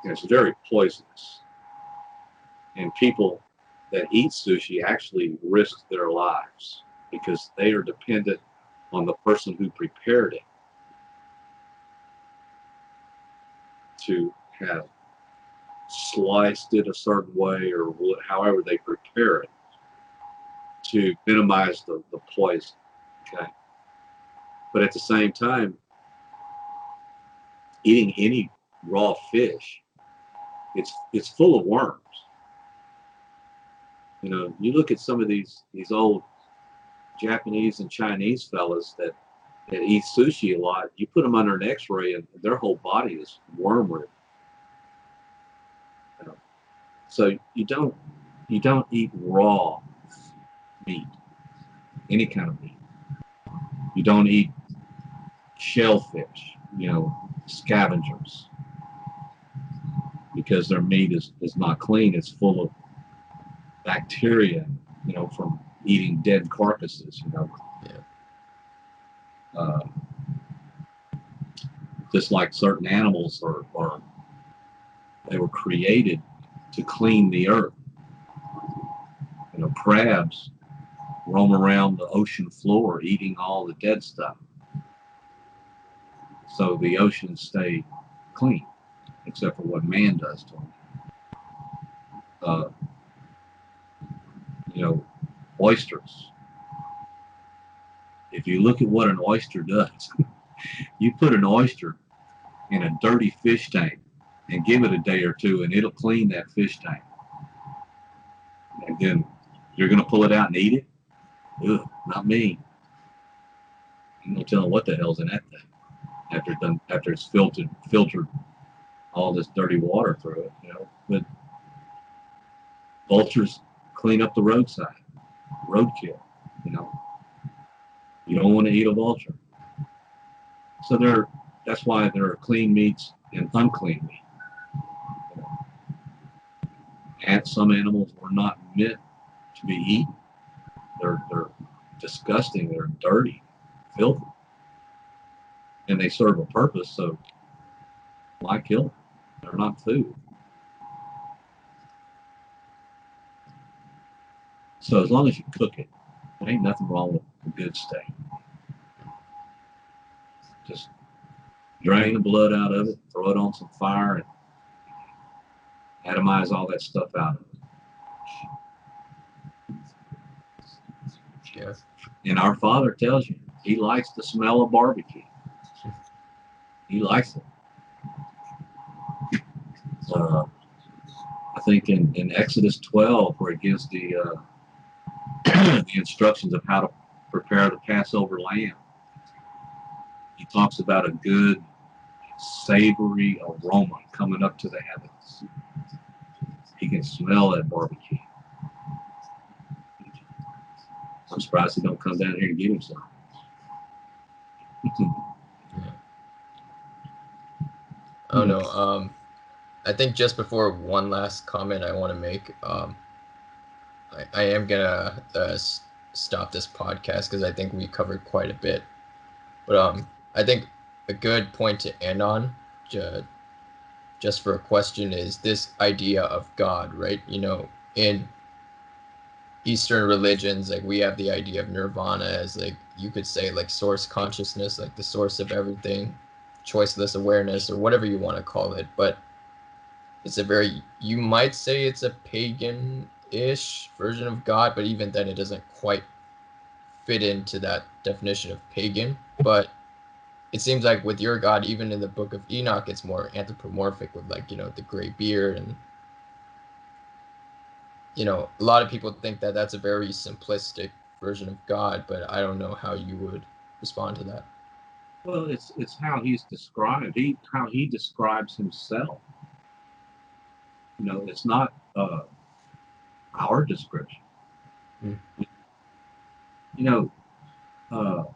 And it's very poisonous. And people that eat sushi actually risk their lives because they are dependent on the person who prepared it to have sliced it a certain way or however they prepare it to minimize the poison. Okay. But at the same time, eating any raw fish, it's full of worms. You know, you look at some of these old Japanese and Chinese fellas that eat sushi a lot, you put them under an x-ray and their whole body is worm-ridden. You know? So you don't eat raw meat, any kind of meat. You don't eat shellfish, you know, scavengers, because their meat is not clean. It's full of bacteria, you know, from eating dead carcasses, you know. Yeah. Just like certain animals are they were created to clean the earth. You know, crabs roam around the ocean floor eating all the dead stuff. So the oceans stay clean, except for what man does to them. You know, oysters. If you look at what an oyster does, you put an oyster in a dirty fish tank and give it a day or two and it'll clean that fish tank. And then you're going to pull it out and eat it? Ugh, not me. You don't tell them what the hell's in that thing after it's filtered all this dirty water through it, you know. But vultures clean up the roadside, roadkill, you know. You don't want to eat a vulture. So that's why there are clean meats and unclean meat. You know. And some animals were not meant to be eaten. They're disgusting, they're dirty, filthy. And they serve a purpose, so why kill them? They're not food. So as long as you cook it, there ain't nothing wrong with a good steak. Just drain the blood out of it, throw it on some fire, and atomize all that stuff out of it. Yes. And our Father tells you, he likes the smell of barbecue. He likes it. I think in Exodus 12, where it gives the the instructions of how to prepare the Passover lamb, he talks about a good, savory aroma coming up to the heavens. He can smell that barbecue. I'm surprised he don't come down here and get him some. Oh no. I think just before one last comment I want to make, I am gonna stop this podcast because I think we covered quite a bit. But I think a good point to end on, just for a question, is this idea of God, right? You know, in Eastern religions, like we have the idea of nirvana as, like, you could say, like source consciousness, like the source of everything, choiceless awareness, or whatever you want to call it. But it's a very, you might say it's a pagan-ish version of God, but even then it doesn't quite fit into that definition of pagan. But it seems like with your God, even in the Book of Enoch, it's more anthropomorphic with, like, you know, the gray beard. And, you know, a lot of people think that that's a very simplistic version of God, but I don't know how you would respond to that. Well, it's how he's described. How he describes himself. You know, it's not our description. Mm. You know,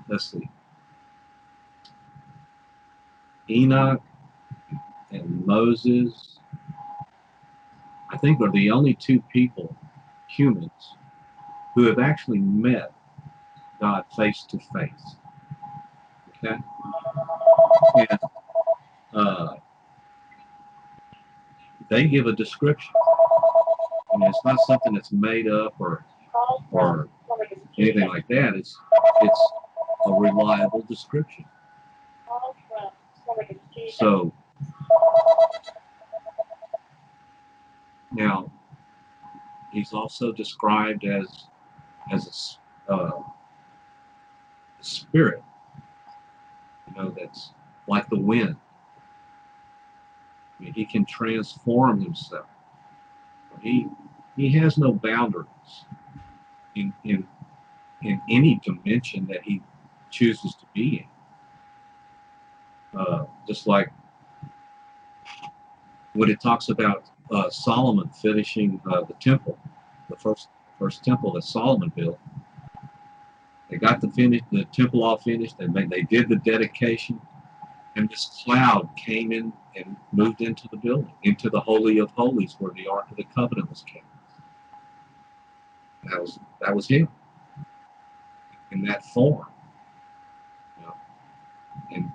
let's see. Enoch and Moses, I think, are the only two people, humans, who have actually met God face to face. Okay? And they give a description. I mean, it's not something that's made up or anything like that. It's a reliable description. So now he's also described as a spirit, you know, that's like the wind. I mean, he can transform himself. He has no boundaries in any dimension that he chooses to be in. Just like when it talks about Solomon finishing the temple, the first temple that Solomon built. They got the temple all finished. They did the dedication, and this cloud came in and moved into the building, into the Holy of Holies, where the Ark of the Covenant was kept. That was him in that form. You know? And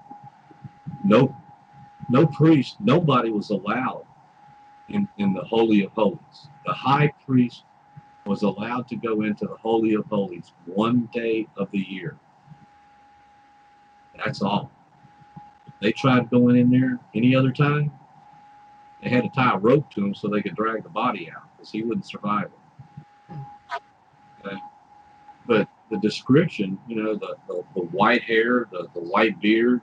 no priest, nobody was allowed in the Holy of Holies. The high priest was allowed to go into the Holy of Holies one day of the year. That's all. If they tried going in there any other time, they had to tie a rope to him so they could drag the body out, because he wouldn't survive it. Okay? But the description, you know, the white hair, the white beard,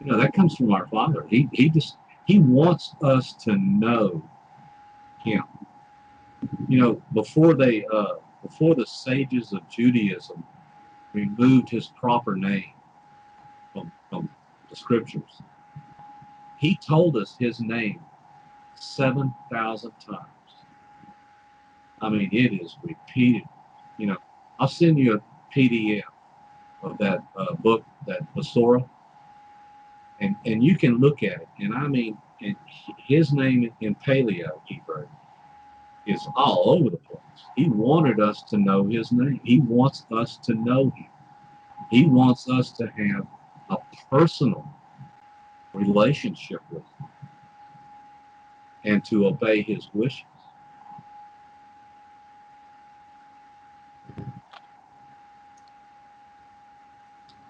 you know, that comes from our Father. He wants us to know him. You know, before the sages of Judaism removed his proper name from the scriptures, he told us his name 7,000 times. I mean, it is repeated. You know, I'll send you a PDF of that book, that Basora, and you can look at it. And I mean, and his name in Paleo Hebrew is all over the place. He wanted us to know his name. He wants us to know him. He wants us to have a personal relationship with him and to obey his wishes.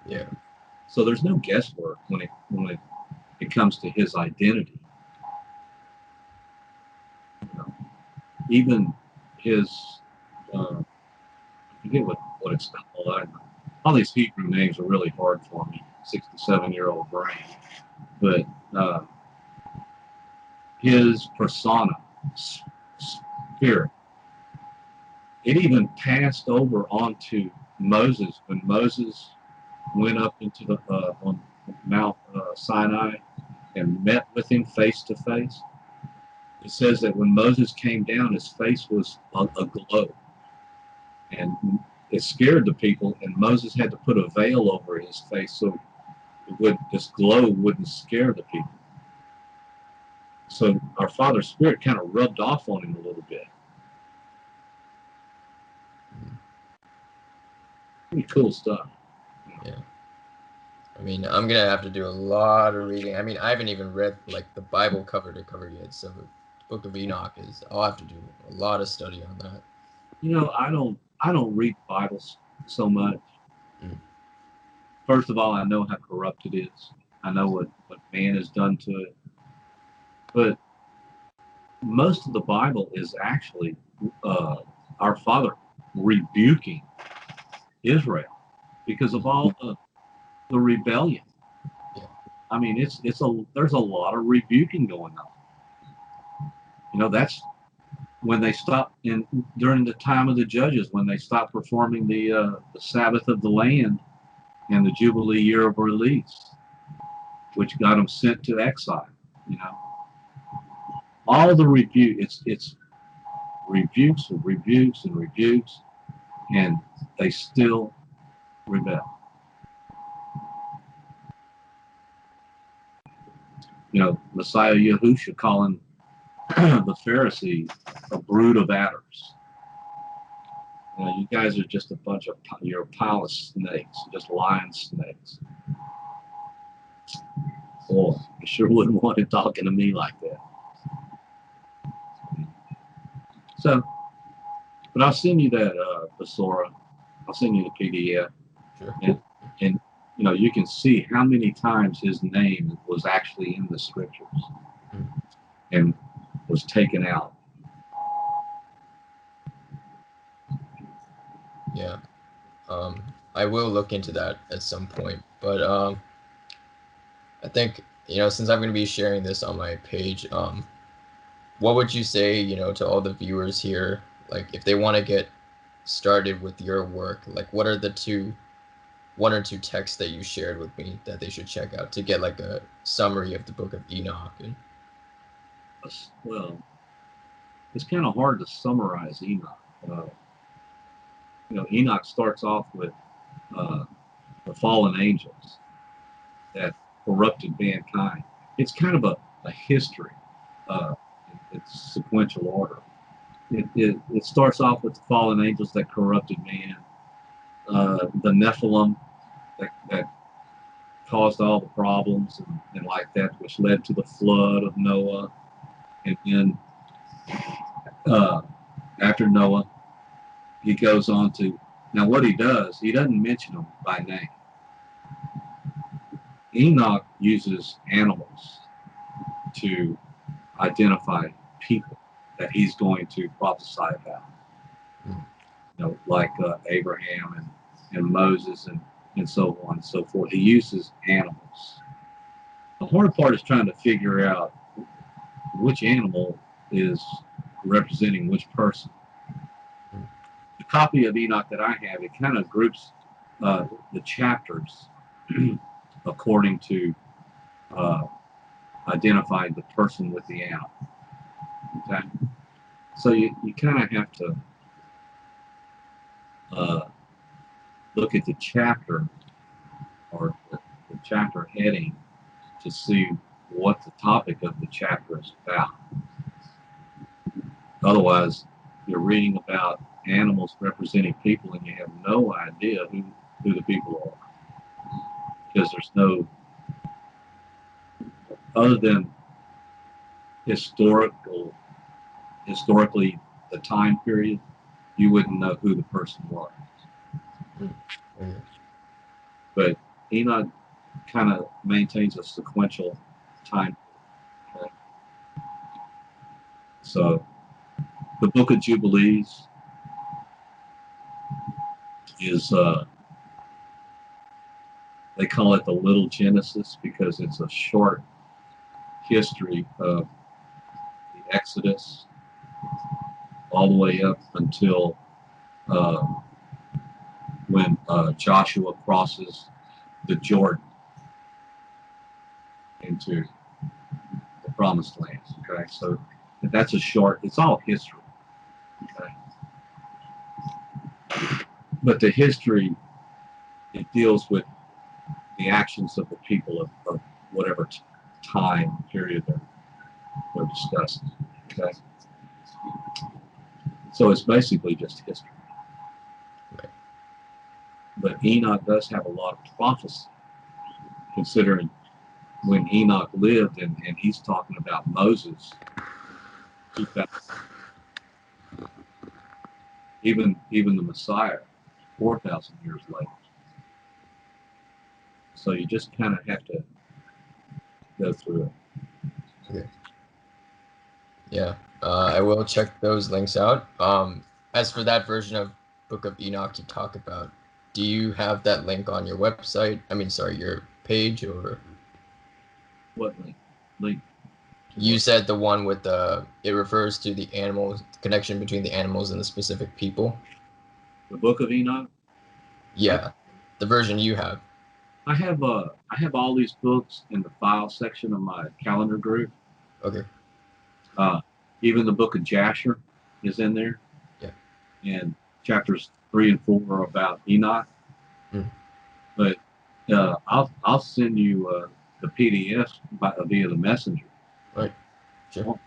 Yeah. So there's no guesswork when it comes to his identity. You know, even his I forget what it's called. All these Hebrew names are really hard for me. 67-year-old brain, but his persona, spirit, it even passed over onto Moses when Moses went up into the on Mount Sinai and met with him face to face. It says that when Moses came down, his face was a glow, and it scared the people. And Moses had to put a veil over his face so this glow wouldn't scare the people. So our Father's Spirit kind of rubbed off on him a little bit. Pretty cool stuff. Yeah. I mean, I'm gonna have to do a lot of reading. I mean, I haven't even read like the Bible cover to cover yet, so the Book of Enoch is. I'll have to do a lot of study on that. You know, I don't read Bibles so much. Mm. First of all, I know how corrupt it is. I know what man has done to it. But most of the Bible is actually our Father rebuking Israel because of all the rebellion. Yeah. I mean, there's a lot of rebuking going on. You know, that's when they stopped during the time of the judges, when they stopped performing the Sabbath of the land and the Jubilee year of release, which got them sent to exile. You know, all the rebuke, it's rebukes and rebukes and rebukes, and they still rebel. You know, Messiah Yahusha calling the Pharisees a brood of adders. You know, you guys are just a bunch of, you're a pile of snakes, just lion snakes. Boy, I sure wouldn't want it talking to me like that. So, but I'll send you that Basora. I'll send you the PDF. Sure. And you know, you can see how many times his name was actually in the scriptures and was taken out. Yeah. I will look into that at some point, but I think, you know, since I'm going to be sharing this on my page, what would you say, you know, to all the viewers here, like if they want to get started with your work, like what are the one or two texts that you shared with me that they should check out to get like a summary of the Book of Enoch? And well, it's kind of hard to summarize Enoch. You know, Enoch starts off with the fallen angels that corrupted mankind. It's kind of a history. It's sequential order. It starts off with the fallen angels that corrupted man, the Nephilim that caused all the problems and like that, which led to the flood of Noah. And then after Noah, he goes on to, now what he does, he doesn't mention them by name. Enoch uses animals to identify people that he's going to prophesy about. You know, like Abraham and Moses and so on and so forth. He uses animals. The hard part is trying to figure out which animal is representing which person. The copy of Enoch that I have, it kind of groups the chapters according to identifying the person with the animal. Okay, so you kind of have to look at the chapter or the chapter heading to see what the topic of the chapter is about. Otherwise, you're reading about animals representing people and you have no idea who the people are. Because there's no, other than historically the time period, you wouldn't know who the person was. But Enoch kind of maintains a sequential time. Okay? So the Book of Jubilees is, they call it the Little Genesis because it's a short history of the Exodus all the way up until when Joshua crosses the Jordan into the Promised Land. Okay, so that's a short. It's all history. Okay, but the history, it deals with the actions of the people of whatever time period they're discussing. Okay, so it's basically just history. But Enoch does have a lot of prophecy considering when Enoch lived, and he's talking about Moses, even the Messiah, 4,000 years later. So you just kind of have to go through it. Okay. Yeah, I will check those links out. As for that version of Book of Enoch you talk about, do you have that link on your website? I mean, sorry, your page, or? What link? You said the one with it refers to the animals, the connection between the animals and the specific people. The Book of Enoch? Yeah, the version you have. I have all these books in the file section of my calendar group. Okay. Even the Book of Jasher is in there. Yeah. And chapters 3 and 4 are about Enoch. But I'll send you the PDF via the messenger. Right. Sure.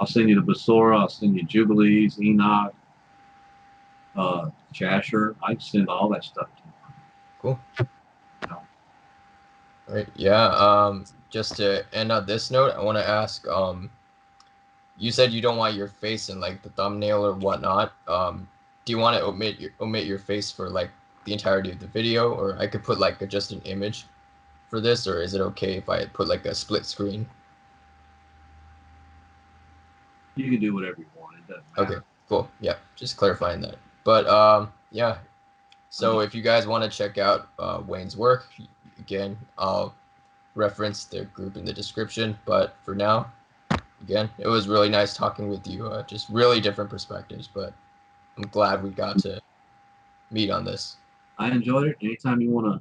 I'll send you the Basora. I'll send you Jubilees, Enoch, Jasher. I can send all that stuff to you. Cool. Right. Yeah. Just to end on this note, I want to ask. You said you don't want your face in like the thumbnail or whatnot. Do you want to omit your face for like the entirety of the video, or I could put like just an image for this, or is it okay if I put like a split screen? You can do whatever you want. It doesn't matter. Okay. Cool. Yeah. Just clarifying that. But yeah. So if you guys want to check out Wayne's work, again, I'll reference the group in the description. But for now, again, it was really nice talking with you. Just really different perspectives, but I'm glad we got to meet on this. I enjoyed it. Anytime you want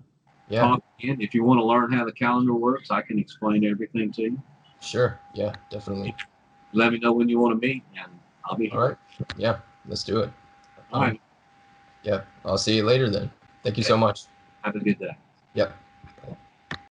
to talk again, if you want to learn how the calendar works, I can explain everything to you. Sure. Yeah, definitely. Let me know when you want to meet, and I'll be here. All right. Yeah, let's do it. All right. Yeah, I'll see you later then. Thank you so much. Have a good day. Yep.